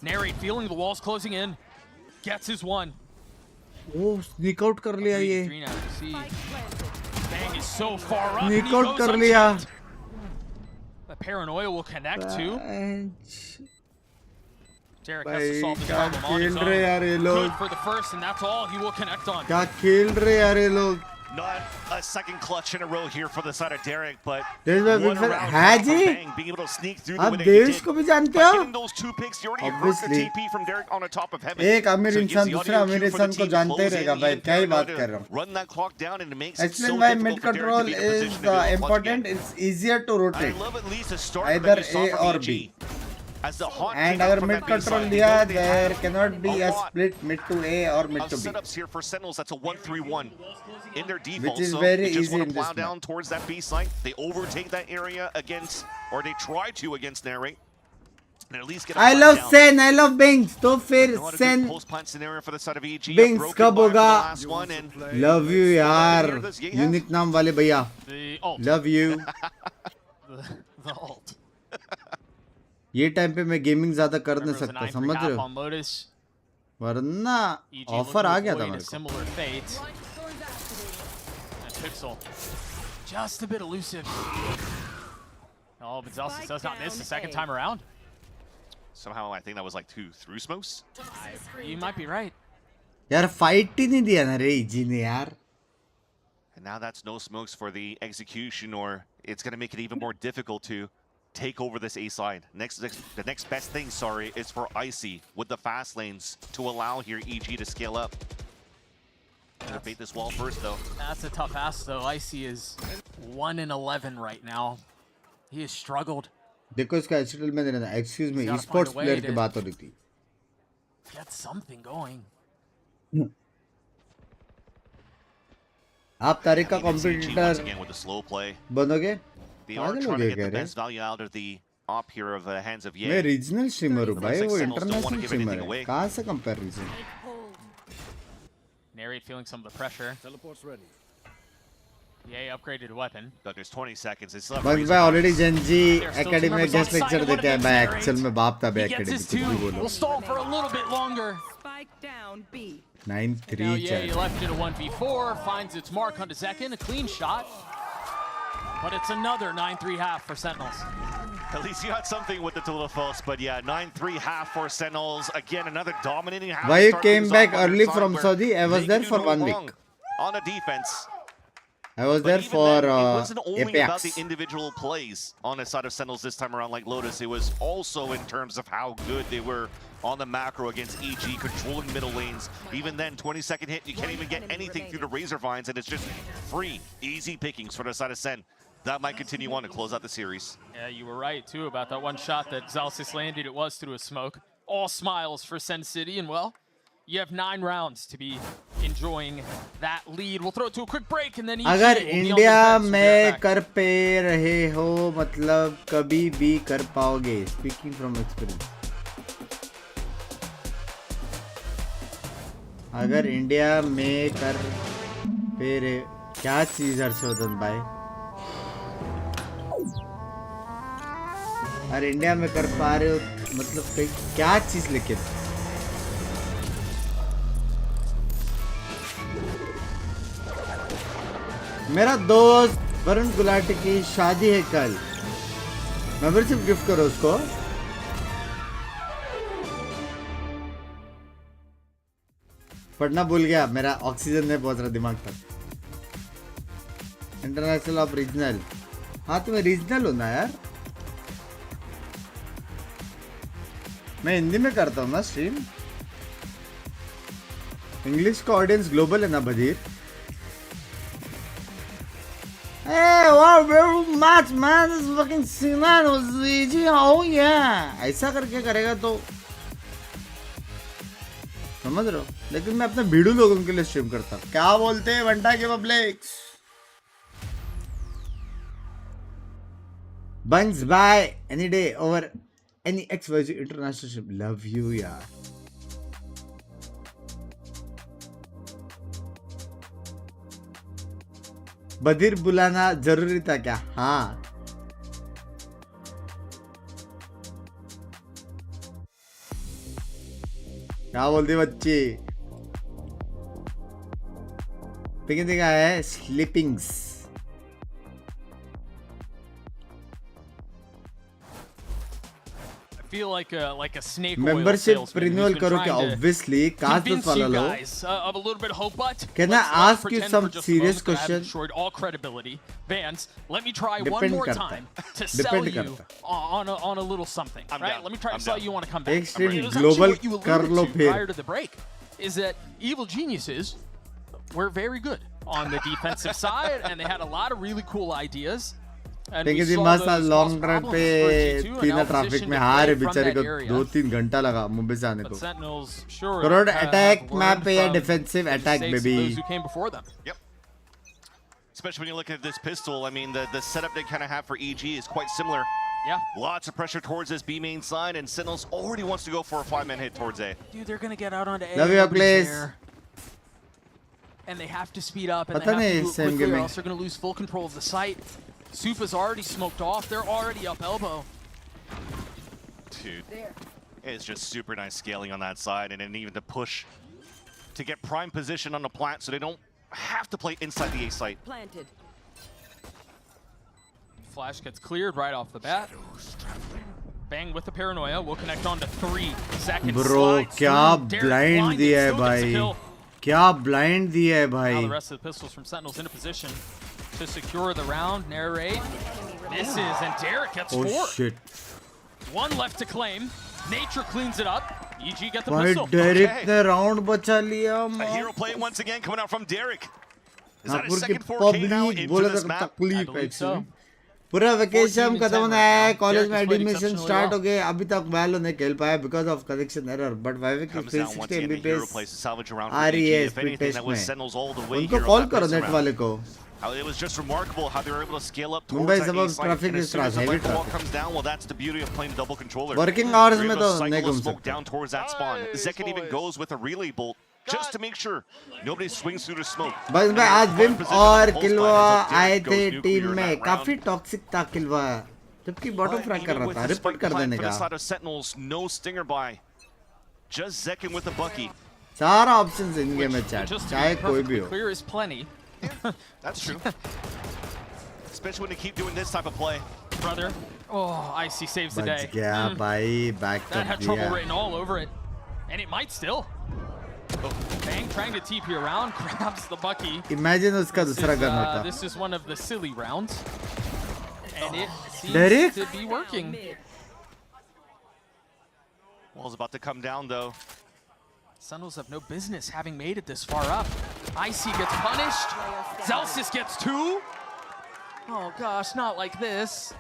Narrate feeling the walls closing in. Gets his one. Oh, sneak out कर लिया ये. 3 now. You see, Bang is so far up. Sneak and he out goes कर लिया. unchecked. The paranoia will connect too. Derek has to solve the क्या problem on his खेल रहे यार ये own. लोग. Good for the first, and that's all he will connect on. क्या खेल रहे यार ये लोग. Not a second clutch in a row here for the side of Derek, but There's a one win for around Haji. Bang, being able to sneak through the आप way that देश he did. को भी जानते By हो? getting those 2 picks, you already heard the Obviously. TP from Derek on the top of heaven. एक अमीर So it gives इंसान the दूसरे audio अमीर cue for the इंसान को team to जानते close रहेगा in, भाई even क्या ही बात to कर रहा हूँ. run that clock down, and it makes it Explain so why difficult mid for Derek to control be in a position is to do a clutch important. again. It's easier to And I rotate. love at least the start Either that you saw A from or EG. B. As the haunt And came out अगर from mid that control baseline, लिया, they know they there have cannot be a lot split mid to A or mid of to B. setups here for Sentinels. That's a 1-3-1 in their default. Which is so very they just easy want in to plow this down towards that B site. They overtake that area against, or they try to against Narrate. And at least get a I flag love down. Sen, I love Binks. तो फिर Not a good Sen post-plant scenario for the side of EG. Binks A broken कब bar for the होगा? last one, and Love you यार. This Ye Unique नाम वाले भैया. The ult. Love you. The ult. ये time पे मैं gaming ज्यादा कर नहीं Remember the सकता 9-3 समझ रहे half हो. on Lotus. वरना EG ऑफर looking आ to गया था avoid a मेरे को. similar fate. And Pixel, just a bit elusive. Oh, but Zelsis does not miss the second time around. somehow I think that was like 2 through smokes. You might be right. यार fight ही नहीं दिया ना रे easy ने यार. And now that's no smokes for the execution, or it's going to make it even more difficult to take over this A side. The next best thing, sorry, is for Icy with the fast lanes to allow here EG to scale up. Gonna bait this wall first, though. That's a tough ask, though. Icy is 1-11 right now. He has struggled. देखो इसका एचटीएल में देना था. Excuse me, He's gotta esports find a way player की to- बात हो रही थी. Get something going. आप तारिक का Even CG once competitor again with the slow play. बनोगे? They are पागल हो trying to गए get क्या the रे? best value out of the op here of the hands of Ye. मैं रीजनल स्ट्रीमर हूँ भाई, वो Sentinels don't wanna international give streamer anything है, away. कहाँ से comparison? Narrate feeling some of the pressure. Teleport's ready. Yay, upgraded weapon. But there's 20 seconds. They still have बस reason भाई to- already Gen Z They're still academy में members guest on lecture site. देते हैं, मैं What actual में बाप था He बे gets एकेडमी, his कुछ भी two. बोलो. We'll stall for a little bit longer. Spike down B. 9-3 Now Yay चल. left in a 1v4, finds its mark on the second, a clean shot. But it's another 9-3 half for Sentinels. At least you had something with the Tulifos, but yeah, 9-3 half for Sentinels. Again, another dominating half. Why you Start came things back off on their early side from where Saudi? I was they there can for do no 1 week. wrong on a defense. I was But there even for then, it wasn't only about the Apex. individual plays on the side of Sentinels this time around like Lotus. It was also in terms of how good they were on the macro against EG, controlling middle lanes. Even then, 20-second hit, you can't even get anything through the Razor Vines, and it's just free, easy pickings for the side of Sen. That might continue on to close out the series. Yeah, you were right, too, about that one shot that Zalsis landed. It was through a smoke. All smiles for Sen City, and well, you have 9 rounds to be enjoying that lead. We'll throw it to a quick break, and then EG अगर will be on India defense. We'll be में right back. कर पे रहे हो मतलब कभी भी कर पाओगे. Speaking from experience. अगर इंडिया में कर पे रहे, क्या चीज हर्षवर्धन भाई? अरे इंडिया में कर पा रहे हो मतलब कहीं क्या चीज लेके? मेरा दोस्त वरुण गुलाटी की शादी है कल, मेंबरशिप गिफ्ट करो उसको. पढ़ना भूल गया, मेरा ऑक्सीजन नहीं पहुंच रहा दिमाग तक. International of regional. हाँ तुम्हें रीजनल होना यार. मैं हिंदी में करता हूँ ना स्ट्रीम. इंग्लिश का ऑडियंस ग्लोबल है ना बधीर. Hey, wow, very much, man. This is fucking Sentinels, EG. Oh yeah. ऐसा करके करेगा तो समझ रहे हो. लेकिन मैं अपने भीड़ू लोगों के लिए स्ट्रीम करता हूँ. क्या बोलते हैं वंटा के publics? Binks, bye any day over any XYZ international ship. Love you, यार. बधिर बुलाना जरूरी था क्या? हाँ. क्या बोलती बच्ची? पिकिंग दिखा है स्लीपिंग्स. Feel like a snake oil Membership salesman renewal who's been करो क्या? trying to Obviously, कास्ट convince वाला you लो. guys of a little bit of hope, but Can I let's ask you pretend some for just a serious moment that I've question? destroyed all credibility. Vance, let me try one Depend more करता time है. to sell Depend you करता. on a little something. I'm Right? down. Let me try to I'm sell down. you want to come back. एक stream It was global actually what you कर लो alluded to फिर. prior to the break is that Evil Geniuses were very good on the defensive side, and they had a lot of really cool ideas. And we लेकिन जी saw मस्त those long run problems पे for G2 and तीन now traffic positioned में to हार play from बेचारे that को area. 2-3 घंटा लगा मुंबई से आने But को. Sentinels sure crore have attack learned map पे या from defensive the attack mistakes of baby. those who came before them. Yep. Especially when you look at this pistol, I mean, the setup they kind of have for EG is quite similar. Yeah. Lots of pressure towards this B main side, and Sentinels already wants to go for a 5-man hit towards A. Dude, they're gonna get out onto A. Love you, nobody's please. there. And they have to speed up, and they पता have नहीं to do it same quickly, or gaming. else they're gonna lose full control of the site. Sufa's already smoked off. They're already up elbow. Dude, it's just super nice scaling on that side, and then even the push to get prime position on the plant so they don't have to play inside the A site. Planted. Flash gets cleared right off the bat. Bang with the paranoia. We'll connect on to 3 seconds. Bro, Slides क्या through. Derek blind blinded, दिया है still gets a भाई. kill. क्या blind दिया है Now the भाई. rest of the pistols from Sentinels in a position to secure the round. Narrate. Misses, and Derek gets 4. Oh shit. 1 left to claim. Nature cleans it up. EG get the भाई pistol. Direct ने round बचा लिया. A hero play once again coming out from Derek. Is that his Nagpur की second 4K now public into बोला this था map? तकलीफ believe so. Actually. पूरा vacation 14 खत्म and होना 10 है. right now. कॉलेज में Derek has played admission exceptionally start हो well. गए. अभी तक वैलो नहीं खेल पाया because of connection error. But वाइवे की Comes down once 360 again. The hero mbps plays to salvage around आ for रही EG. है If speed anything, test that was में. Sentinels all the way उनको here कॉल on that करो best net round. वाले को. It was just remarkable how they were able to scale up towards Mumbai that is about A site, traffic and as is soon as the heavy blank wall traffic. comes down, well, that's the beauty of playing double controller. Working hours You're में able तो to cycle नहीं the घूम smoke सकते. down towards that spawn. Zekin even goes with a relay bolt just to make sure nobody swings through the smoke. बस And मैं in आज prime Vim position और on the pulse किलवा line until आए Derek थे goes team nuclear in में that काफी round. Toxic था किलवा जबकि बॉटम But फ्रैग कर even रहा with था the रिपोर्ट spike कर plan देने for the का side of Sentinels, no stinger by. Just Zekin with a bucky. सारा ऑप्शंस इन गेम में चैट Just to चाहे be कोई भी perfectly हो clear is plenty. That's true. Especially when they keep doing this type of play. Brother. Oh, Icy saves the बच day. गया भाई back That कर had trouble दिया written all over it. And it might still. Oh, Bang trying to TP around, grabs the Bucky. Imagine उसका दूसरा gun होता This is one of the silly rounds. And it seems Derek? to be working. Wall's about to come down though. Sentinels have no business having made it this far up. Icy gets punished. Zelsis gets 2. Oh gosh, not like this.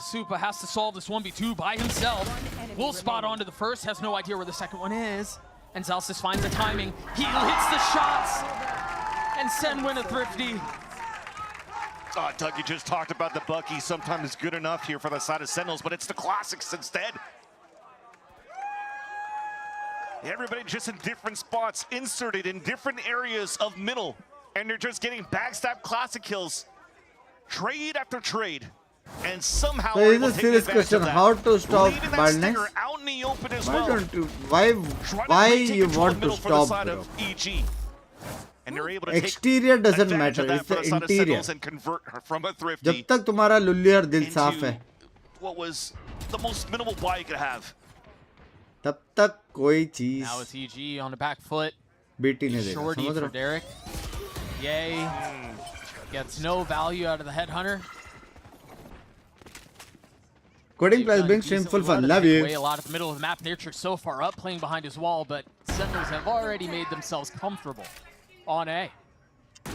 Supa has to solve this 1v2 by himself. Will spot onto the first, has no idea where the second one is. And Zelsis finds the timing. He hits the shots. And Sen win a thrifty. Oh, Doug, you just talked about the Bucky. Sometimes good enough here for the side of Sentinels, but it's the classics instead. Everybody just in different spots, inserted in different areas of middle, and they're just getting backstab classic kills, trade after trade, and somehow So are it's able a to take serious advantage question, of that. how to stop Leaving that badness? stinger out in the open as Why well. don't you why Trying to you retake control want of to middle for the stop side bro of EG. And they're able to take exterior doesn't advantage matter of that it's for the the side of interior Sentinels and convert her from a जब thrifty तक तुम्हारा लुल्ली और दिल साफ into है what was the most minimal buy you could have. तब तक कोई चीज Now it's EG on the back foot. बेटी नहीं देगा Shorty समझ for रहे हो Derek. Yay. Gets no value out of the headhunter. Coding plus Binks stream full fun love you Way a lot at the middle of the map. Nature so far up, playing behind his wall, but Sentinels have already made themselves comfortable on A.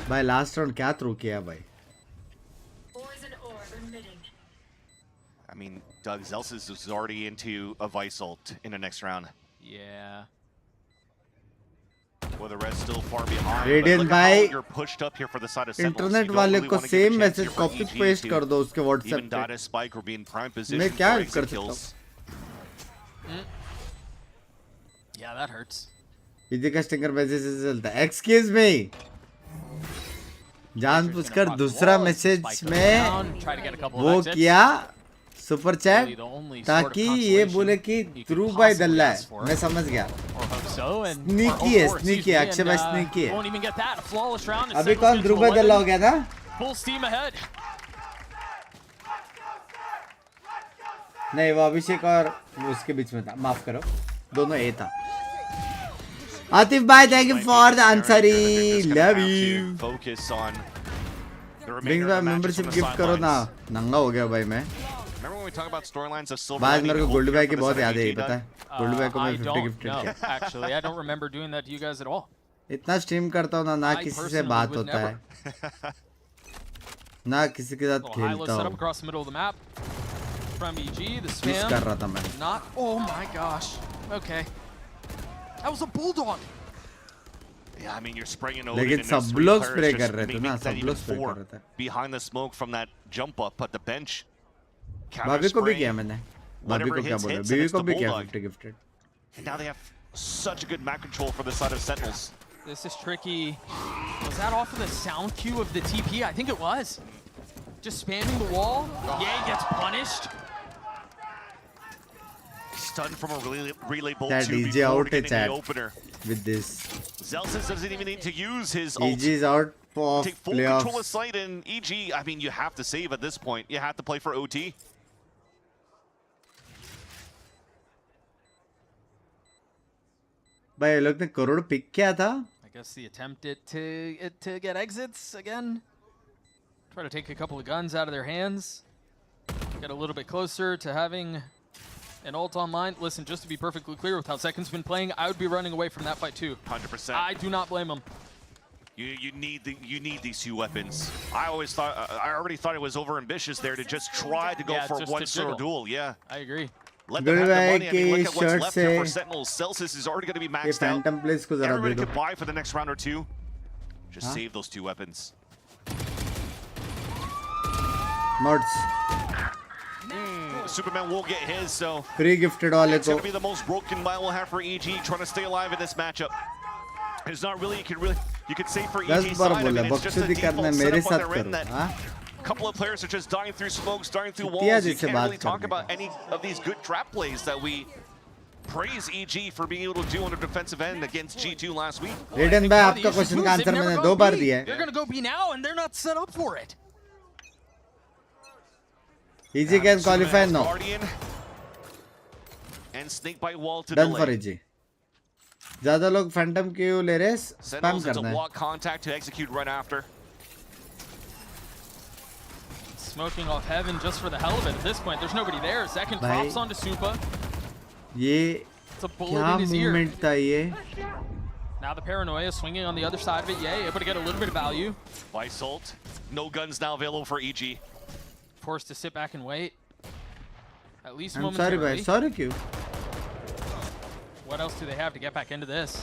भाई last round क्या throw किया भाई I mean, Doug Zelsis is already into a Vice ult in the next round. Yeah. Well, the red's still far behind. Radiant but look at how भाई, you're pushed up here for the side of Sentinels. Internet You don't वाले really को wanna give a same chance message here for copy EG paste to कर दो उसके even WhatsApp dot पे a spike or be in prime मैं position क्या for help कर exit सकता हूँ kills. Yeah, that hurts. Easy का स्टिंगर मैसेज से चलता है एक्सक्यूज मी जानबूझकर दूसरा मैसेज में वो किया सुपर चैट ताकि ये बोले कि थ्रू बाय दल्ला है मैं समझ गया स्नीकी है स्नीकी अक्षय भाई स्नीकी है अभी कौन थ्रू बाय दल्ला हो गया था नहीं वो अभिषेक और उसके बीच में था माफ करो दोनों ए था आतिफ भाई थैंक यू फॉर द आंसरी love you Focus on the being remainder of भाई the matches membership from the gift करो ना sidelines. नंगा हो गया भाई मैं Remember when we talk about storylines of Silver बाद Lining मेरे को and गोल्ड Hope भाई here की for the बहुत side of याद है EG, पता Doug? है गोल्ड भाई को I मैं 50 don't गिफ्टेड know. किया Actually, I don't remember doing that to you guys at all. इतना स्ट्रीम करता हूँ ना ना I किसी से personally बात would होता never. है ना किसी के साथ Little high-low खेलता setup हूँ across the middle of the map from EG. The miss spam. कर रहा था मैं Not. Oh my gosh. Okay. That was a bulldog. Yeah, I mean, you're spraying Odin लेकिन and there's सब 3 लोग players spray just कर रहे थे making ना that सब even लोग स्प्रे 4 कर रहे थे behind the smoke from that jump up at the bench. भाभी को भी किया Counter-spraying. मैंने भाभी Whatever को क्या hits, बोला hits, and बीवी it's को the भी किया bulldog. 50 gifted And now they have such a good map control for the side of Sentinels. This is tricky. Was that off of the sound cue of the TP? I think it was. Just spamming the wall. Yay gets punished. Stunned from a relay bolt That 2 EG before out getting chat the opener. with this Zelsis doesn't even need to use his ult. EG is out of Take full control of playoffs site, and EG, I mean, you have to save at this point. You have to play for OT. भाई ये लोग ने crore pick किया था I guess the attempt to get exits again. Try to take a couple of guns out of their hands. Get a little bit closer to having an ult online. Listen, just to be perfectly clear with how Second's been playing, I would be running away from that fight too. 100%. I do not blame him. You need these 2 weapons. I already thought it was over ambitious there to just try to go Yeah, for just one to solo jiggle. duel. Yeah. I agree. Let them have the Goodbye money. I mean, look at की what's shirt left here for से Sentinels. Celsius is already going to be ये maxed out. Phantom place को जरा दे Everybody दो could buy for the next round or 2. Just Huh? save those 2 weapons. Mods. Superman will get his, so Free gifted वाले it's को. going to be the most broken mile we'll have for EG, trying to stay alive in this matchup. There's not really, you could say for 10 EG bar side, I बोला mean, it's just a बकचोदी करना default मेरे setup on साथ their end करो. that हाँ? a couple of players are just dying through smokes, dying through किया walls. You जिससे can't बात really talk करने about any of these good trap plays that we praise EG for being able to do on their defensive end against G2 last week. रेडन भाई आपका question का answer मैंने 2 बार दिया है. They're going to go B now and they're not set up for it. EG can qualify no. Guardian and snake bite wall to Done for delay. EG. ज़्यादा लोग Phantom क्यों ले रहे हैं? स्पैम Sentinels into करना है. block contact to execute right after. Smoking off heaven just for the hell of it. At this point, there's nobody there. Second props onto Supa. ये It's a bullet क्या in his ear. Movement था ये? Now the paranoia swinging on the other side of it. Yay, able to get a little bit of value. By Salt. No guns now available for EG. Forced to sit back and wait. At least I'm sorry momentarily. भाई. Sorry क्यों? What else do they have to get back into this?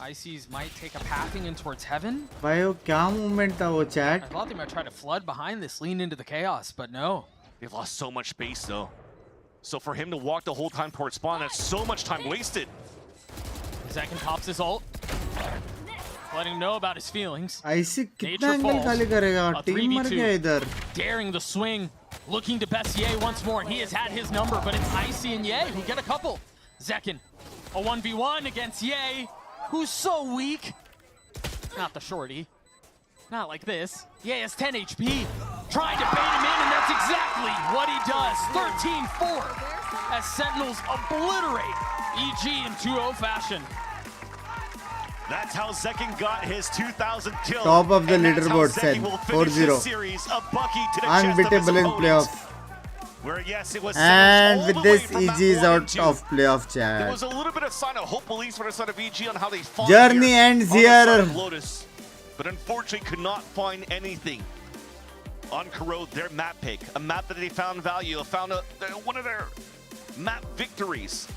Ices might take a pathing in towards heaven. भाई वो क्या movement था वो I chat? thought they might try to flood behind this, lean into the chaos, but no. They've lost so much space though. So for him to walk the whole time towards spawn, that's so much time wasted. Zekin pops his ult. Letting him know about his feelings. ऐसे कितना Nature angle falls. खाली करेगा? A team मर 3v2. गया इधर. Daring the swing. Looking to best Ye once more. He has had his number, but it's Icy and Ye who get a couple. Zekin, a 1v1 against Ye, who's so weak. Not the shorty. Not like this. Ye has 10 HP. Trying to bait him in, and that's exactly what he does. 13-4 as Sentinels obliterate EG in 2-0 fashion. That's how Zekin got his 2,000 kills. Top of the and that's how leaderboard, Zekin Sen. will finish 4-0. this series, a bucky to the chest of his Unbeatable in opponents. playoff. Where yes, it was And all with the this, way from map EG is 1 and out 2. of playoff There chat. was a little bit of sign of hope, at least for the side of EG, on how they fought Journey here ends on the side here. of Lotus, but unfortunately could not find anything on Corrode, their map pick, a map that they found value, found one of their map victories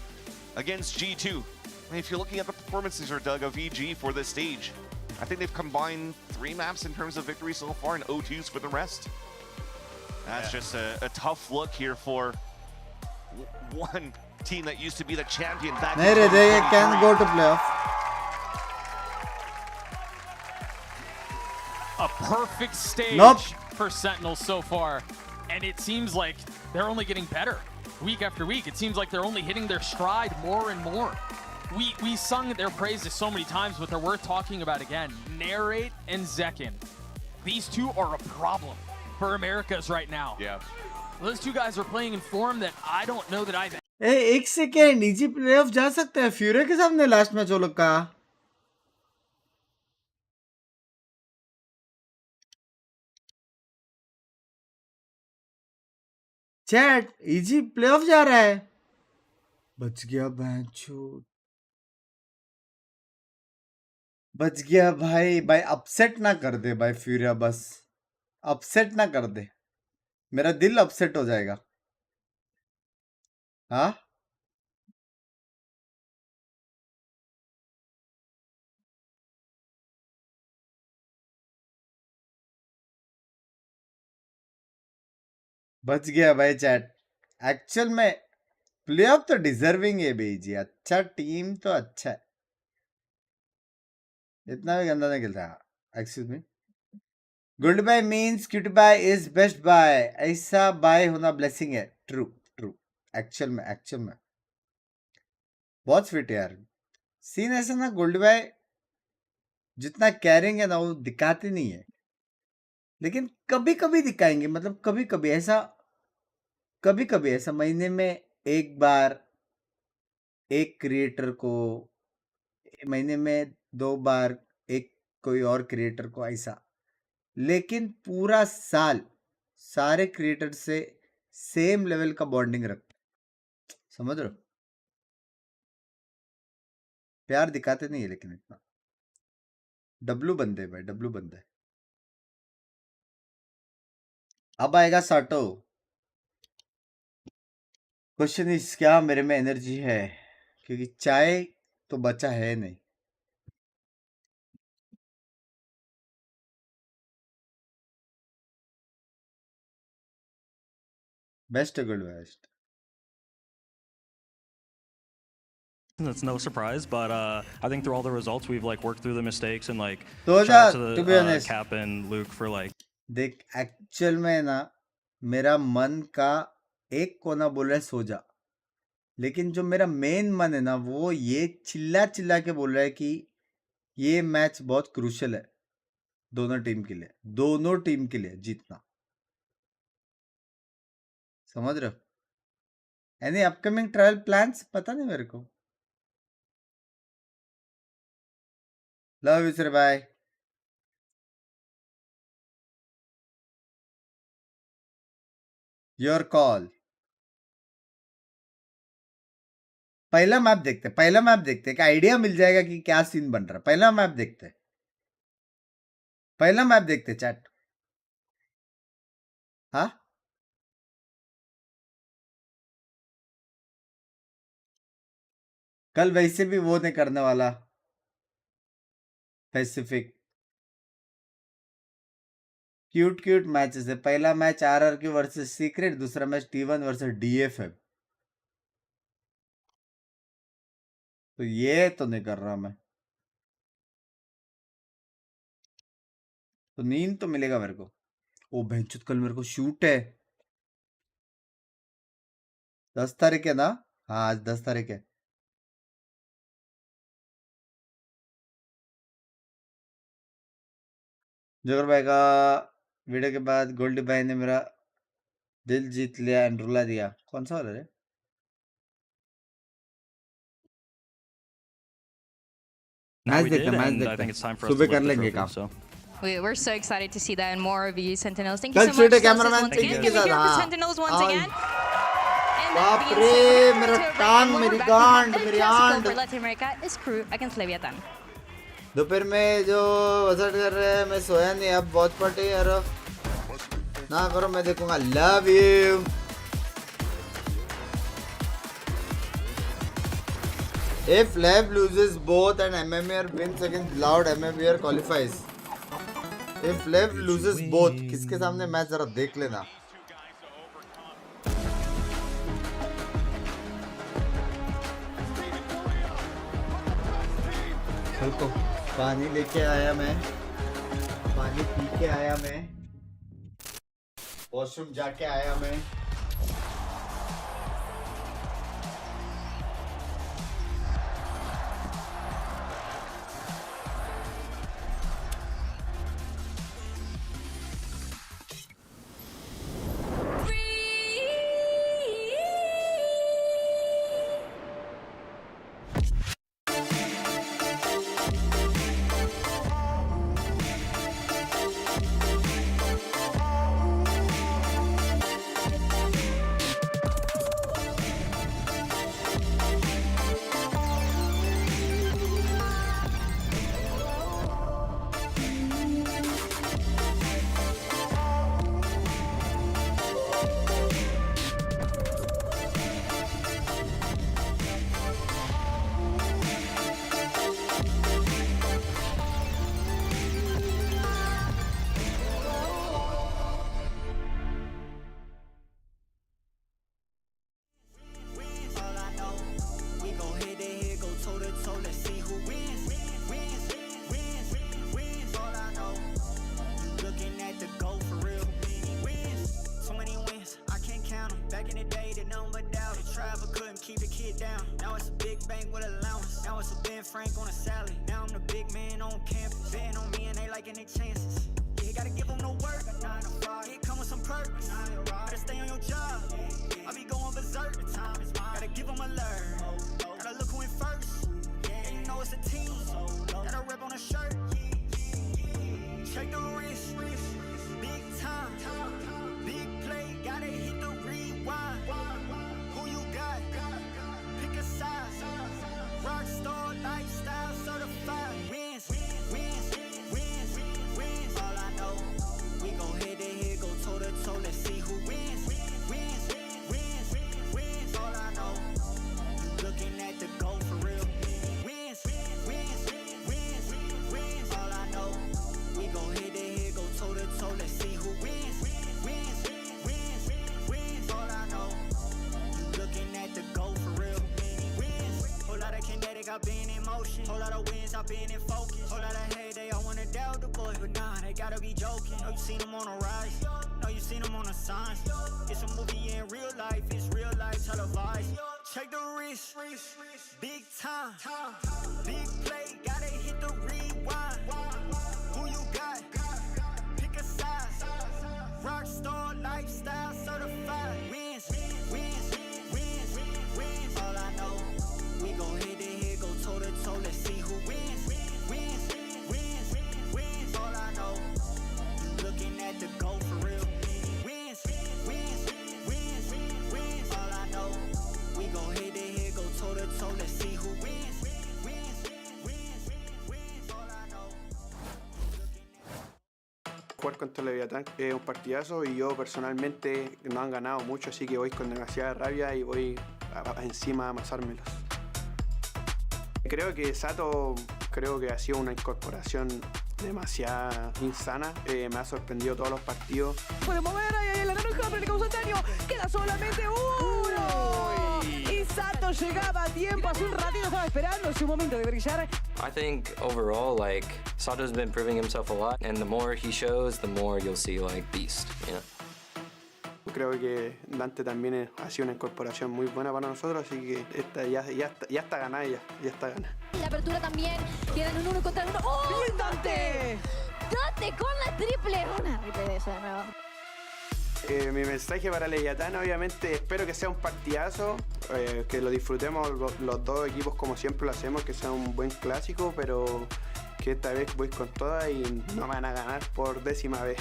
against G2. And if you're looking at the performances here, Doug, of EG for this stage, I think they've combined 3 maps in terms of victories so far and O2s for the rest. That's just a tough look here for one team that used to be the champion back in नहीं रे they can go to playoff. A perfect stage Nope. for Sentinels so far. And it seems like they're only getting better week after week. It seems like they're only hitting their stride more and more. We sung their praises so many times, but they're worth talking about again. Narrate and Zekin. These two are a problem for Americas right now. Yeah. Those two guys are playing in form that I don't know that I've... ए एक second easy playoff जा सकते हैं fury के सामने last match वो लोग का. Chat easy playoff जा रहा है. बच गया बैंचो. बच गया भाई. भाई अपसेट ना कर दे भाई फ्यूरिया. बस अपसेट ना कर दे. मेरा दिल अपसेट हो जाएगा. हाँ बच गया भाई चैट. एक्चुअल में प्लेऑफ तो डिजर्विंग है भाई जी. अच्छा टीम तो अच्छा है. इतना भी गंदा नहीं खेलता. Excuse me. Good bye means cute bye is best bye. ऐसा बाय होना ब्लेसिंग है. True true. एक्चुअल में बहुत फिट है यार. सीन ऐसा ना गोल्ड बाय जितना कैरिंग है ना वो दिखाते नहीं है, लेकिन कभी कभी दिखाएंगे. मतलब कभी कभी ऐसा महीने में एक बार एक क्रिएटर को, महीने में 2 बार एक कोई और क्रिएटर को, ऐसा. लेकिन पूरा साल सारे क्रिएटर से सेम लेवल का बॉन्डिंग रखते. समझ रहे हो? प्यार दिखाते नहीं है लेकिन इतना. डब्लू बंदे भाई, डब्लू बंदे. अब आएगा साटो. क्वेश्चन इज क्या मेरे में एनर्जी है? क्योंकि चाय तो बचा है नहीं. Best to good best. That's no surprise, but I think through all the results, we've like worked through the mistakes and like तो shout out जा, to to be the honest, Cap and Luke for like. देख actual में ना मेरा मन का एक कोना बोल रहा है सो जा, लेकिन जो मेरा मेन मन है ना वो ये चिल्ला चिल्ला के बोल रहा है कि ये मैच बहुत क्रूशियल है दोनों टीम के लिए जीतना. समझ रहे हो? एनी अपकमिंग ट्रायल प्लान्स पता नहीं मेरे को. Love you sir, bye. Your call. पहला मैप देखते एक आइडिया मिल जाएगा कि क्या सीन बन रहा है. पहला मैप देखते चैट. हाँ, कल वैसे भी वो नहीं करने वाला पैसिफिक. क्यूट मैचेस है. पहला मैच RRQ वर्सेस सीक्रेट, दूसरा मैच T1 वर्सेस DF है. तो ये तो नहीं कर रहा मैं. तो नींद तो मिलेगा मेरे को. ओ बेंचुत, कल मेरे को शूट है. 10 तारीख है ना? हाँ, आज 10 तारीख है. जोगर भाई का वीडियो के बाद गोल्डी भाई ने मेरा दिल जीत लिया एंड रुला दिया. कौन सा वाला रे? मैच देखते सुबह कर लेंगे काम. We're so excited to see that and more of you, Sentinels. Thank you कल so much. छोटे कैमरामैन once थिंकिंग again. के We're साथ. here for हाँ, Sentinels once again. And that बाप being रे, said, we're मेरा going to टांग, break. मेरी We're back गांड, with मेरी El Clasico and. for Latin America is Crew against Leviathan. दोपहर में जो वजट कर रहे हैं, मैं सोया नहीं. अब वॉच पार्टी यार ना करो, मैं देखूंगा. Love you. If Lev loses both and MMR wins against Loud, MMR qualifies. If Lev loses both, किसके सामने मैच जरा देख लेना. को पानी लेके आया मैं, पानी पी के आया मैं, वॉशरूम जाके आया मैं. Whole lot of wins, I've been in focus. Whole lot of hate, they all wanna doubt the boys, but nah, they gotta be joking. Know you seen them on a rise, know you seen them on the signs. It's a movie in real life, it's real life televised. Check the wrist, big time, big play, gotta hit the rewind. Who you got? Pick a side. Rockstar lifestyle certified. Wins. All I know, we gon' hit the head, go toe to toe. Let's see who wins. All I know, you looking at the goal for real. Wins. All I know, we gon' hit the head, go toe to toe. Let's see who wins. All I know. Jugar contra Leviatán es un partidazo y yo personalmente no han ganado mucho, así que voy con demasiada rabia y voy encima a amasármelos. Creo que Sato ha sido una incorporación demasiado insana, me ha sorprendido todos los partidos. Puede mover ahí la naranja, pero le causa daño. Queda solamente uno. Y Sato llegaba a tiempo, hace un ratito estaba esperando su momento de brillar. I think overall, like, Sato's been proving himself a lot, and the more he shows, the more you'll see, like, beast, you know? Creo que Dante también ha sido una incorporación muy buena para nosotros, así que esta ya está ganada, ya está ganada. La apertura también, quedan un 1 contra 1. ¡Oh! ¡Bien, Dante! Dante con la triple. Una triple de esa de nuevo. Mi mensaje para Leviatán, obviamente, espero que sea un partidazo, que lo disfrutemos los dos equipos como siempre lo hacemos, que sea un buen clásico, pero que esta vez voy con todas y no me van a ganar por 10ª vez.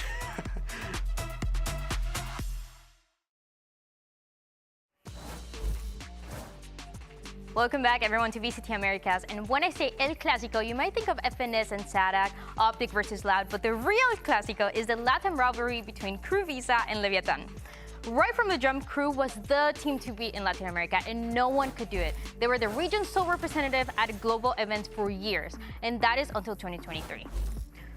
Welcome back, everyone, to VCT Americas. And when I say El Clásico, you might think of FNS and SADAC, Optic versus Loud, but the real Clásico is the LATAM rivalry between Crew Visa and Leviatán. Right from the jump, Crew was the team to beat in Latin America, and no one could do it. They were the region's sole representative at global events for years, and that is until 2023.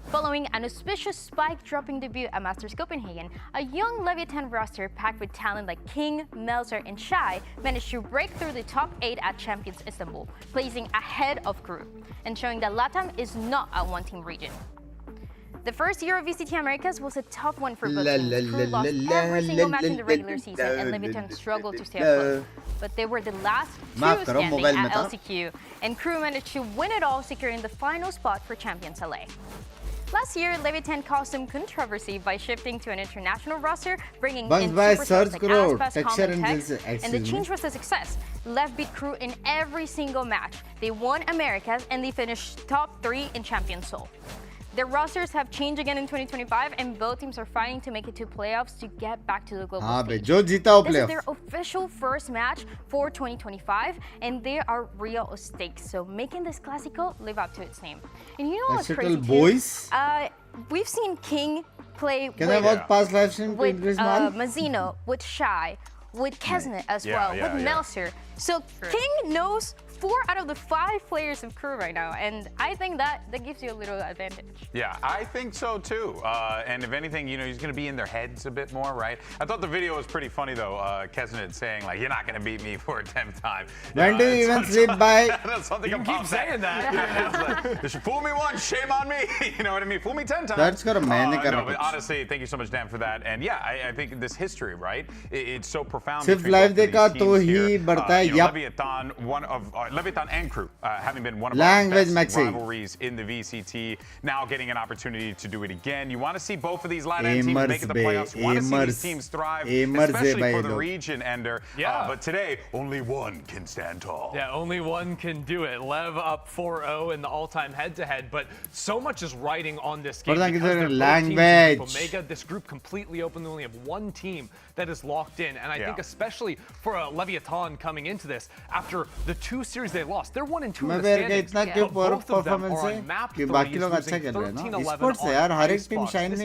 Following an auspicious spike-dropping debut at Masters Copenhagen, a young Leviatán roster packed with talent like King, Melzer, and Shy managed to break through the top 8 at Champions Istanbul, placing ahead of Crew, and showing that LATAM is not a one-team region. The first year of VCT Americas was a tough one for both teams. Crew lost every single match in the regular season, and Leviatán struggled to stay afloat. But they were the last two standing at LCQ, and Crew managed to win it all, securing the final spot for Champions LA. Last year, Leviatán caused some controversy by shifting to an international roster, bringing in superstars like Aspas, Calm, and Tex, and the change was a success. Lev beat Crew in every single match. They won Americas, and they finished top 3 in Champions Seoul. Their rosters have changed again in 2025, and both teams are fighting to make it to playoffs to get back to the global stage. This is their official first match for 2025, and they are real stakes. So making this Clásico live up to its name. And you know what's crazy too? We've seen King play with Mazzino, with Shy, with Kesnet as well, with Melzer. So King knows 4 out of the 5 players of Crew right now, and I think that gives you a little advantage. Yeah, I think so too. And if anything, you know, he's going to be in their heads a bit more, right? I thought the video was pretty funny though. Kesnet saying like, "You're not going to beat me for a 10th time." When do you even sleep by? That's something you keep saying that. Like, if you fool me once, shame on me. You know what I mean? Fool me 10 times. That's got a man. No, but honestly, thank you so much, Dan, for that. And yeah, I think this history, right? It's so profound. सिर्फ live देखा तो ही बढ़ता है. Leviatán, Leviatán and Crew, having been one of Language our best maxi. rivalries in the VCT, now getting an opportunity to do it again. You want to see both of these LATAM teams make it to the playoffs. You want to see these teams thrive, especially for the region, Ender. Yeah. But today, only one can stand tall. Yeah, only one can do it. Lev up 4-0 in the all-time head-to-head, but so much is riding on this game. Because they're both teams in Omega, this group completely open. They only have one team that is locked in, and I think especially for a Leviatán coming into this, after the 2 series they lost, they're 1-2 in the standings. But both of them are on map 3, losing 13-11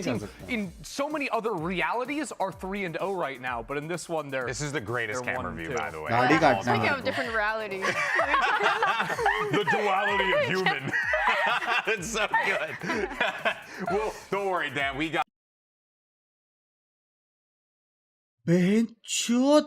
on in so many other realities are 3-0 right now, but in this one this is the greatest camera view, by the way. Speaking of different realities. The duality of human. It's so good. Well, don't worry, Dan. We got. Benchot.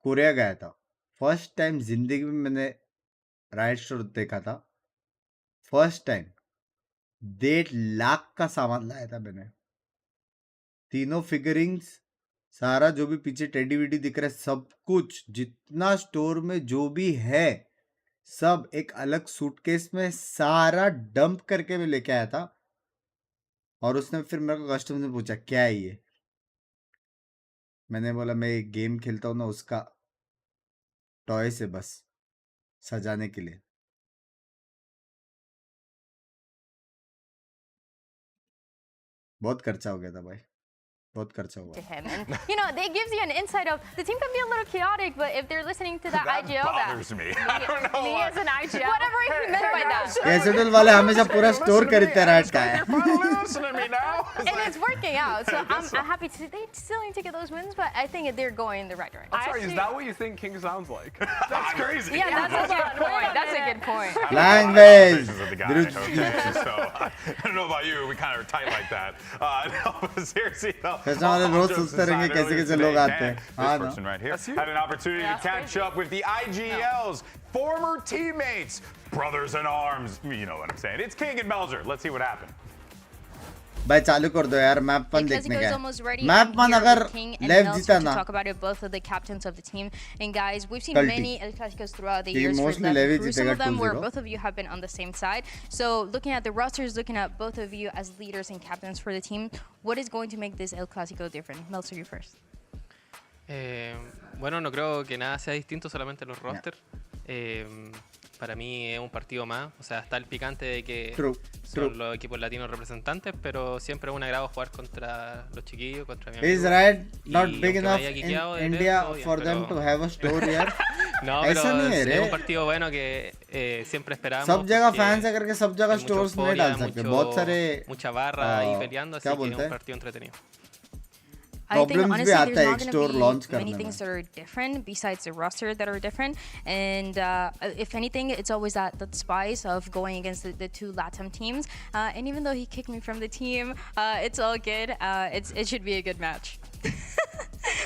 Korea गया था, first time जिंदगी में मैंने right store देखा था, first time 1.5 lakh का सामान लाया था मैंने, तीनों फिगरिंग्स, सारा जो भी पीछे टेडी वेडी दिख रहा है, सब कुछ जितना स्टोर में जो भी है सब एक अलग सूटकेस में सारा डंप करके मैं लेके आया था। और उसने फिर मेरे को कस्टमर से पूछा क्या है ये, मैंने बोला मैं एक गेम खेलता हूँ ना, उसका टॉय से बस सजाने के लिए। बहुत खर्चा हो गया था भाई, बहुत खर्चा हुआ। To him, and you know, it gives you an insight of the team can be a little chaotic, but if they're listening to that IGL, bothers me. I don't know me why. as an IGL, whatever he meant by that. कैसेटल वाले हमेशा पूरा store खरीदते rat का है। And it's working out, so I'm happy to. They still need to get those wins, but I think they're going in the right direction. I'm sorry, is that what you think King sounds like? That's crazy. Yeah, that's a good point. That's a good point. Language. So I don't know about you, we kind of are tight like that. No, seriously though. कैसे वाले रोज सोचते रहेंगे कैसे कैसे लोग आते हैं। हाँ This person right here had an opportunity to catch up with the IGL's former teammates, brothers in arms. You know what I'm saying. It's King and Melzer. Let's see what happened. भाई चालू कर दो यार, map पन Because देखने he का goes almost ready. Map पन अगर King and लेव Melzer जीता to ना, talk about it, both of the captains of the team. And guys, we've seen Culty. many El Clásicos throughout the Team years for mostly Lev Levi and Crew. Some जीतेगा of them where 2-0. both of you have been on the same side. So looking at the rosters, looking at both of you as leaders and captains for the team, what is going to make this El Clásico different? Melzer, you first. Bueno, no creo que nada sea distinto, solamente los rosters. Para mí es un partido más, o sea, está el picante de que son los equipos latinos representantes, pero siempre es un agrado jugar contra los chiquillos, contra mi amigo. is Riot not Y big aunque enough me haya in quiqueado de India todo bien, for them pero- to have a store here? No, pero ऐसा नहीं है es रे, un partido bueno que siempre esperamos. सब जगह porque fans है करके सब जगह hay mucha स्टोर्स में euforia, डाल सकते हैं, बहुत सारे mucha barra ahí peleando, así क्या que es बोलते un हैं, partido entretenido. I think Problems honestly भी आता there's है not एक going store to launch be many करने things में। that are different besides the roster that are different. And if anything, it's always that spice of going against the two LATAM teams. And even though he kicked me from the team, it's all good. It should be a good match.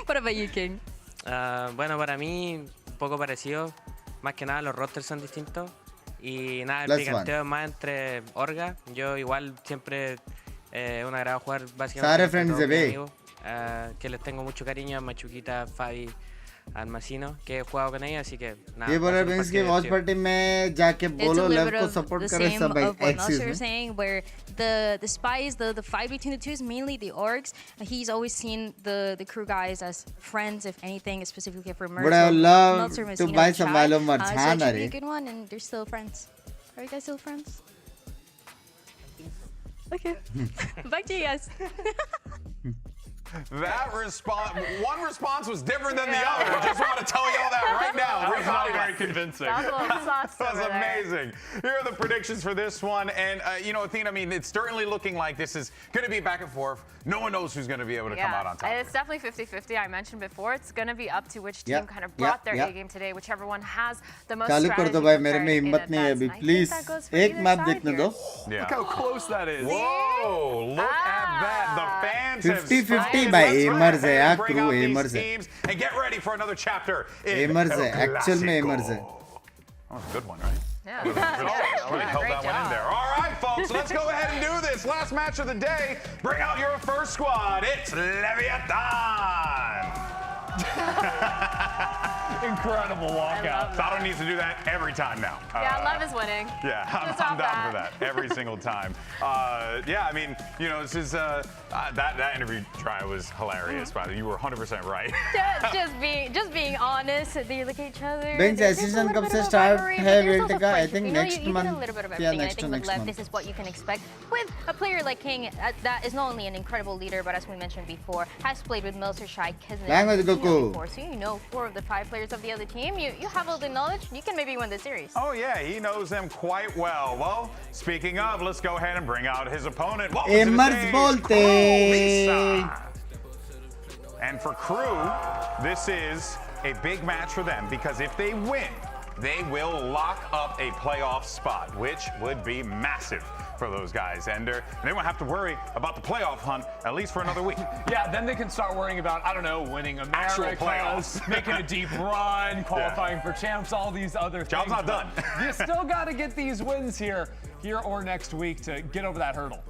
What about you, King? Bueno, para mí un poco parecido. Más que nada los rosters son distintos. Y nada, el Last picanteo es más entre orga. Yo igual siempre un agrado jugar básicamente सारे entre friends todos de mis B. amigos, que les tengo mucho cariño a Machuquita, Fabi, Almacino, que he jugado con ellos, así que nada. ये बोल va a रहे ser un Binks की partido watch divertido. Party में जाके It's a बोलो little लेव bit को of support the करे same सब of what एक्सिस Melzer में। is saying, where the spies, the fight between the two is mainly the orgs. He's always seen the crew guys as friends, if anything, specifically for Mercer. Would I love Melzer, to Messina, buy and some Chad. Valo So it Marchana, should be a re. good one, and they're still friends. Are you guys still friends? Okay. Back to you guys. That response, one response was different than the other. I just want to tell you all that right now. That was not very convincing. That was amazing. Here are the predictions for this one. And, you know, Athena, I mean, it's certainly looking like this is going to be back and forth. No one knows who's going to be able to come out on top. It's definitely 50-50. I mentioned before, it's going to be up to which team Yeah, kind of brought yeah, their yeah. A game today, whichever one has the most चालू कर strategy दो भाई, मेरे prepared में in हिम्मत नहीं है advance. अभी, And I think please that goes for एक either मैप side देखने here. दो। Look how close that is. Whoa, look at that. The fans have 50-50 spoken. भाई, Let's go एमर्स है ahead यार, and bring crew out these एमर्स है। teams and get ready for another chapter in एमर्स है, El actual में Clásico. एमर्स है। That was a good one, right? Yeah. Really held that one in there. All right, folks, let's go ahead and do this. Last match of the day. Bring out your first squad. It's Leviathan. Incredible walkout. Sato needs to do that every time now. Yeah, Love is winning. Yeah, I'm down for that every single time. Yeah, I mean, you know, this is that interview try was hilarious. By the way, you were 100% right. just being honest, they look at each other. Binks, there's ऐसी a season little कब bit से of start rivalry, है but there's wait also का? I friendship. think You know, next you get a month little bit of या everything, and I next to think with next Lev, month. this is what you can expect with a player like King. That is not only an incredible leader, but as we mentioned before, has played with Melzer, Shai, Kismet, Language and Tino Goku. before. So you know 4 of the 5 players of the other team. You have all the knowledge. You can maybe win the series. Oh, yeah, he knows them quite well. Well, speaking of, let's go ahead and bring out his opponent. Welcome to the एमर्स stage, बोलते। Lisa. And for Crew, this is a big match for them because if they win, they will lock up a playoff spot, which would be massive for those guys. And they won't have to worry about the playoff hunt, at least for another week. Yeah, then they can start worrying about, I don't know, winning Actual Americas, playoffs. making a deep run, qualifying for champs, all these other things. Job's not done. You still got to get these wins here. here or next week to get over that hurdle.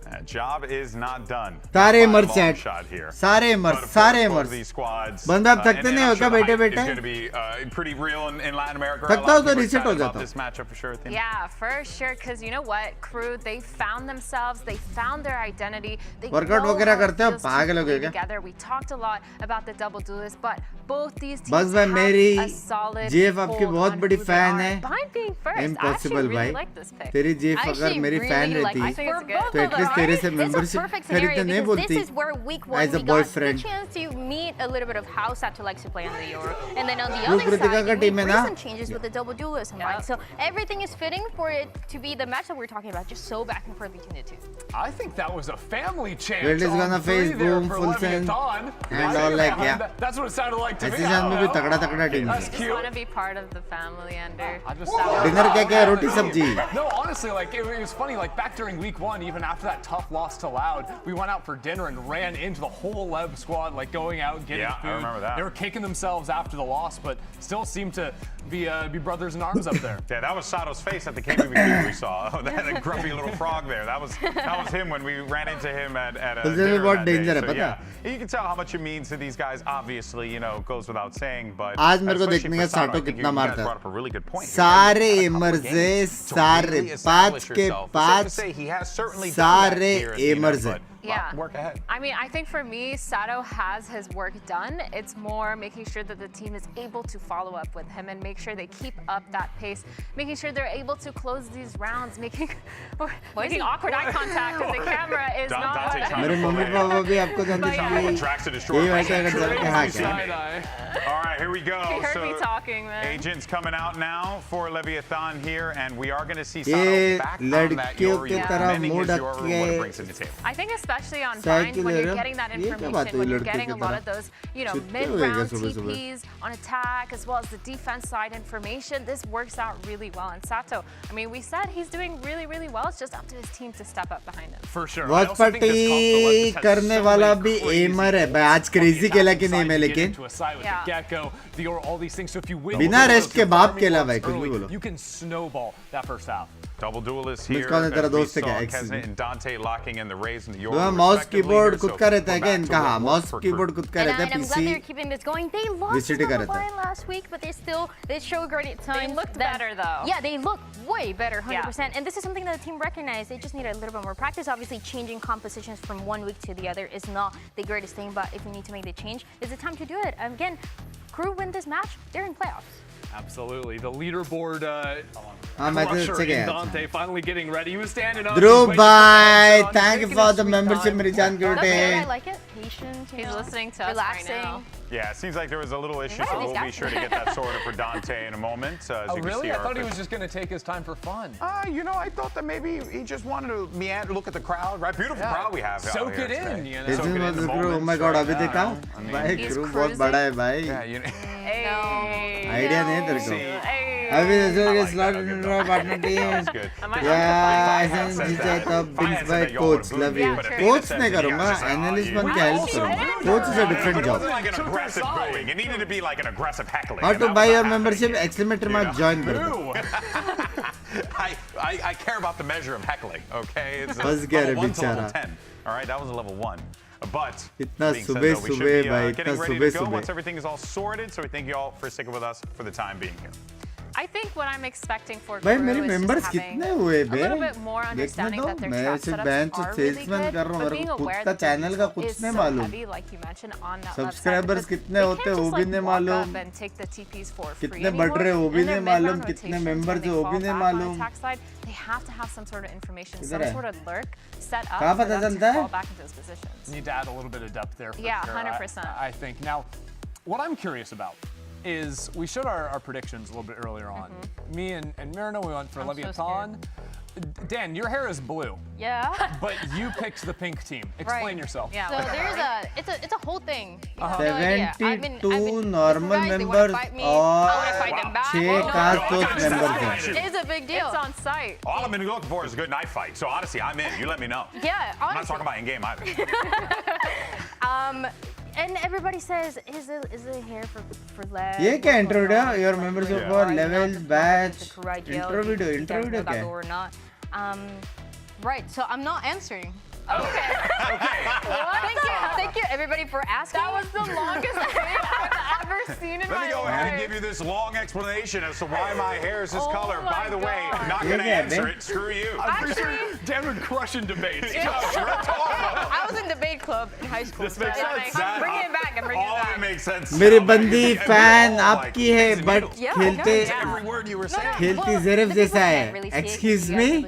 That job is not done. सारे मर Long set shot here. सारे मर But of सारे course, both मर of these squads, बंदा अब थकते and नहीं I'm हो sure क्या the बेटे hype बेटे is going to be pretty real in Latin America. थकता हो तो reset हो about जाता this matchup for sure. Athena. Yeah, for sure. Because you know what, crew, they found themselves, they found their identity. They Workout know वगैरह how it करते हो feels to पागल हो play गए क्या together. We talked a lot about the double duelists, but both these teams बस भाई have मेरी a solid जीएफ आपकी hold बहुत on बड़ी who they फैन are. है Behind being first, I actually impossible really भाई like this pick. तेरी GF अगर मेरी फैन रहती तो एटलीस्ट तेरे से मेंबरशिप खरीदने नहीं बोलती This is where week one as a we got the boyfriend chance to meet a little bit of how Sato likes to play on the Euro. And then on the वो other Kritika side, का we team है made ना recent changes with the double dualism, right? So everything is fitting for it to be the match that we're talking about, just so back and forth between the two. I think that was a family chance. Wild is gonna on face three there boom, for full send, Leviathan. and all like yeah. That's what it sounded like to me. ऐसे जान में भी तगड़ा तगड़ा team I है just want to be part of the family, Ender. Dinner क्या क्या रोटी सब्जी No, honestly, like it was funny. Like back during week one, even after that tough loss to Loud, we went out for dinner and ran into the whole Lev squad, like going out and getting food. I remember that. They were kicking themselves after the loss, but still seemed to be brothers in arms up there. Yeah, that was Sato's face at the KBBQ we saw. Oh, that grumpy little frog there. That was him when we ran into him at a dinner that day. So, yeah, you can tell how much it means to these guys. Obviously, you know, goes without saying. But आज मेरे को especially देखने का for Sato, साटो I think कितना you मारता guys है brought up a really good point. सारे एमर्स है सारे पांच के पांच सारे एमर्स है Yeah. Work ahead. I mean, I think for me, Sato has his work done. It's more making sure that the team is able to follow up with him and make sure they keep up that pace, making sure they're able to close these rounds, making awkward eye contact with the camera is not. मेरे mummy papa भी आपको जानते हैं ये वैसे अगर चल के हाँ क्या All right, here we go. He heard so me talking, man. Agents coming out now for Leviathan here, and we are going to see ये Sato back on that लड़कियों Yori, की तरह mending मुंह his ढक Yori, what it brings to the के table. I think especially on cycle Bind, when ले you're रहे getting that हो? ये क्या बात information, हुई when you're लड़के getting की a lot तरह? of those, you know, कितने होएगा mid-round सुबह सुबह? TPs on attack, as well as the defense side information, this works out really well. And Sato, I mean, we said he's doing really, really well. It's just up to his team to step up behind him. For sure. Watchparty करने वाला भी एमर है भाई आज crazy खेला कि नहीं मैं लेकिन बिना रेस्ट के बाप खेला भाई कुछ भी बोलो You can snowball that first half. Double duelists here. कौन है तेरा as we दोस्त है क्या saw x Kesnet and Dante locking in the Rays and the Yori. वो माउस respectively कीबोर्ड here, खुद so का रहता है we're क्या back to इनका what हाँ worked mouse for keyboard Crew. खुद का रहता है And I'm glad PC they're keeping this going. They lost VCT to का the रहता है line last week, but they showed great at times. They looked that- better, though. Yeah, they look way better, 100%. And this is something that the team recognized. They just need a little bit more practice. Obviously, changing compositions from one week to the other is not the greatest thing, but if you need to make the change, it's the time to do it. Again, Crew win this match, they're in playoffs. Absolutely. The leaderboard मैं तो crusher अच्छे in गया Dante finally getting ready. He was standing up. Dhruv he was waiting for bhai the thank you taking for his the sweet membership time. मेरी जान That's good. I क्यों like it. Patient. He's listening to us relaxing. right now. Yeah, it seems like there was a little issue, Right, so these we'll be guys- sure to get that sorted for Dante in a moment. As Oh, you can really? see I our thought he was just going to take his time for fun. You know, I thought that maybe he just wanted to meander, look at the crowd, right? Beautiful crowd we have Soak out here it in, today. you know? This Soak it in was the the crew oh moments, my god right? अभी Yeah, देखा I mean, भाई He's crew बहुत बड़ा है भाई yeah, you know. Idea नहीं है तेरे को अभी जैसे कि स्लॉट पार्टनर टीम या ऐसे जीते तब बिंक्स भाई कोच लव यू कोच नहीं करूंगा एनालिस्ट बन के हेल्प करूंगा coach is a different job Like an aggressive booing. It needed to be like an aggressive heckling. How and to that by was your not membership happening. Exclamatory mark join कर दो I care about the measure of heckling, okay? It's बस गया रे level 1 to level बेचारा 10. All right, that was a level 1. But इतना being said, सुबह though, we should सुबह be, भाई getting इतना ready सुबह to go सुबह once everything is all sorted. So we thank you all for sticking with us for the time being here. I think what I'm expecting for भाई Crew मेरे is just members having कितने हुए a बे little bit more देखने understanding दो that their मैं chat सिर्फ setups bench are really salesman good, कर रहा हूँ but मेरे being को खुद aware का that the चैनल का team कुछ is नहीं so मालूम heavy, like you mentioned, on that left side, subscribers because कितने they होते can't वो just, भी like, नहीं walk मालूम up and take the TPs for free कितने बढ़ anymore. रहे वो भी In their नहीं मालूम mid-round कितने rotations, मेंबर्स when they वो भी fall नहीं back on मालूम attack side, they have to have some sort of information, किधर some है? sort of lurk set up कहाँ for पता them to चलता है? fall back into those positions. Need to add a little bit of depth there. For Yeah, sure, 100%. I think. Now, what I'm curious about is we showed our predictions a little bit earlier on. Me and Mirna, we went for I'm so Leviathan. Dan, your hair is blue, Yeah. but you picked the pink team. Explain yourself. Yeah. So there's it's a whole thing. You have no idea. 72 normal guys, they wanna members fight me. I wanna और fight them back. 6 cast host members हैं It's a big deal. It's on site. All I'm looking for is a good knife fight. So honestly, I'm in. You let me know. Yeah, I'm not honestly. talking about in-game either. And everybody says, is the hair for Lev? ये क्या intro है your membership Yeah. For levels batch The correct intro video you guys know क्या that है or not. Right, so I'm not answering. Okay. Thank you, everybody, for asking. That was the longest debate I've ever seen in my life. Let me go ahead and give you this long explanation as to why my hair is this color. By the way, I'm not going to answer it. Screw you. I'm pretty sure Dan would crush in debates. I was in debate club in high school. This makes sense. I'm bringing it back. All of it makes sense. मेरी बंदी fan आपकी है, but खेलते ज़रफ़ जैसा है. Excuse me.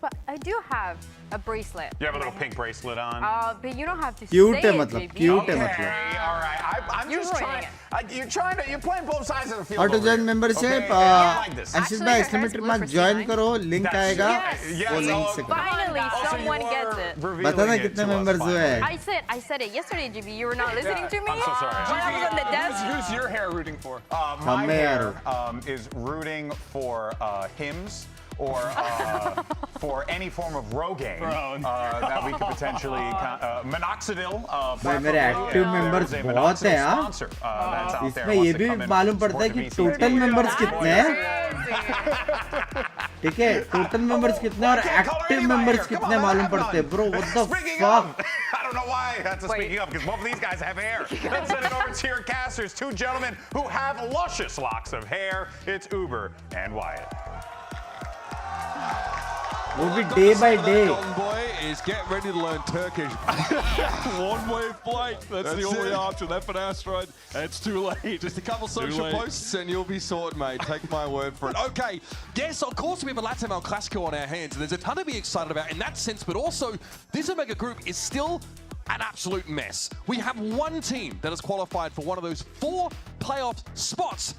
But I do have a bracelet. You have a little pink bracelet on. But you don't have to Cute say है it, मतलब. JB. Cute है Okay, मतलब. all right. I'm just trying. You're playing both sides of the field. Auto join membership. Ashish bhai exclamatory mark join करो. Link आएगा. वो link से करो. Finally, someone gets it. बता ना कितने members हुए हैं. I said it yesterday, JB. You were not listening to me. I'm so sorry. When I was on the desk. Who's your hair rooting for? My hair is rooting for hymns or for any form of Rogaine that we could potentially minoxidil. भाई मेरे active members बहुत हैं हाँ. इसमें ये भी मालूम पड़ता है कि total members कितने हैं. ठीक है, total members कितने और active members कितने मालूम पड़ते हैं. Bro, what the fuck? I don't know why that's a speaking up because both of these guys have hair. Let's send it over to your casters, two gentlemen who have luscious locks of hair. It's Uber and Wyatt. वो भी day by day. Boy is get ready to learn Turkish. One-way flight. That's the only option. That for asteroid. It's too late. Just a couple social posts and you'll be sorted, mate. Take my word for it. Okay. Yes, of course we have a LATAM El Clasico on our hands, and there's a ton to be excited about in that sense. But also, this Omega group is still an absolute mess. We have one team that has qualified for one of those 4 playoff spots,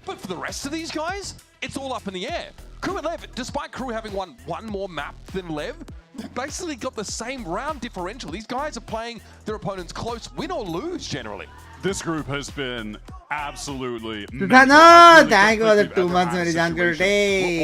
but for the rest of these guys, it's all up in the air. Crew and Lev, despite Crew having won one more map than Lev, basically got the same round differential. These guys are playing their opponents close, win or lose generally. This group has been absolutely thank you for the 2 months मेरी जान कर दे.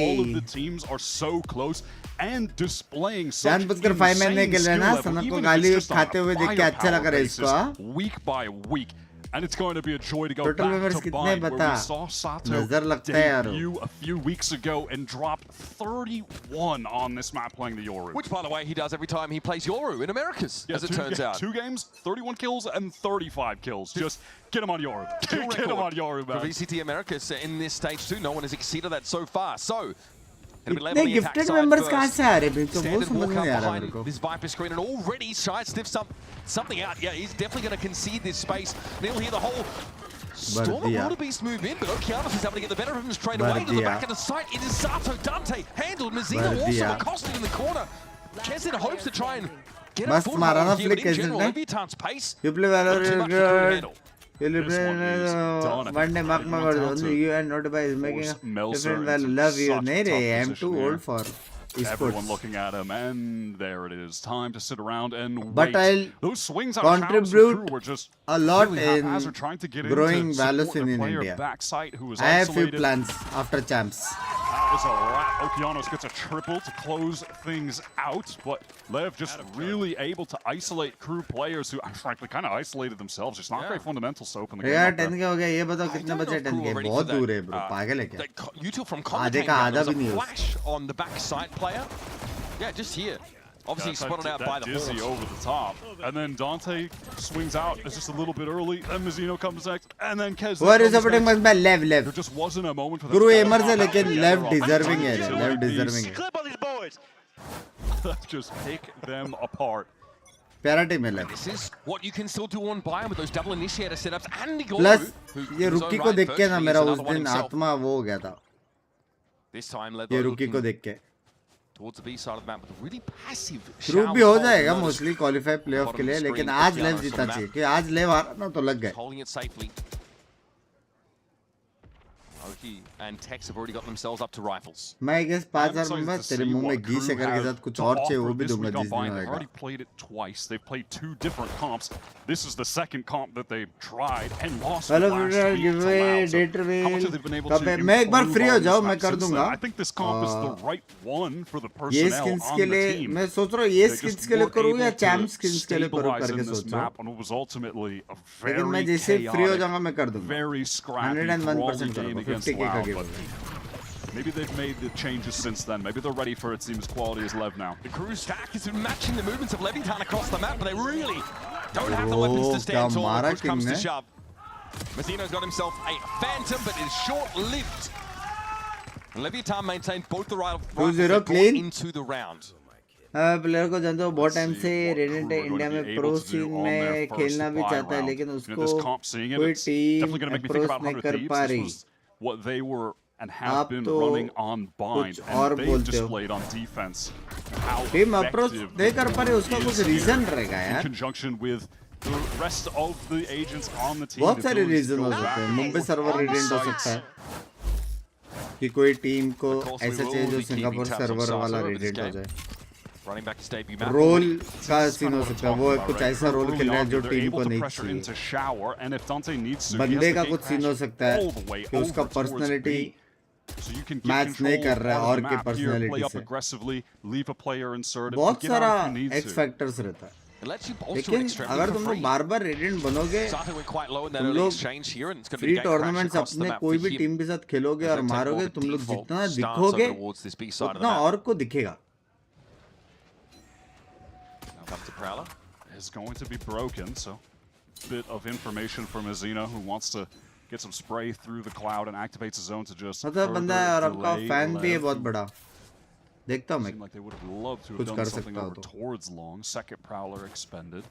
All of the teams are so close and displaying such जानबूझकर 5 महीने के लिए ना सनक को गाली खाते हुए देख के अच्छा लग रहा है इसको. Week by week. And it's going to be a joy to go Total back members to कितने Bind, where बता? we saw Sato नजर लगता है यार. debut a few weeks ago and drop 31 on this map playing the Yoru. Which, by the way, he does every time he plays Yoru in Americas, as it turns out. 2 games, 31 kills and 35 kills. Just get him on Yoru. Get him on Yoru, man. For VCT Americas in this stage too, no one has exceeded that so far. So, इतने gifted members कहाँ से आ रहे हैं? तो वो समझ में नहीं आ रहा मेरे को. This Viper screen and already sidesteps something out. Yeah, he's definitely going to concede this space. And he'll hear the whole storm of Wildebeest move in, but Okeanos is able to get the better of him straight away to the back of the site. It is Sato. Dante handled. Mazino also accosted in the corner. Kesin hopes to try and get a foothold here, but in general, Leviathan's pace. You play valorant. One day mark my words. You and Notify is making a different value. Love you. नहीं I'm too old for Esports. Everyone looking at him, and there it is. Time to sit around and but wait. I'll Those swings out contribute were just a lot really in trying to get growing into Valos in India. India. I have few plans after champs. That was a wrap. Okeanos gets a triple to close things out, but Lev just really able to isolate Crew players who, frankly, kind of isolated themselves. Just not great fundamentals to open the game. यार 10 के हो गया. ये बताओ कितने बचे 10 के? बहुत दूर है bro. पागल है क्या? YouTube from आधे का आधा भी नहीं flash on the back side player. Yeah, just here. Obviously spotted out by the Dizzy horse. over the top. And then Dante swings out. It's just a little bit early. And Mazzino comes next. And then Kez. What is supporting must be Lev. There just wasn't a moment for that. Guru Aimer से लेकिन Lev deserving है. Lev deserving है. Clip on these boys. Just pick them apart. प्यारा team है Lev. This is what you can still do on Bayern with those double initiator setups and Nigolo. Plus ये रुकी को देख के ना मेरा उस दिन आत्मा वो हो गया था. This time Lev ये रुकी को देख के. Towards the B side of the map with a really passive. Group भी हो जाएगा mostly qualify playoff के लिए, लेकिन आज Lev जीता चाहिए कि आज Lev आ रहा ना तो लग गए. Holding it safely. Oki and Tex have already got themselves up to rifles. मैं guess 5000 में तेरे मुंह में घी शक्कर के साथ कुछ और चाहिए वो भी दूंगा जिस दिन They've आएगा. already played it twice. They've played 2 different comps. This is the second comp that they've tried and lost. Hello, last week giveaway, to date Loud. How much have they been able to reveal. मैं एक बार free हो जाऊँ मैं कर दूंगा. I think this comp is the right one for the ये personnel skins on के the लिए team. मैं सोच रहा हूँ ये They skins just के लिए weren't करूँ या able to champ skins के लिए करूँ stabilize करके in this सोचो. map, and it was ultimately a लेकिन मैं very जैसे free हो chaotic, जाऊँगा मैं कर दूंगा. very scrappy 101% game करूँगा. against 50k का Loud, game. but maybe they've made the changes since then. Maybe they're ready for it seems quality as Lev now. The crew stack is matching the movements of Levitan across the map, but they really don't have the weapons to stand tall when push comes to shove. Mazzino's got himself a Phantom, but it's short-lived. Levitan maintained both the rifles into the round. Player को जानते हो बहुत time से radiant India में pro scene में खेलना भी चाहता है लेकिन उसको कोई टीम अप्रोच नहीं कर पा रही आप तो कुछ और बोलते हो टीम अप्रोच नहीं कर पा रही उसका कुछ रीजन रहेगा यार बहुत सारे रीजन हो सकते हैं मुंबई सर्वर रेडिएंट हो सकता है कि कोई टीम को ऐसा चाहिए जो सिंगापुर सर्वर वाला रेडिएंट हो जाए रोल का सीन हो सकता है वो कुछ ऐसा रोल खेल रहा है जो टीम को नहीं चाहिए बंदे का कुछ सीन हो सकता है कि उसका पर्सनालिटी मैच नहीं कर रहा है और के पर्सनालिटी से बहुत सारा एक्स फैक्टर्स रहता है लेकिन अगर तुम लोग बार बार रेडिएंट बनोगे तुम लोग फ्री टूर्नामेंट्स अपने कोई भी टीम के साथ खेलोगे और मारोगे तुम लोग जितना दिखोगे उतना और को दिखेगा is going to be broken, so bit of information from Azina who wants to get some spray through the cloud and activates his zone to just मतलब बंदा है और आपका फैन भी है बहुत बड़ा देखता हूँ मैं like they would have loved to have done something over towards long. Second prowler expended.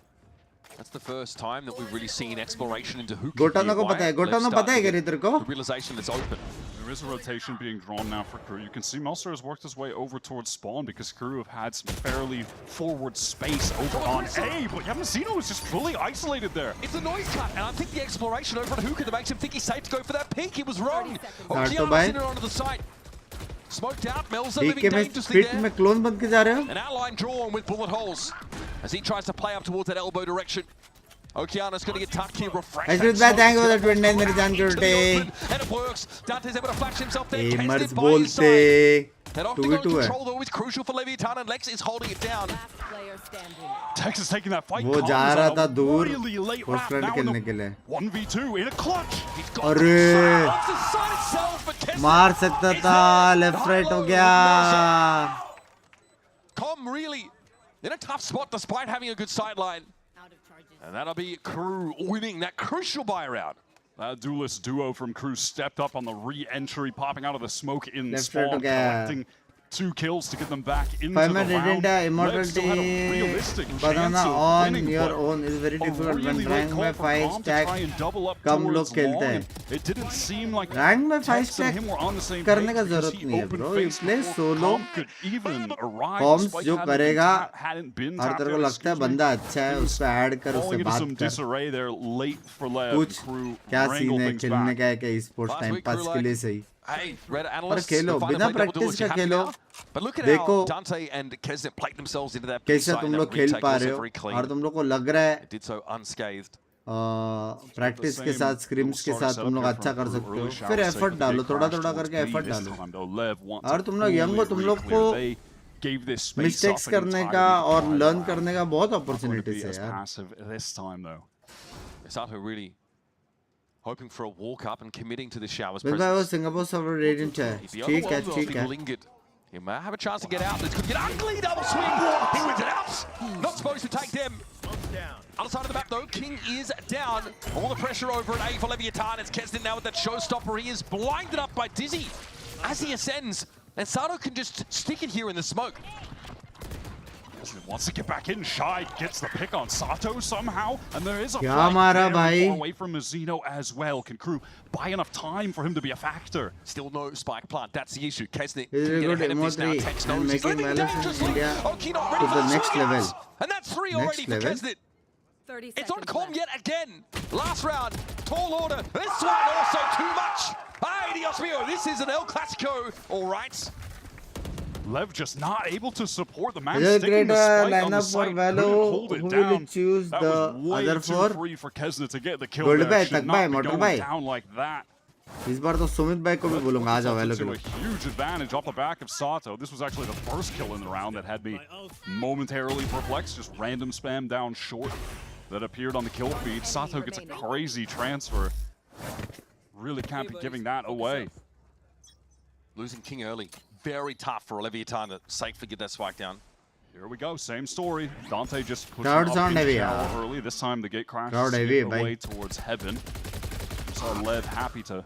That's the first time that we've really seen exploration into who. गोटानो को पता है गोटानो पता है क्या तेरे को realization that's open. There is a rotation being drawn now for Crew. You can see Melser has worked his way over towards spawn because Crew have had some fairly forward space over on A, but Yamazino is just fully isolated there. It's a noise cut, and I think the exploration over at Hookah that makes him think he's safe to go for that peek. He was wrong. Okiano's in it onto the site. Smoked out, Melser living dangerously there. में clone बन के जा रहे हो? An outline drawn with bullet holes as he tries to play up towards that elbow direction. Okiano's going to get tucked here, refresh. Thank you for the 29 मेरी जान के उल्टे. And it works. Dante's able to flash himself there. Mars Bolte. That octagon control though is crucial for Leviathan, and Lex is holding it down. Texas taking that fight. वो जा रहा था दूर पोस्टफ्रंट खेलने के लिए. 1v2 in a clutch. अरे मार सकता था लेफ्ट राइट हो गया. Com really in a tough spot despite having a good sideline. And that'll be Crew winning that crucial buy round. That duelist duo from Crew stepped up on the re-entry, popping out of the smoke in spawn, collecting 2 kills to get them back into the round. Immortality banana on your own is very difficult when rank में 5 stack कम लोग खेलते हैं. Rank में 5 stack करने का जरूरत नहीं है bro. इसलिए solo comms जो करेगा और तेरे को लगता है बंदा अच्छा है उस पे ऐड कर उससे बात कर. कुछ क्या सीन है खेलने का है क्या esports टाइम पास के लिए सही. और खेलो बिना प्रैक्टिस का खेलो देखो कैसे तुम लोग खेल पा रहे हो और तुम लोग को लग रहा है प्रैक्टिस के साथ स्क्रिम्स के साथ तुम लोग अच्छा कर सकते हो. फिर एफर्ट डालो थोड़ा थोड़ा करके एफर्ट डालो और तुम लोग यंग हो तुम लोग को मिस्टेक्स करने का और लर्न करने का बहुत अपॉर्चुनिटीज है यार. Hoping for a walk up and committing to the showers. But Singapore server radiant है. ठीक है. He may have a chance to get out. This could get ugly. Double swing. He wins it out. Not supposed to take them. Other side of the map though, King is down. All the pressure over at A for Leviathan. It's Keston now with that showstopper. He is blinded up by Dizzy as he ascends. And Sato can just stick it here in the smoke. Wants to get back in. Shy gets the pick on Sato somehow, and there is a far away from Mizzino as well. Can Crew buy enough time for him to be a factor? Still no spike plant. That's the issue. Kesnick can get ahead of this now. Tex knows he's living dangerously. Oki not ready for the next level. And that's 3 already for Kesnick. It's on Com yet again. Last round, tall order. This one also too much. Ay, Dios mío, this is an El Clasico. All right. Lev just not able to support the man sticking the spike on the site. Hold it down. Choose that the was way other too free for Kesna to get the kill there. Should not be going down like that. इस बार तो सुमित भाई को भी बोलूंगा आ जाओ hello to a huge advantage off the back of Sato. This was actually the first kill in the round that had me momentarily perplexed. Just random spam down short that appeared on the kill feed. Sato gets a crazy transfer. Really can't be giving that away. Losing King early, very tough for Leviathan to safely get that spike down. Here we go, same story. Dante just pushing Crowd's up on in heavy, shower yeah. early. This time the gate Crowd crashes heavy, away towards heaven. We saw Lev happy to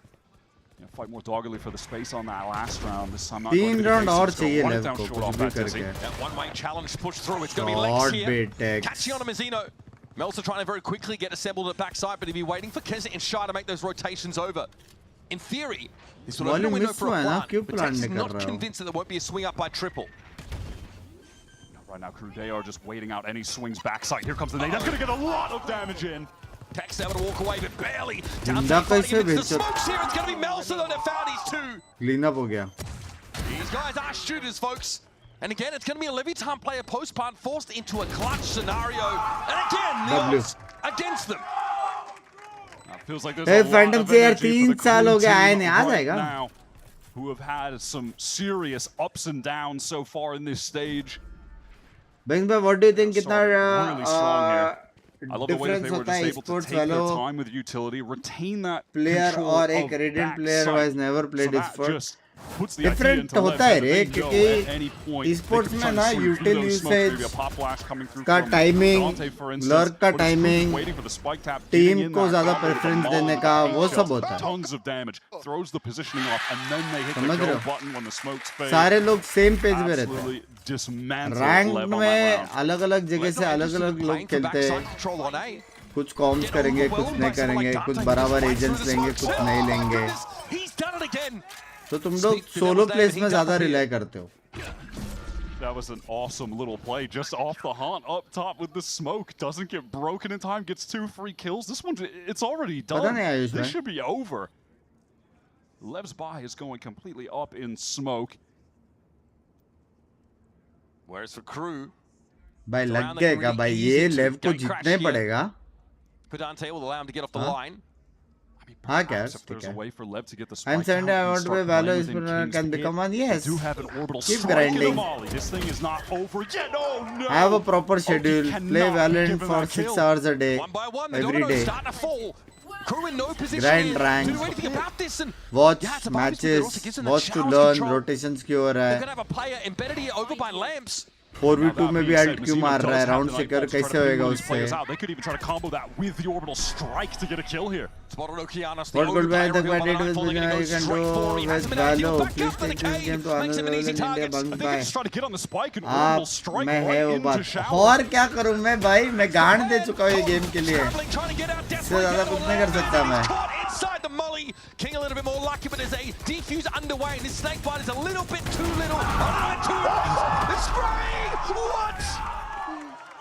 fight more doggedly for the space on that last round. This time not going to be the case. और Let's go चाहिए run it Lev down को short कुछ off भी that करके. dizzy. That one-way challenge push through. It's going to be God Lex here. bit Catching on Amazino. Melsa trying to very quickly get assembled at backside, but he'd be waiting for Keza and Shy to make those rotations over. In theory, this will open a window for a plant, but Tex is not convinced that there won't be a swing up by triple. Right now, Crew, they are just waiting out any swings backside. Here comes the nade. That's going to get a lot of damage in. Tex able to walk away, but barely. Down Dante fighting amidst the smokes here. It's going to be Melsa though that found his two. Clean up हो गया. These guys are shooters, folks. And again, it's going to be a Leviathan player post-plant forced into a clutch scenario. And again, the odds against them. Feels like there's a lot of energy for the Crew team right now, who have had some serious ups and downs so far in this stage. Binks भाई, what do you think कितना really strong here. I love the way that they were difference just able to esports take their वालों time with utility, retain that player control और एक of radiant player backside. who has never played So that esports. just puts the Different idea into होता है Lev रे, that they know at any क्योंकि point they esports can में try to ना swing through util those smokes. Maybe a usage pop flash coming through का from timing, Dante, for instance, lurk का but it's timing, waiting for the spike tap, team getting in को that ज़्यादा combo with the preference maul, देने का वो shots, सब होता है. tons of damage, throws the positioning off, and then they hit समझ the रहे go हो? button when the smokes fade. सारे लोग same page में रहते हैं. Absolutely dismantle rank Lev on that में round. अलग-अलग जगह से अलग-अलग लोग खेलते हैं. कुछ कॉम्स करेंगे, कुछ नहीं करेंगे, कुछ बराबर एजेंट्स लेंगे, कुछ नहीं लेंगे. तो तुम लोग सोलो प्लेस में ज़्यादा रिलाई करते हो. That was an awesome little play, just off the haunt up top with the smoke. Doesn't get broken in time, gets 2 free kills. This one, it's already done. This should be over. Lev's buy is going completely up in smoke. Whereas for Crew, भाई लग गएगा भाई, ये लेव को जीतने पड़ेगा. for Dante will allow him to get off the line. हाँ क्या? There's a way for Lev to get the I'm spike saying out I and want to start play Valor playing is within can King's become pit. on. Yes. They do have an orbital Keep strike in the grinding. volley. This thing is not over yet. Oh no! I have a proper schedule. cannot Play give Valorant him for that 6 kill. hours a day, One by one, the every dominoes day. starting to fall. Crew in no position Grind here rank. to do anything about this. And Watch yeah, it's a bonus, but it also gives matches, them that watch to challenge learn control. rotations क्यों हो रहा They're है. going to have a player embedded here over by Lamps. 4v2 में भी alt क्यों मार रहा है. राउंड सिक्योर कैसे होएगा उससे. They could even try to combo that with the orbital strike to get a kill here. Spotted Okeanos, the What could be overplayer the revealed by credit with Nightfall, the and he goes can straight for do him. He has with him in a deal Valo. back Please up for the take this game cave. to Makes him another an easy level in India. target. Bunks I think by. he's trying to get on the spike and orbital strike मैं है right वो into बात. shower. और क्या करूं मैं भाई, मैं गांड दे चुका हूं ये गेम के लिए. इससे ज़्यादा कुछ नहीं कर सकता मैं. Inside the molly, King a little bit more lucky, but there's a defuse underway, and this snake bite is a little bit too little. The spray! What?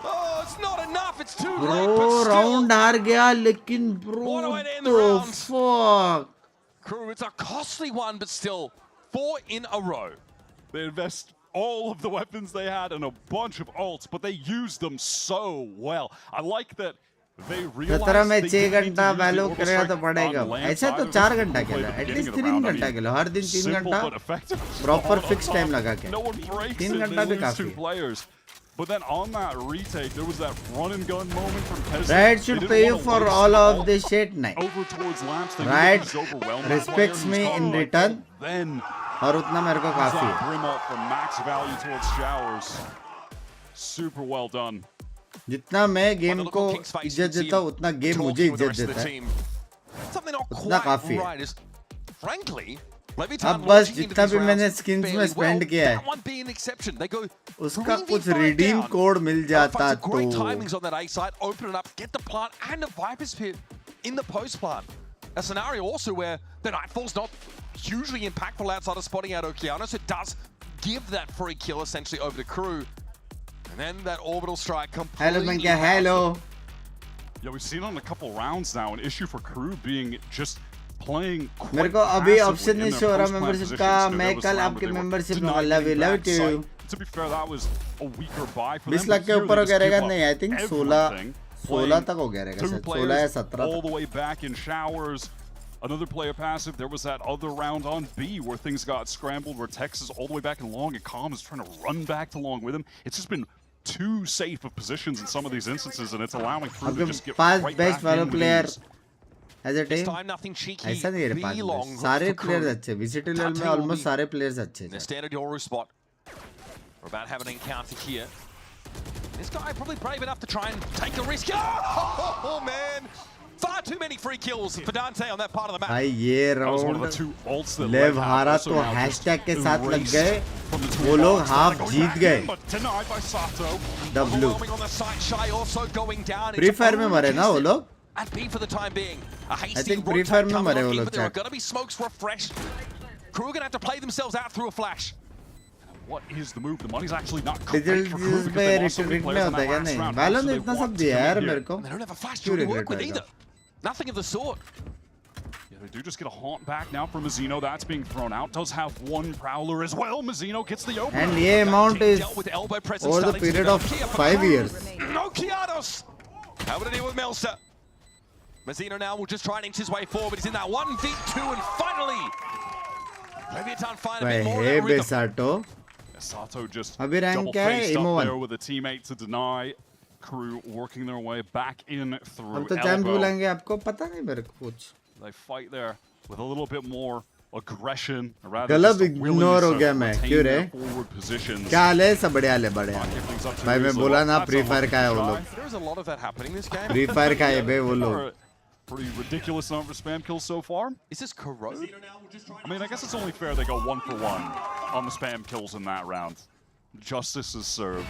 Oh, it's not enough. It's too late. Bro, But round हार गया लेकिन bro, the fuck. Crew, it's a costly one, but still 4 in a row. They invest all of the weapons they had and a bunch of ults, but they use them so well. I like that they realized 17 में they 6 didn't need घंटा to use the value orbital करेगा तो strike पड़ेगा. on land ऐसे तो side 4 of घंटा the खेला. beginning at least of the 3 round. I घंटा mean, खेला. हर दिन 3 simple घंटा but effective. Proper On fix top. Time लगा के. No one breaks 3 it. घंटा They भी lose काफी 2 है. players. But then on that retake, there was that run and gun moment from Pez. Riot should pay you for all of this shit. नहीं. Over towards Lamps. They Riot knew he was overwhelmed. respects He's me caught in like return. that. Then और उतना मेरे को काफी है. Brim up from max value towards showers. Super well done. जितना मैं game को इज्जत देता हूँ, उतना गेम मुझे इज्जत देता है. उतना काफी है. Frankly, अब बस जितना भी मैंने स्किन्स में स्पेंड किया है, उसका कुछ रिडीम कोड मिल जाता तो. Great timings on that A side, open it up, get the plant and the Viper's Pit in the post plant. A scenario also where the Nightfall's not hugely impactful outside of spotting out Okeanos. It does give that free kill essentially over the Crew. And then that orbital strike completely. Hello, Manka, hello. Yeah, we've seen on a couple rounds now an issue for Crew being just playing quite मेरे को अभी passively option in नहीं their show हो रहा post-plant membership positions. का. You know, मैं there was कल round आपके where they were मेंबरशिप में denied love getting love backside. Too. To be fair, that was a weaker buy for 20 them. Lakh but के here ऊपर they हो just गया रहेगा. give up नहीं, आई थिंक 16 तक हो गया रहेगा. Two शायद 16 players या 17 all तक. the way back in showers. Another player passive. There was that other round on B where things got scrambled, where Tex is all the way back in long, and Calm is trying to run back to long with him. It's just been too safe of positions in some of these instances, and it's allowing Crew to just get right back in with ease. As a team ऐसा नहीं है रे पास में सारे players अच्छे विसिटी level में ऑलमोस्ट सारे प्लेयर्स अच्छे हैं standard Yoru spot. We're about to have an encounter here. This guy probably brave enough to try and take a risk. Oh man! Far too many free kills for Dante on that part of the map. भाई ये round लेव हारा तो hashtag के साथ लग गए वो लोग हाफ जीत गए W फ्री फायर में मरे ना वो लोग At B for the time being. A hasty I think free fire में मरे वो लोग there are going to be smokes for a fresh. Crew are going to have to play themselves out through a flash. What is the move? The money's actually not digital great for Crew because पे they lost so many return players में in होता है that क्या last नहीं round. वैलो So ने they इतना want सब दिया है यार to मेरे को They don't have a flash क्यों to work regret with होएगा either. Nothing of the sort. Yeah, they do just get a haunt back now from Mizzino. That's being thrown out. Does have one prowler as well. Mizzino gets the opener. and ये amount is over the period of 5 years No Kianos! How would it deal with Melsa? Mizzino now will just try and inch his way forward. He's in that 1v2 and finally Leviathan find a bit more भाई of a rhythm. बेसाटो Sato just अभी rank double क्या है faced emo up 1 there with a teammate to deny. Crew working their way back in through अब तो champ elbow. बुलाएंगे आपको पता नहीं मेरे को कुछ They fight there with a little bit more aggression, or rather गलत just a इग्नोर willingness हो to गया मैं retain क्यों रे their forward positions. क्या हाल है सब बढ़िया हाल है बढ़िया भाई मैं बोला ना फ्री फायर का है वो लोग There's a lot of that happening this game. Free fire का है बे वो लोग Pretty ridiculous number of spam kills so far. Is this corrode? I mean, I guess it's only fair they go 1 for 1 on the spam kills in that round. Justice is served.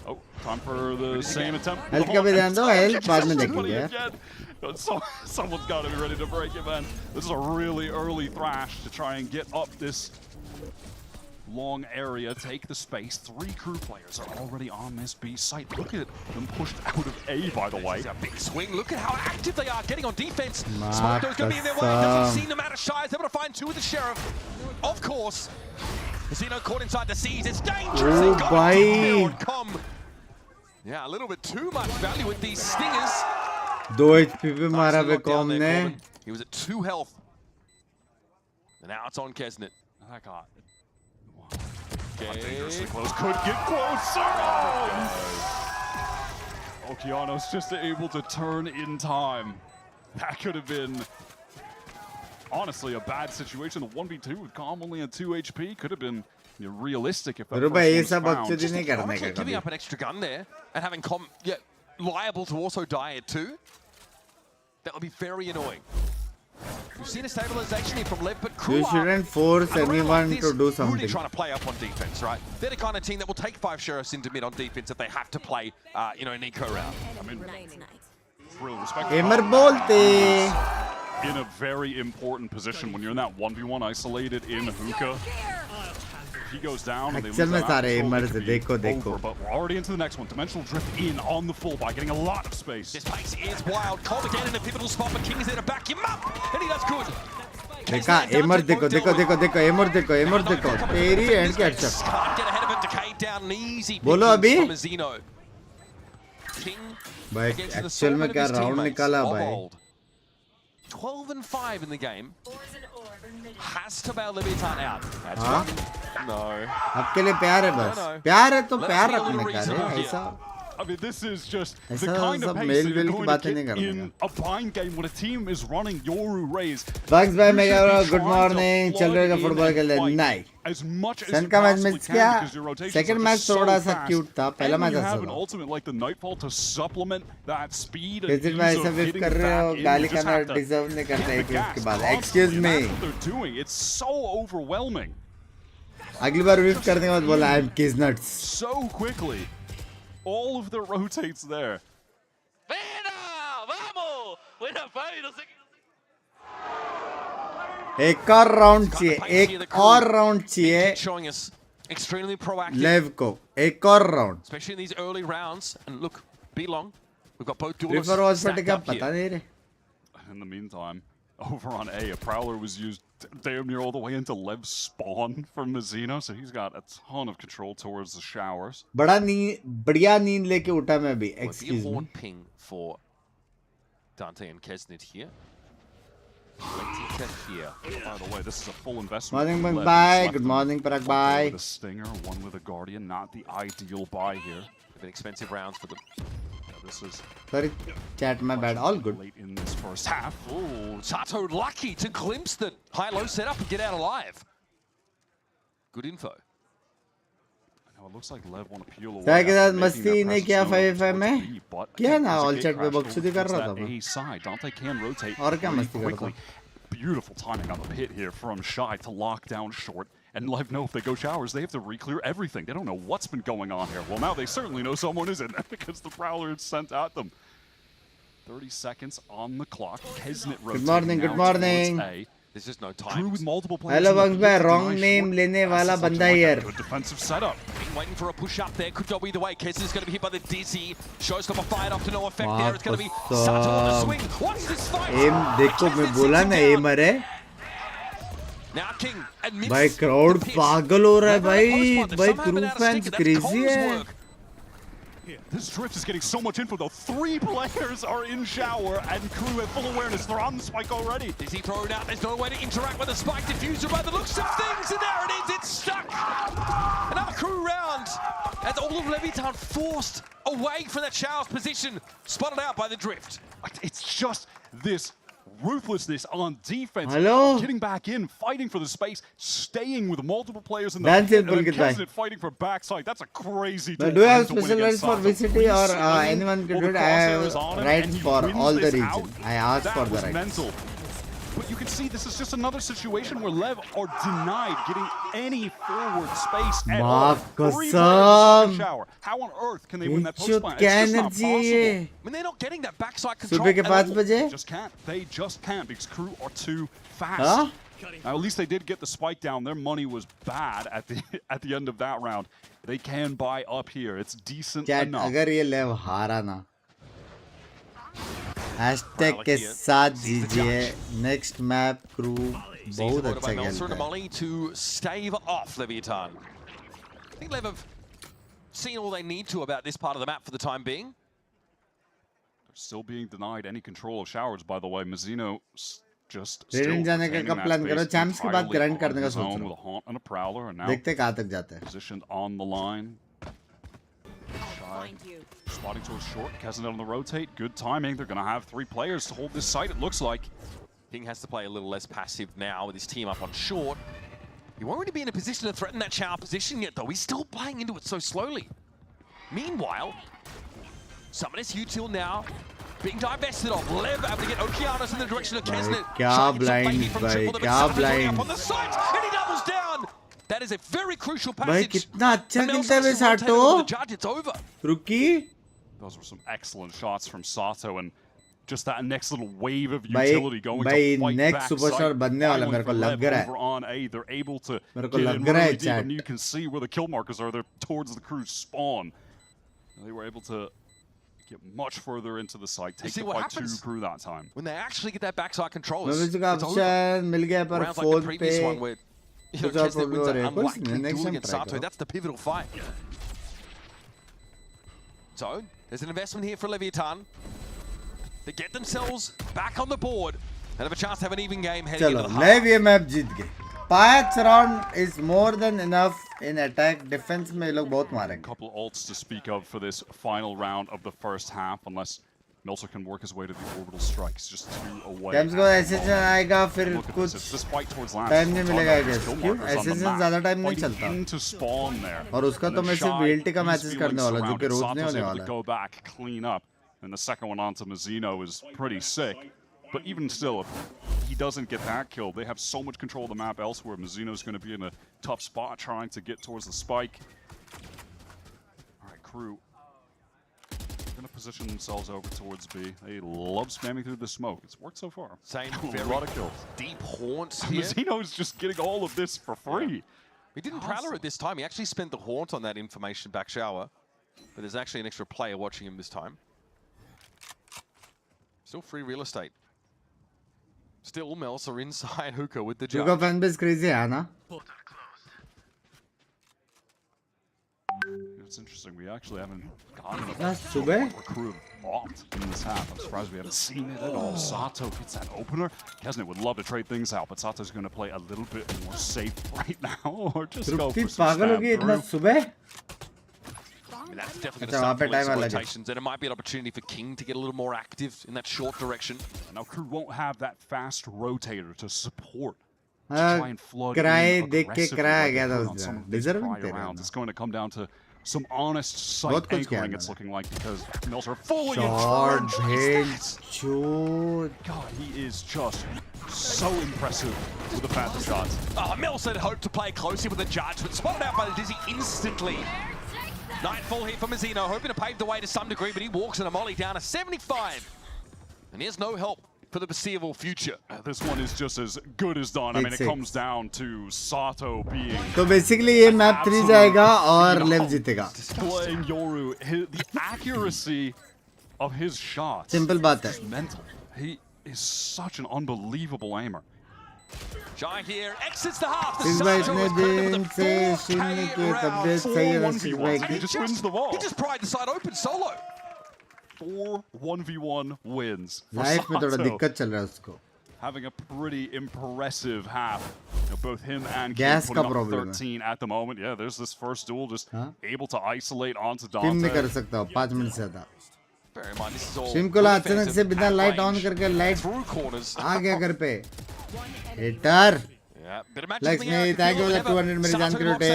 Oh, time for the same attempt. Health का भी ध्यान दो health बाद में देखेंगे Again. Someone's got to be ready to break it, man. This is a really early thrash to try and get up this long area, take the space. 3 crew players are already on this B site. Look at them pushed out of A, by the way. A big swing. Look at how active they are getting on defense. Smoko's going to be in their way. Doesn't seem to matter. Shy is able to find 2 with the sheriff. Of course. Zeno caught inside the seas. It's dangerous. Oh, He got yeah, a little bit too much value with these stingers. 2 HP पे मारा बे com ने He was at 2 health. And now it's on Kesnet. That got dangerously close. Could get closer. Okeanos just able to turn in time. That could have been honestly a bad situation. The 1v2 with Calm only at 2 HP could have been realistic if that रुपए ये first सब one was बकचोदी found. नहीं करने का Giving कभी up an extra gun there and having liable to also die at 2. That would be very annoying. We've seen a stabilization here from Lev, but Crew You shouldn't force anyone to do really something. trying to play up on defense, right? They're the kind of team that will take 5 sheriffs into mid on defense if they have to play, an eco round. I mean, real respect. Emer Bolte In a very important position when you're in that 1v1 isolated in hookah. He goes down and they lose actual में that सारे control, एमर it से could be देखो देखो over, but we're already into the next one. Dimensional drift in on the full by getting a lot of space. This pace is wild. Cold again in a pivotal spot, but King is there to back him up, and he does good. देखा एमर देखो देखो देखो देखो एमर देखो तेरी and के headshot Can't get ahead of it. Decay down an easy. बोलो अभी from Zeno. King भाई against the एक्चुअल में assortment क्या of his राउंड teammates निकाला of भाई old. 12 and 5 in the game. Has to bail Leviathan out. That's हाँ right. No. आपके लिए प्यार है बस प्यार है तो प्यार रखने का रे ऐसा I mean, this is just the ऐसा kind of सब pace मेल that you're वेल की going बातें to नहीं get करने in a bind game when a team is running Yoru Rays. Bugs भाई मैं कह रहा हूँ You good should be morning trying चल to रहा है plug फुटबॉल in के लिए and नहीं fight as much as सन you का मैच possibly मिस can किया because your rotations second are match just so थोड़ा सा fast. क्यूट था पहला And मैच you अच्छा have an था ultimate like the Nightfall to supplement that speed and फिर ease मैं of ऐसा विफ hitting कर रहे हो back in. गाली You just खाना have to डिजर्व नहीं करता hit एक the विफ के gas बाद excuse constantly, me and that's what they're doing. It's so overwhelming. अगली बार विफ करने के बाद बोला आई एम किस nuts So quickly. All of the rotates there. एक और राउंड चाहिए एक और राउंड चाहिए Showing us extremely proactive. लेव को एक और round Especially in these early rounds. And look, be long. We've got both duelists prefer watch stacked क्या up पता here. नहीं रे In the meantime, over on A Prowler was used damn near all the way into Lev's spawn from Mizzino, so he's got a ton of control towards the showers. बढ़िया नींद लेके उठा मैं भी Would be a excuse me horde ping for Dante and Kesnet here. Plenty to hear. By the way, this is a full investment. Morning from बंग Lev. Bye He's good left morning परक one bye with a stinger, one with a guardian. Not the ideal buy here. Been expensive rounds for them. This is sorry, chat, my bad. All good. late in this first half. Ooh, Sato lucky to glimpse the high-low setup and get out alive. Good info. Now it looks like Lev want to peel away. सारे के साथ after मस्ती making that ने press किया zone 5-5 में towards B, but किया again, ना there's a all gate chat पे crash बकचोदी कर towards रहा था that मैं A side. Dante can rotate और क्या pretty मस्ती कर रहा quickly. Beautiful timing on the pit here from Shy to lock down short. And Lev know if they go showers, they have to re-clear everything. They don't know what's been going on here. Well, now they certainly know someone is in there because the Prowler is sent at them. 30 seconds on the clock. Kesnet rotating morning, good now morning. towards A. There's just no Crew time. with multiple players. Hello in the bunks pit भाई to wrong deny name short. लेने That's वाला such a बंदा like a यार good defensive setup. Waiting for a push up there. Could go either way. Kesner's going to be hit by the Dizzy. Showstopper fired off to no effect there. It's going to be Sato on the swing. Watch this fight. एम देखो मैं बोला ना एमर है Now King admits भाई crowd the pitch. पागल हो रहा है Never भाई a postman. They've भाई somehow crew been out of fans sync. That's crazy Cole's है work. This drift is getting so much info though. 3 players are in shower and Crew at full awareness. They're on the spike already. Dizzy thrown out. There's no way to interact with the spike diffuser by the looks of things. And there it is. It's stuck. Another Crew round. As all of Leviathan forced away from that shower's position. Spotted out by the drift. It's just this ruthlessness on defense. Hello? Getting back in, fighting for the space, staying with multiple players in the That's pit, it, and then Pulkit bhai. Kesnet fighting for backside. That's a crazy But duel do you have to win special rights against for Sato. VCT or Resetting anyone can all do the it? I crosshairs on have him, rights and he for wins all the this region. out. I asked That for the was rights. mental. But you can see this is just another situation where Lev are denied getting any forward space at all. Marcus, 3 players in Sam. shower. How on earth can they win that post Shoot, plant? क्या It's just not energy है possible. ये? I mean, they're not getting that backside control. सुबह के at 5 all. बजे Just can't. They just can't because Crew are too fast. Huh? Now, at least they did get the spike down. Their money was bad at the end of that round. They can buy up here. It's decent chat enough. अगर ये लेव हारा ना hashtag के साथ जीजिए next map crew बहुत Order अच्छा by Meltzer खेलता and है Molly to stave off Leviathan. I think Lev have seen all they need to about this part of the map for the time being. They're still being denied any control of showers, by the way. Mazzino just Raiden still जाने का retaining कब that plan करो space champs के बाद entirely grind on करने का his सोच own रहा with a haunt and a prowler, and now हूँ देखते कहाँ तक जाते हैं positioned on the line. Shy spotting towards short. Kesnet on the rotate. Good timing. They're going to have 3 players to hold this site, it looks like. King has to play a little less passive now with his team up on short. He won't really be in a position to threaten that shower position yet, though. He's still playing into it so slowly. Meanwhile, Summoners util now being divested of. Lev able to get Okeanos in the direction of Kesnet. क्या blind भाई क्या blind on the site, and he doubles down. That is a very crucial भाई passage. कितना अच्छा And खेलता है वे Mel's actually साटो rotated with the judge. It's over. रुकी Those were some excellent shots from Sato, and just that next little wave of भाई utility going भाई to fight next back superstar बनने वाला finally मेरे को for लग Lev रहा है over on A. They're able to मेरे get को in लग रहा है really deep, and chat you can see where the kill markers are. They're towards the crew's spawn. They were able to get much further into the site, take see it what by happens 2 crew that time. when they actually get that backside control. मैं It's मुझे का over. Option मिल गया पर Rounds like phone the पे previous one where कुछ और Kesnet problem wins हो an रही है कुछ unlikely नहीं next duel time against try Sato. करो That's the pivotal fight. So there's an investment here for Leviathan to get themselves back on the board and have a chance to have an even game heading चलो into the लेव half. ये map जीत गए 5 round is more than enough in attack defence में ये लोग बहुत मारेंगे Couple ults to speak of for this final round of the first half, unless Meltzer can work his way to the orbital strikes. Just 2 away. Times को एसेसन आएगा फिर Look at कुछ this. If this fight towards last, time नहीं मिलेगा आई Tonga guess kill क्यों markers on the एसेसन map, ज्यादा time नहीं fighting चलता into spawn there. और उसका And तो then मैं सिर्फ Shy, VLT का he's मैचेस feeling करने वाला हूं जो कि surrounded. रोज नहीं Sato's होने able वाला to go back, clean up, and the second one onto Mazzino is pretty sick. But even still, if he doesn't get that kill, they have so much control of the map elsewhere. Mazzino's going to be in a tough spot trying to get towards the spike. All right, crew. Going to position themselves over towards B. They love spamming through the smoke. It's worked so far. Saying a very lot of kills. deep haunts here. Mazzino's just getting all of this for free. He didn't Prowler it this time. He actually spent the haunt on that information back shower. But there's actually an extra player watching him this time. Still free real estate. Still Meltzer inside Hookah with the judge. Hookah fan base crazy है ना It's interesting. We actually haven't gotten Yeah, सुबह a crew opt in this half. I'm surprised we haven't seen it at all. Sato gets that opener. Kesnet would love to trade things out, but Sato's going to play a little bit more safe right now, or just go Tripti for some पागल हो गई stab इतना through. सुबह mean, that's definitely going to start pulling some rotations, and it might be an opportunity for King to get a little more active in that short direction. Now, Crew won't have that fast rotator to support. To try and flood in aggressively on some of these prior rounds. It's going to come down to some honest sight anchoring, it's looking like, because Mills are fully entrenched. God, he is just so impressive with the Phantom shots. Oh, Mills had hoped to play closely with the judge, but spotted out by the Dizzy instantly. Nightfall here for Mazzino, hoping to pave the way to some degree, but he walks in a molly down to 75. And here's no help for the foreseeable future. This one is just as good as done. I mean, it comes down to Sato being... So basically ये map 3 जाएगा और left जीतेगा. Playing Yoru, the accuracy of his shots. Simple बात है. Mental. He is such an unbelievable aimer. Shy here exits the half. इस बार इतने दिन से शिन्नी की तबीयत सही है. He just wins the ball. He just pried the side open solo. 4 1v1 wins. Life में थोड़ा दिक्कत चल रहा है उसको. Having a pretty impressive half. You know, both him and Gas King का putting up problem 13 at the moment. Yeah, there's this first duel just able to isolate onto Dante. Team नहीं कर सकता 5 मिनट से ज़्यादा. Bear in mind, this is all Simple अचानक से बिना light on करके लाइट आ गया घर पे. Hater. Like me, thank you for the 200 मेरी जान के रोटे.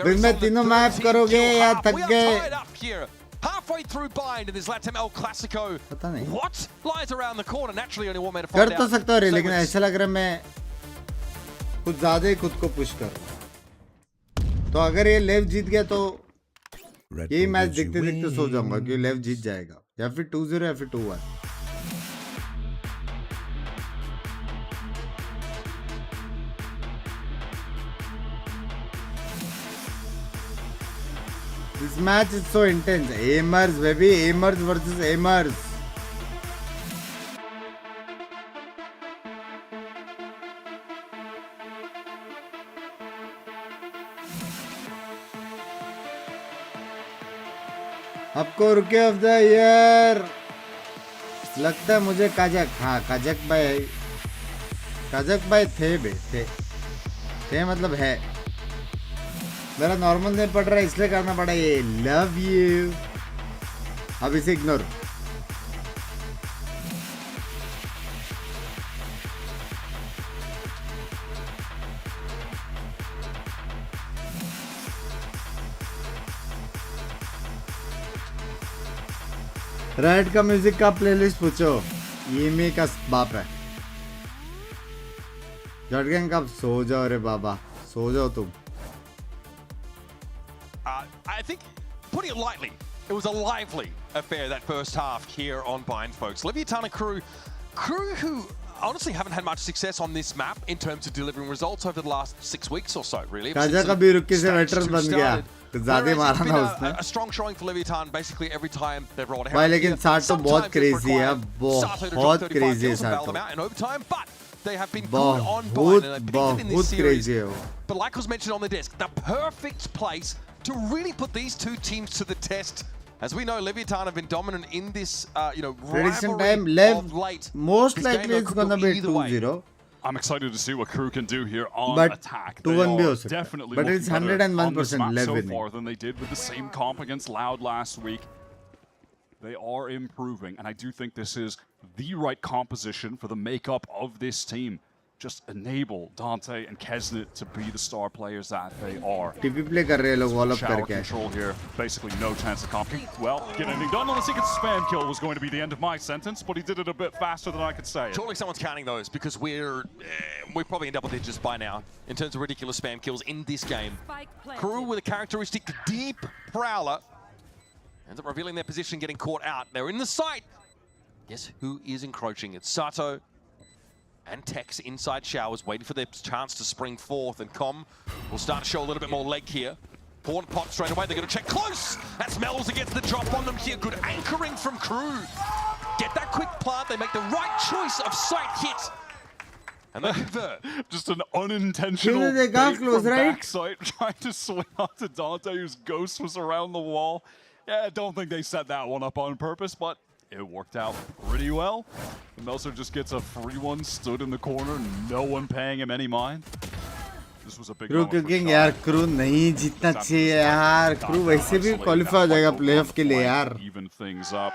दिन में तीनों मैच करोगे या थक गए? Halfway through bind in this LATAM El Clasico. What lies around the corner? Naturally, only one man to find कर तो सकता हूँ लेकिन ऐसा लग रहा है मैं कुछ ज़्यादा ही खुद को पुश कर. तो अगर ये लेफ्ट जीत गया तो यही मैच देखते देखते सो जाऊंगा कि लेफ्ट जीत जाएगा या फिर 2-0 या फिर 2-1. This match is so intense. Aimers, baby. Aimers versus aimers. आपको रुके ऑफ द ईयर लगता है मुझे काजक. हाँ काजक भाई थे बे थे मतलब है. मेरा नॉर्मल नेम पड़ रहा है इसलिए करना पड़ा ये. Love you. अब इसे इग्नोर. राइट का म्यूजिक का प्लेलिस्ट पूछो. ईमी का बाप है. जॉटगैंग कब सो जाओ रे बाबा. सो जाओ तुम. I think, putting it lightly, it was a lively affair that first half here on Bind, folks. Leviathan crew who honestly haven't had much success on this map in terms of delivering results over the last 6 weeks or so, really. Kaza का भी रुके से veteran बन गया. ज़्यादा मारा ना उसने. A strong showing for Leviathan basically every time they've rolled ahead. भाई लेकिन साटो बहुत crazy है. बहुत crazy है साटो. In overtime, but they have been good on Bind and they picked it in this series. But like was mentioned on the desk, the perfect place to really put these two teams to the test. As we know, Leviathan have been dominant in this, prediction time of late. Most likely it's gonna be 2-0. I'm excited to see what Crew can do here on but attack. 2-1 भी हो सकता है. Definitely But it's 101% Lev so winning. far than they did with the same comp against Loud last week. They are improving, and I do think this is the right composition for the makeup of this team. Just enable Dante and Kesnet to be the star players that they are. TP play कर रहे हैं लोग wall up Shower करके. control here, basically no chance to compete. Well, get anything done unless he gets spam kill was going to be the end of my sentence, but he did it a bit faster than I could say it. Surely someone's counting those because we're probably in double digits by now in terms of ridiculous spam kills in this game. Crew with a characteristic deep prowler ends up revealing their position, getting caught out. They're in the site. Guess who is encroaching? It's Sato and Tex inside showers, waiting for their chance to spring forth, and Com will start to show a little bit more leg here. Pawn pot straight away, they're going to check close. That smells against the drop on them here. Good anchoring from Crew. Get that quick plant, they make the right choice of sight hit. And they convert. Just an unintentional bait from backside, trying to swing onto Dante, whose ghost was around the wall. Yeah, I don't think they set that one up on purpose, but it worked out pretty well. Melser just gets a free one, stood in the corner, no one paying him any mind. this was a big crew क्योंकि यार crew नहीं जीतना चाहिए यार crew वैसे भी qualify हो जाएगा प्लेऑफ के लिए यार even things up.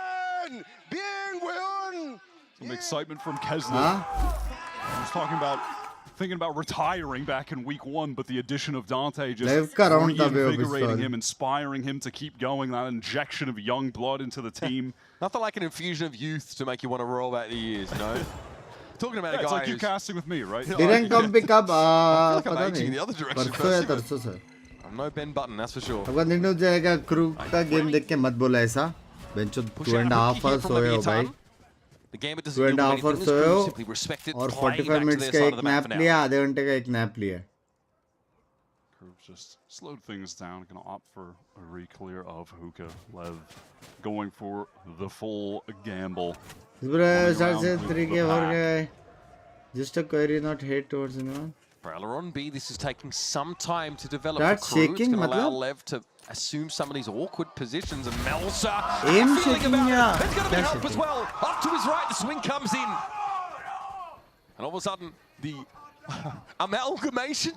Some excitement from Kesler. He was talking about thinking about retiring back in week 1, but the addition of Dante just reinvigorating him, inspiring him to keep going, that injection of young blood into the team. Nothing like an infusion of youth to make you want to roll back the years, you know? Talking about a guy it's like you casting with me, right? Didn't come pick up पता नहीं the other direction तरसों sir I'm no Ben Button, that's for sure. अब अगर निकल जाएगा crew का game देख के मत बोला ऐसा बेंचो 2.5 hours सोए हो भाई 2.5 hours सोए हो और 45 minutes का एक नैप लिया आधे घंटे का एक नैप लिया Just slowed things down, gonna opt for a re-clear of Hookah. Lev going for the full gamble. Just a query, not hate towards anyone. Prowler on B, this is taking some time to develop. Start shaking, it's gonna allow Lev to assume some of these awkward positions, and Melsa aim shaking, yeah. There's gonna be help as well. Up to his right, the swing comes in. And all of a sudden, the amalgamation.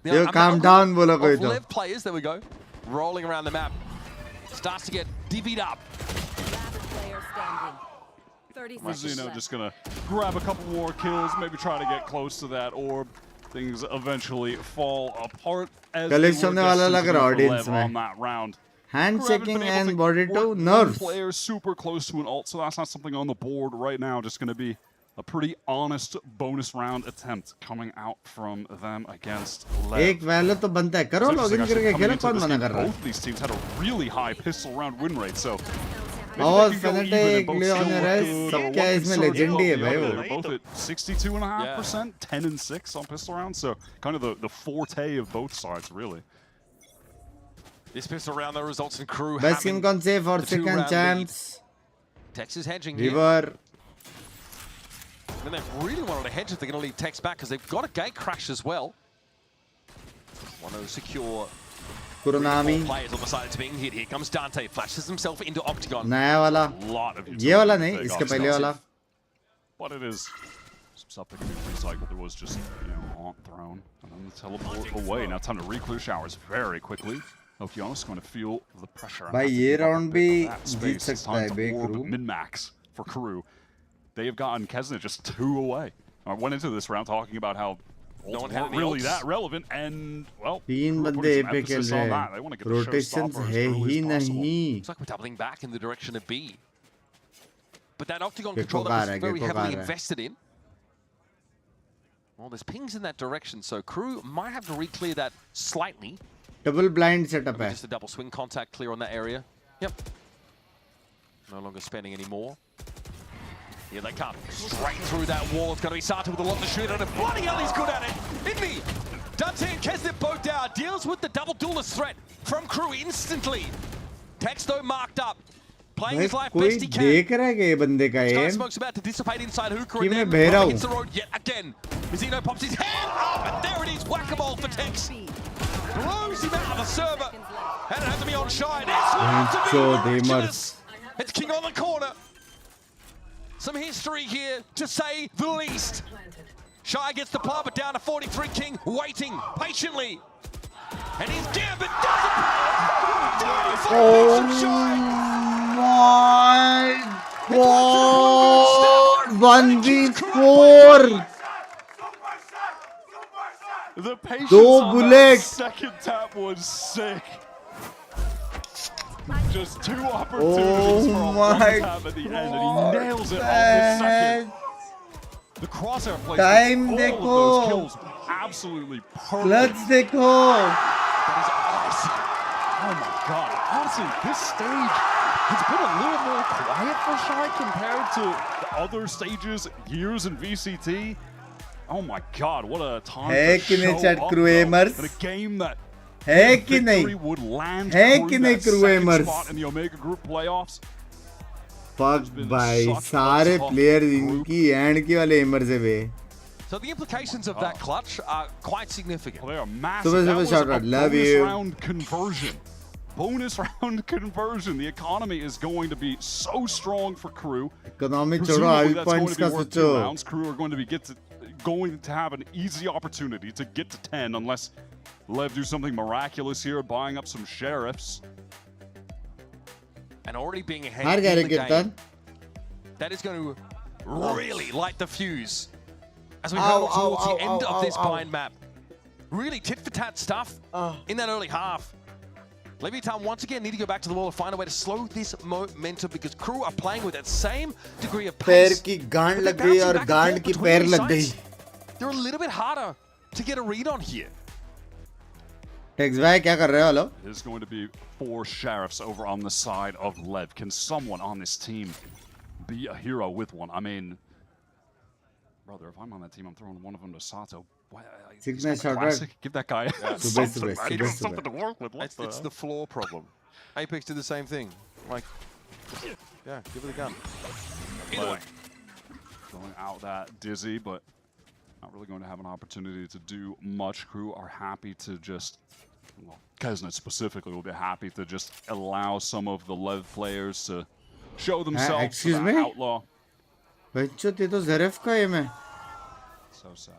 Yo, calm down, bola koi to. Lev players, there we go, rolling around the map. Starts to get divvied up. Mazzino just gonna grab a couple more kills, maybe try to get close to that orb. Things eventually fall apart as they were Lev on that round. Handshaking and body to nerves. Player super close to an ult, so that's not something on the board right now. Just gonna be a pretty honest bonus round attempt coming out from them against Lev. एक value तो बनता है करो login करके खेलो कौन मना कर रहा है Both these teams had a really high pistol round win rate, so और फनेटिक लियोनेरेस सब क्या इसमें लेजेंडी है भाई वो They're both at 62.5%, 10 and 6 on pistol rounds, so kind of the forte of both sides really. This pistol round though results in Crew best game कौन से for second champs Tex is hedging River. And they really wanted to hedge if they're going to leave Tex back because they've got a gate crash as well. Want to secure Kuronami. Players on the side it's being hit. Here comes Dante, flashes himself into Octagon. नया वाला ये वाला नहीं इसके पहले वाला But it is some stuff that can be recycled. There was just, you know, haunt thrown and then the teleport away. Now time to re-clear showers very quickly. Okeanos going to feel the pressure. भाई ये round भी जीत सकता है बे Crew. Min-max for Crew. They have gotten Kesner just 2 away. I went into this round talking about how no one weren't really that relevant, and well, तीन बंदे पे खेल रहे हैं. Rotations है ही नहीं. It's like we're doubling back in the direction of B. But that Octagon control that was very heavily invested in. Well, there's pings in that direction, so Crew might have to re-clear that slightly. Double blind setup है. Just a double swing contact clear on that area. Yep. No longer spending any more. Here they come, straight through that wall. It's going to be Sato with a lot to shoot at it. Bloody hell, he's good at it, isn't he? Dante and Kesner both down. Deals with the double duelist threat from Crew instantly. Tex though marked up. Playing his life best he can. देख रहा है कि ये बंदे का Sky aim. Smoke's about to dissipate inside Hookah कि and मैं then बह रहा up हूँ. against the road yet again. Mazzino pops his hand up and there it is. Whack-a-mole for Tex. Blows him out of the server. And it has to be on Shine. It's King on the corner. Some history here, to say the least. Shy gets the plant, but down to 43. King waiting patiently. And his gambit doesn't pay. Oh my God! 1v4. The patience Two on bullets. that second tap was sick. Just 2 opportunities for a one tap at the end, and he nails it on the second. The crosshair plays Time all of देखो. those kills absolutely perfect. Clutch देखो. That is awesome. Oh my God! Honestly, this stage has been a little more quiet for Shy compared to the other stages, years in VCT. Oh my God! What a time Hey, to show chat up crew though, aimers. in a game that है कि नहीं है कि नहीं crew एमर्स fuck भाई सारे player इनकी and की वाले एमर्स है बे So the implications of that clutch are quite significant. Well, they are massive. That was shout out. Love you. Round conversion. Bonus round conversion. The economy is going to be so strong for Crew. Economy छोड़ो, all points का सोचो. Crew are going to be going to have an easy opportunity to get to 10 unless Lev do something miraculous here, buying up some sheriffs. And already being ahead in the game, that is going to really light the fuse as we head towards the end of this bind map. Really tit-for-tat stuff in that early half. LATAM once again need to go back to the wall and find a way to slow this momentum because crew are playing with that same degree of pace. पैर की गांड लग गई और गांड की पैर लग गई. They're a little bit harder to get a read on here. Tex भाई क्या कर रहे हो लोग? There's going to be 4 sheriffs over on the side of Lev. Can someone on this team be a hero with one? I mean, brother, if I'm on that team, I'm throwing one of them to Sato. Give that guy something to work with. It's the floor problem. Apex did the same thing. Like, yeah, give it a gun. Either way. Going out that dizzy, but not really going to have an opportunity to do much. Crew are happy to just, well, Kesnet specifically will be happy to just allow some of the Lev players to show themselves. Excuse me? Outlaw. बच्चों ये तो ज़रफ़ का है मैं. So sad.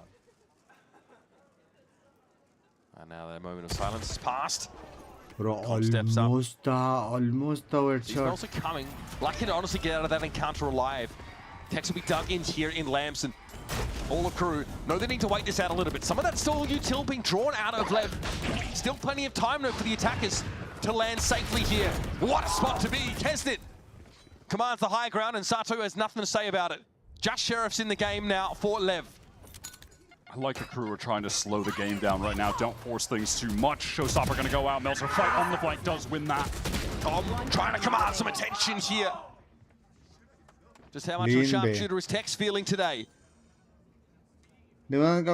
And now that moment of silence has passed. Bro, almost the headshot. He's also coming. Lucky to honestly get out of that encounter alive. Tex will be dug in here in Lamson. All the crew know they need to wait this out a little bit. Some of that stall util being drawn out of Lev. Still plenty of time though for the attackers to land safely here. What a spot to be. Kesnet commands the high ground and Sato has nothing to say about it. Just sheriffs in the game now for Lev. I like the crew are trying to slow the game down right now. Don't force things too much. Showstopper going to go out. Meltzer fight on the flank does win that. Trying to command some attention here. Just how much of a sharpshooter is Tex feeling today? Nothing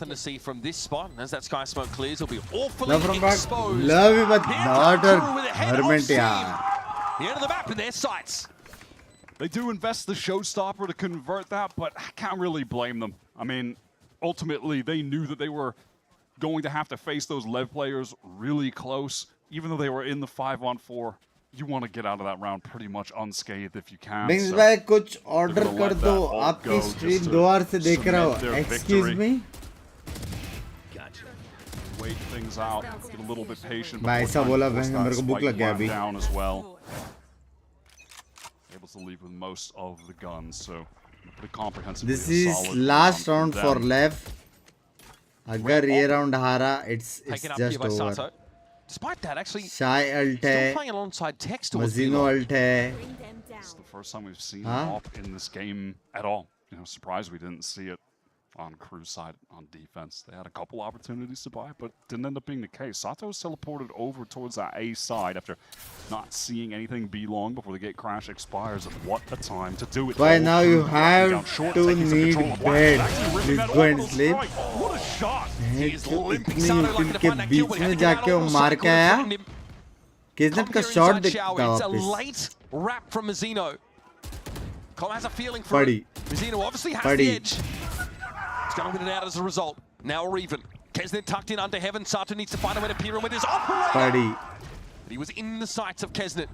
to see from this spot. As that sky smoke clears, he'll be awfully exposed. Love it, but not The end of the map in their sights. They do invest the showstopper to convert that, but I can't really blame them. I mean, ultimately, they knew that they were going to have to face those Lev players really close. Even though they were in the 5-on-4, you want to get out of that round pretty much unscathed if you can. Binks भाई कुछ order कर दो. आपकी stream 2 hours से देख रहा हूँ. Excuse me? Gotcha. Wait things out. Get a little bit patient. भाई ऐसा बोला मेरे को भूख लग गया अभी. Down as well. Able to leave with most of the guns, so pretty comprehensive. This is last round for Lev. अगर ये round हारा, it's just over. Despite that, actually, Shy ult still playing alongside Tex towards the Mazino ult है. It's the first time we've seen Op in this game at all. You know, surprised we didn't see it on Crew's side on defense. They had a couple opportunities to buy, but didn't end up being the case. Sato was teleported over towards that A side after not seeing anything be long before the gate crash expires. What a time to do it. By now you have to need bed. Please go and sleep. What a shot! इतनी के बीच में जाके वो मार के आया. किसने का shot दिखता वापस. It's a late wrap from Mazino. Com has a feeling for it. Mazino obviously has the edge. He's going to win it out as a result. Now we're even. Kesnet tucked in under heaven. Sato needs to find a way to peer in with his operator. But he was in the sights of Kesnet.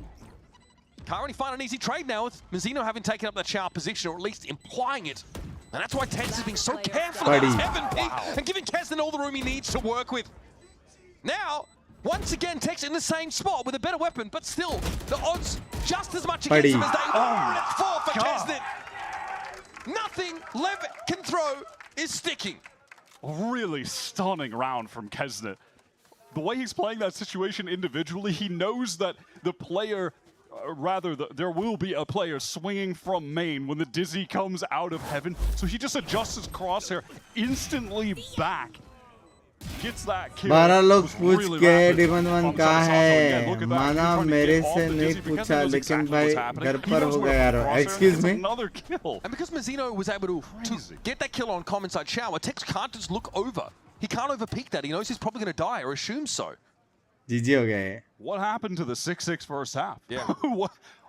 Can't really find an easy trade now with Mazino having taken up that sharp position, or at least implying it. And that's why Tex is being so careful about his heaven pick and giving Kesnet all the room he needs to work with. Now, once again, Tex in the same spot with a better weapon, but still, the odds just as much against him as they were for Kesnet. Nothing Lev can throw is sticking. Really stunning round from Kesnet. The way he's playing that situation individually, he knows that the player, there will be a player swinging from main when the Dizzy comes out of heaven. So he just adjusts his crosshair instantly back. Gets that kill. 12 लोग पूछ के demon 1 कहाँ है. माना मेरे से नहीं पूछा, लेकिन भाई घर पर हो गया यार. Excuse me. Another kill. And because Mazino was able to get that kill on comm inside shower, Tex can't just look over. He can't overpeak that. He knows he's probably going to die, or assumes so. GG हो गया है. What happened to the 6-6 first half? Yeah.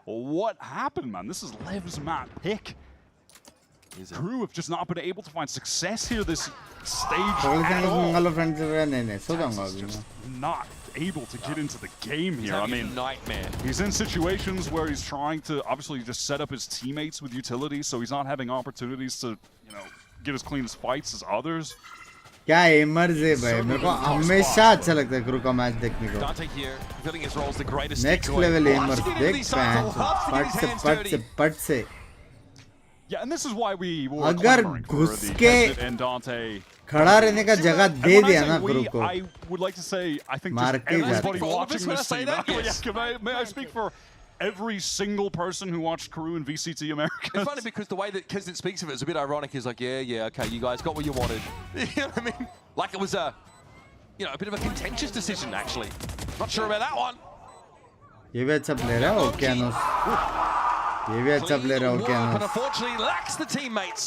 What happened, man? This is Lev's map pick. Crew have just not been able to find success here this stage at all. Just not able to get into the game here. I mean, nightmare. He's in situations where he's trying to obviously just set up his teammates with utility, so he's not having opportunities to, you know, get as clean as fights as others. क्या एमर्स है भाई, मेरे को हमेशा अच्छा लगता है crew का मैच देखने को. नेक्स्ट लेवल एमर्स देख पट से. Yeah, and this is why we were अगर घुस के खड़ा रहने का जगह दे दिया ना क्रू को, I would like to say I think मार के everybody watching this scene. May I speak for every single person who watched Crew and VCT America? It's funny because the way that Kiznet speaks of it is a bit ironic. He's like, yeah, okay, you guys got what you wanted. You know what I mean? Like it was a bit of a contentious decision, actually. Not sure about that one. ये भी अच्छा player है ओकेनोस. ये भी अच्छा player है ओकेनोस. But unfortunately lacks the teammates.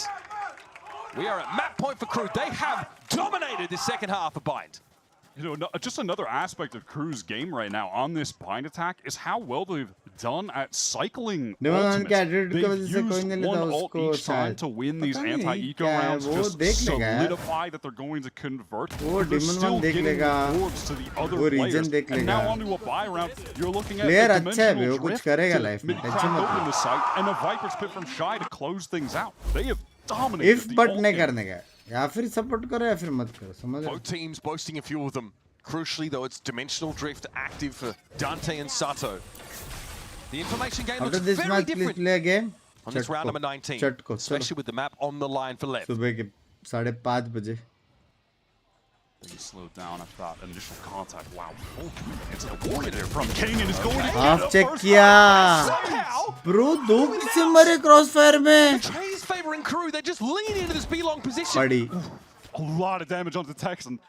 We are at map point for Crew. They have dominated this second half of Bind. You know, just another aspect of Crew's game right now on this Bind attack is how well they've done at cycling ultimates. They've used one ult each time to win these anti-eco rounds, just solidify that they're going to convert. They're still getting rewards to the other players. And now onto a buy round, you're looking at a dimensional drift to crack open the site and a Viper's Pit from Shy to close things out. They have dominated if the but ult नहीं game. करने का, या फिर support करो या फिर मत करो, समझ रहे? Both teams boasting a few of them. Crucially, though, it's dimensional drift active for Dante and Sato. The information game looks this very match, different please play a game. on this round number 19, especially with the map on the line for Lev. सुबह के 5:30 बजे. They slowed down after that initial contact. Wow, full commit into the warrior there from King and is going to Half check किया. Bro, दो किसे मरे crossfire में? Trey's favoring Crew. They just lean into this B-long position. Buddy. A lot of damage onto Texan.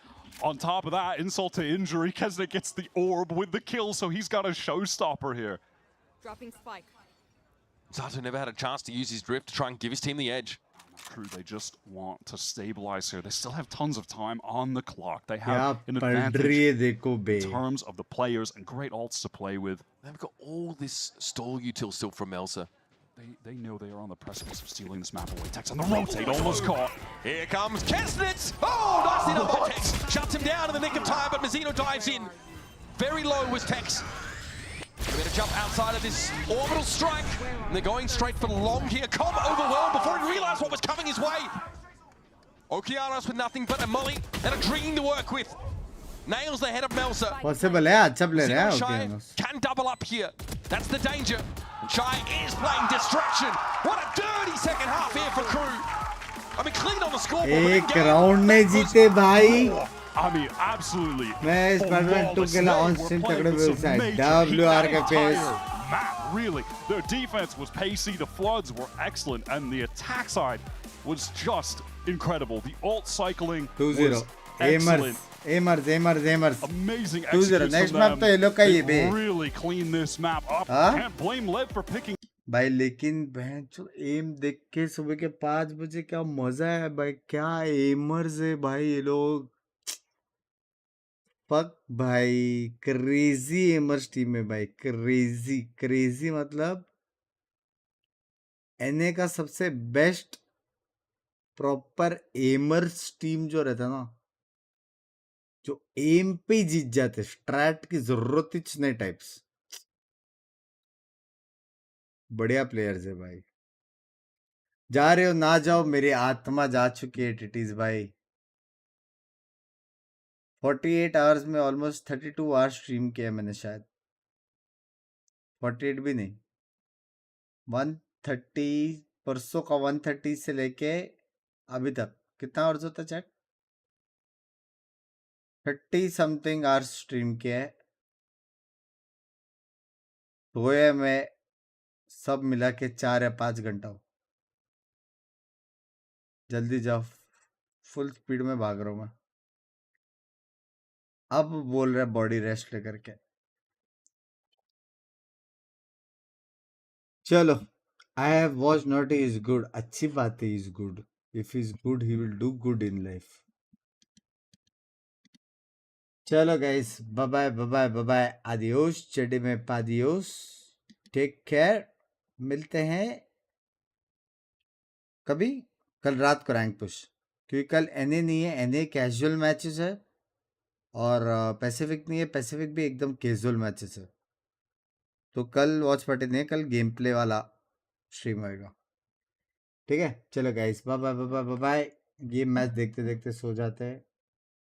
On top of that, insult to injury, Kesnet gets the orb with the kill, so he's got a showstopper here. Dropping spike. Sato never had a chance to use his drift to try and give his team the edge. Crew, they just want to stabilize here. They still have tons of time on the clock. They have an advantage in terms of the players and great ults to play with. They've got all this stall util still from Melsa. They know they are on the precipice of stealing this map away. Tex on the rotate, almost caught. Here comes Kesnitz! Oh, nicely done by Tex. Shuts him down in the nick of time, but Mazzino dives in. Very low was Tex. They better jump outside of this orbital strike. And they're going straight for long here. Com overwhelmed before he realized what was coming his way. Okeanos with nothing but a molly and a dream to work with. Nails the head of Melsa. Possible है, अच्छा player है Okeanos. Can double up here. That's the danger. And Shy is playing distraction. What a dirty second half here for Crew. I mean, clean on the scoreboard. एक round में जीते भाई. I mean, absolutely. मैं Spider-Man 2 के लिए on stream तगड़े व्यवसाय. WR का pace. Map, really. Their defense was pacey, the floods were excellent, and the attack side was just incredible. The ult cycling 2-0. was excellent. Amazing execution next from map तो ये लोग का ये भी. Really clean this map up. Can't blame Lev for picking. भाई लेकिन बहन चो एम देख के सुबह के 5 बजे क्या मजा है भाई. क्या एमर्स है भाई ये लोग. फक भाई, क्रेजी एमर्स टीम है भाई. क्रेजी मतलब एनए का सबसे बेस्ट प्रॉपर एमर्स टीम जो रहता ना, जो एम पे जीत जाते, स्ट्रैट की जरूरत ही नहीं टाइप्स. बढ़िया प्लेयर्स है भाई. जा रहे हो ना जाओ, मेरी आत्मा जा चुकी है टिटीज भाई. 48 आवर्स में ऑलमोस्ट 32 आवर्स स्ट्रीम किया मैंने शायद. 48 भी नहीं, 130 परसों का 130 से लेके अभी तक कितना आवर्स होता चेक. 30 समथिंग आवर्स स्ट्रीम किया है. सोया में सब मिला के 4 या 5 घंटा हो. जल्दी जाओ, फुल स्पीड में भाग रहा हूं मैं. अब बोल रहा है बॉडी रेस्ट लेकर के. चलो, I have watch not is good. अच्छी बात है, is good. If is good he will do good in life. चलो guys, bye bye bye bye bye. Adios चेडी में पादियोस. Take care. मिलते हैं कभी कल रात को रैंक पुश, क्योंकि कल एनए नहीं है. एनए कैजुअल मैचेस है. और पैसिफिक नहीं है, पैसिफिक भी एकदम कैजुअल मैचेस है। तो कल वॉच पार्टी नहीं, कल गेम प्ले वाला स्ट्रीम होएगा, ठीक है। चलो guys, bye bye bye bye bye. Game match देखते देखते सो जाते हैं।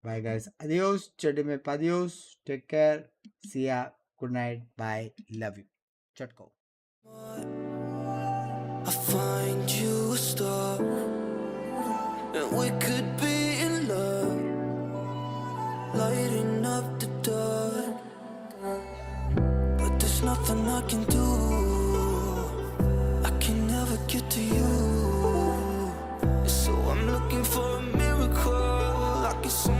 बाय गाइस, adios, चड्डी में पादियोस, take care, see ya, good night, bye, love you, चटको। I find you a star, and we could be in love, lighting up the dark, but there's nothing I can do, I can never get to you, so I'm looking for a miracle, I can see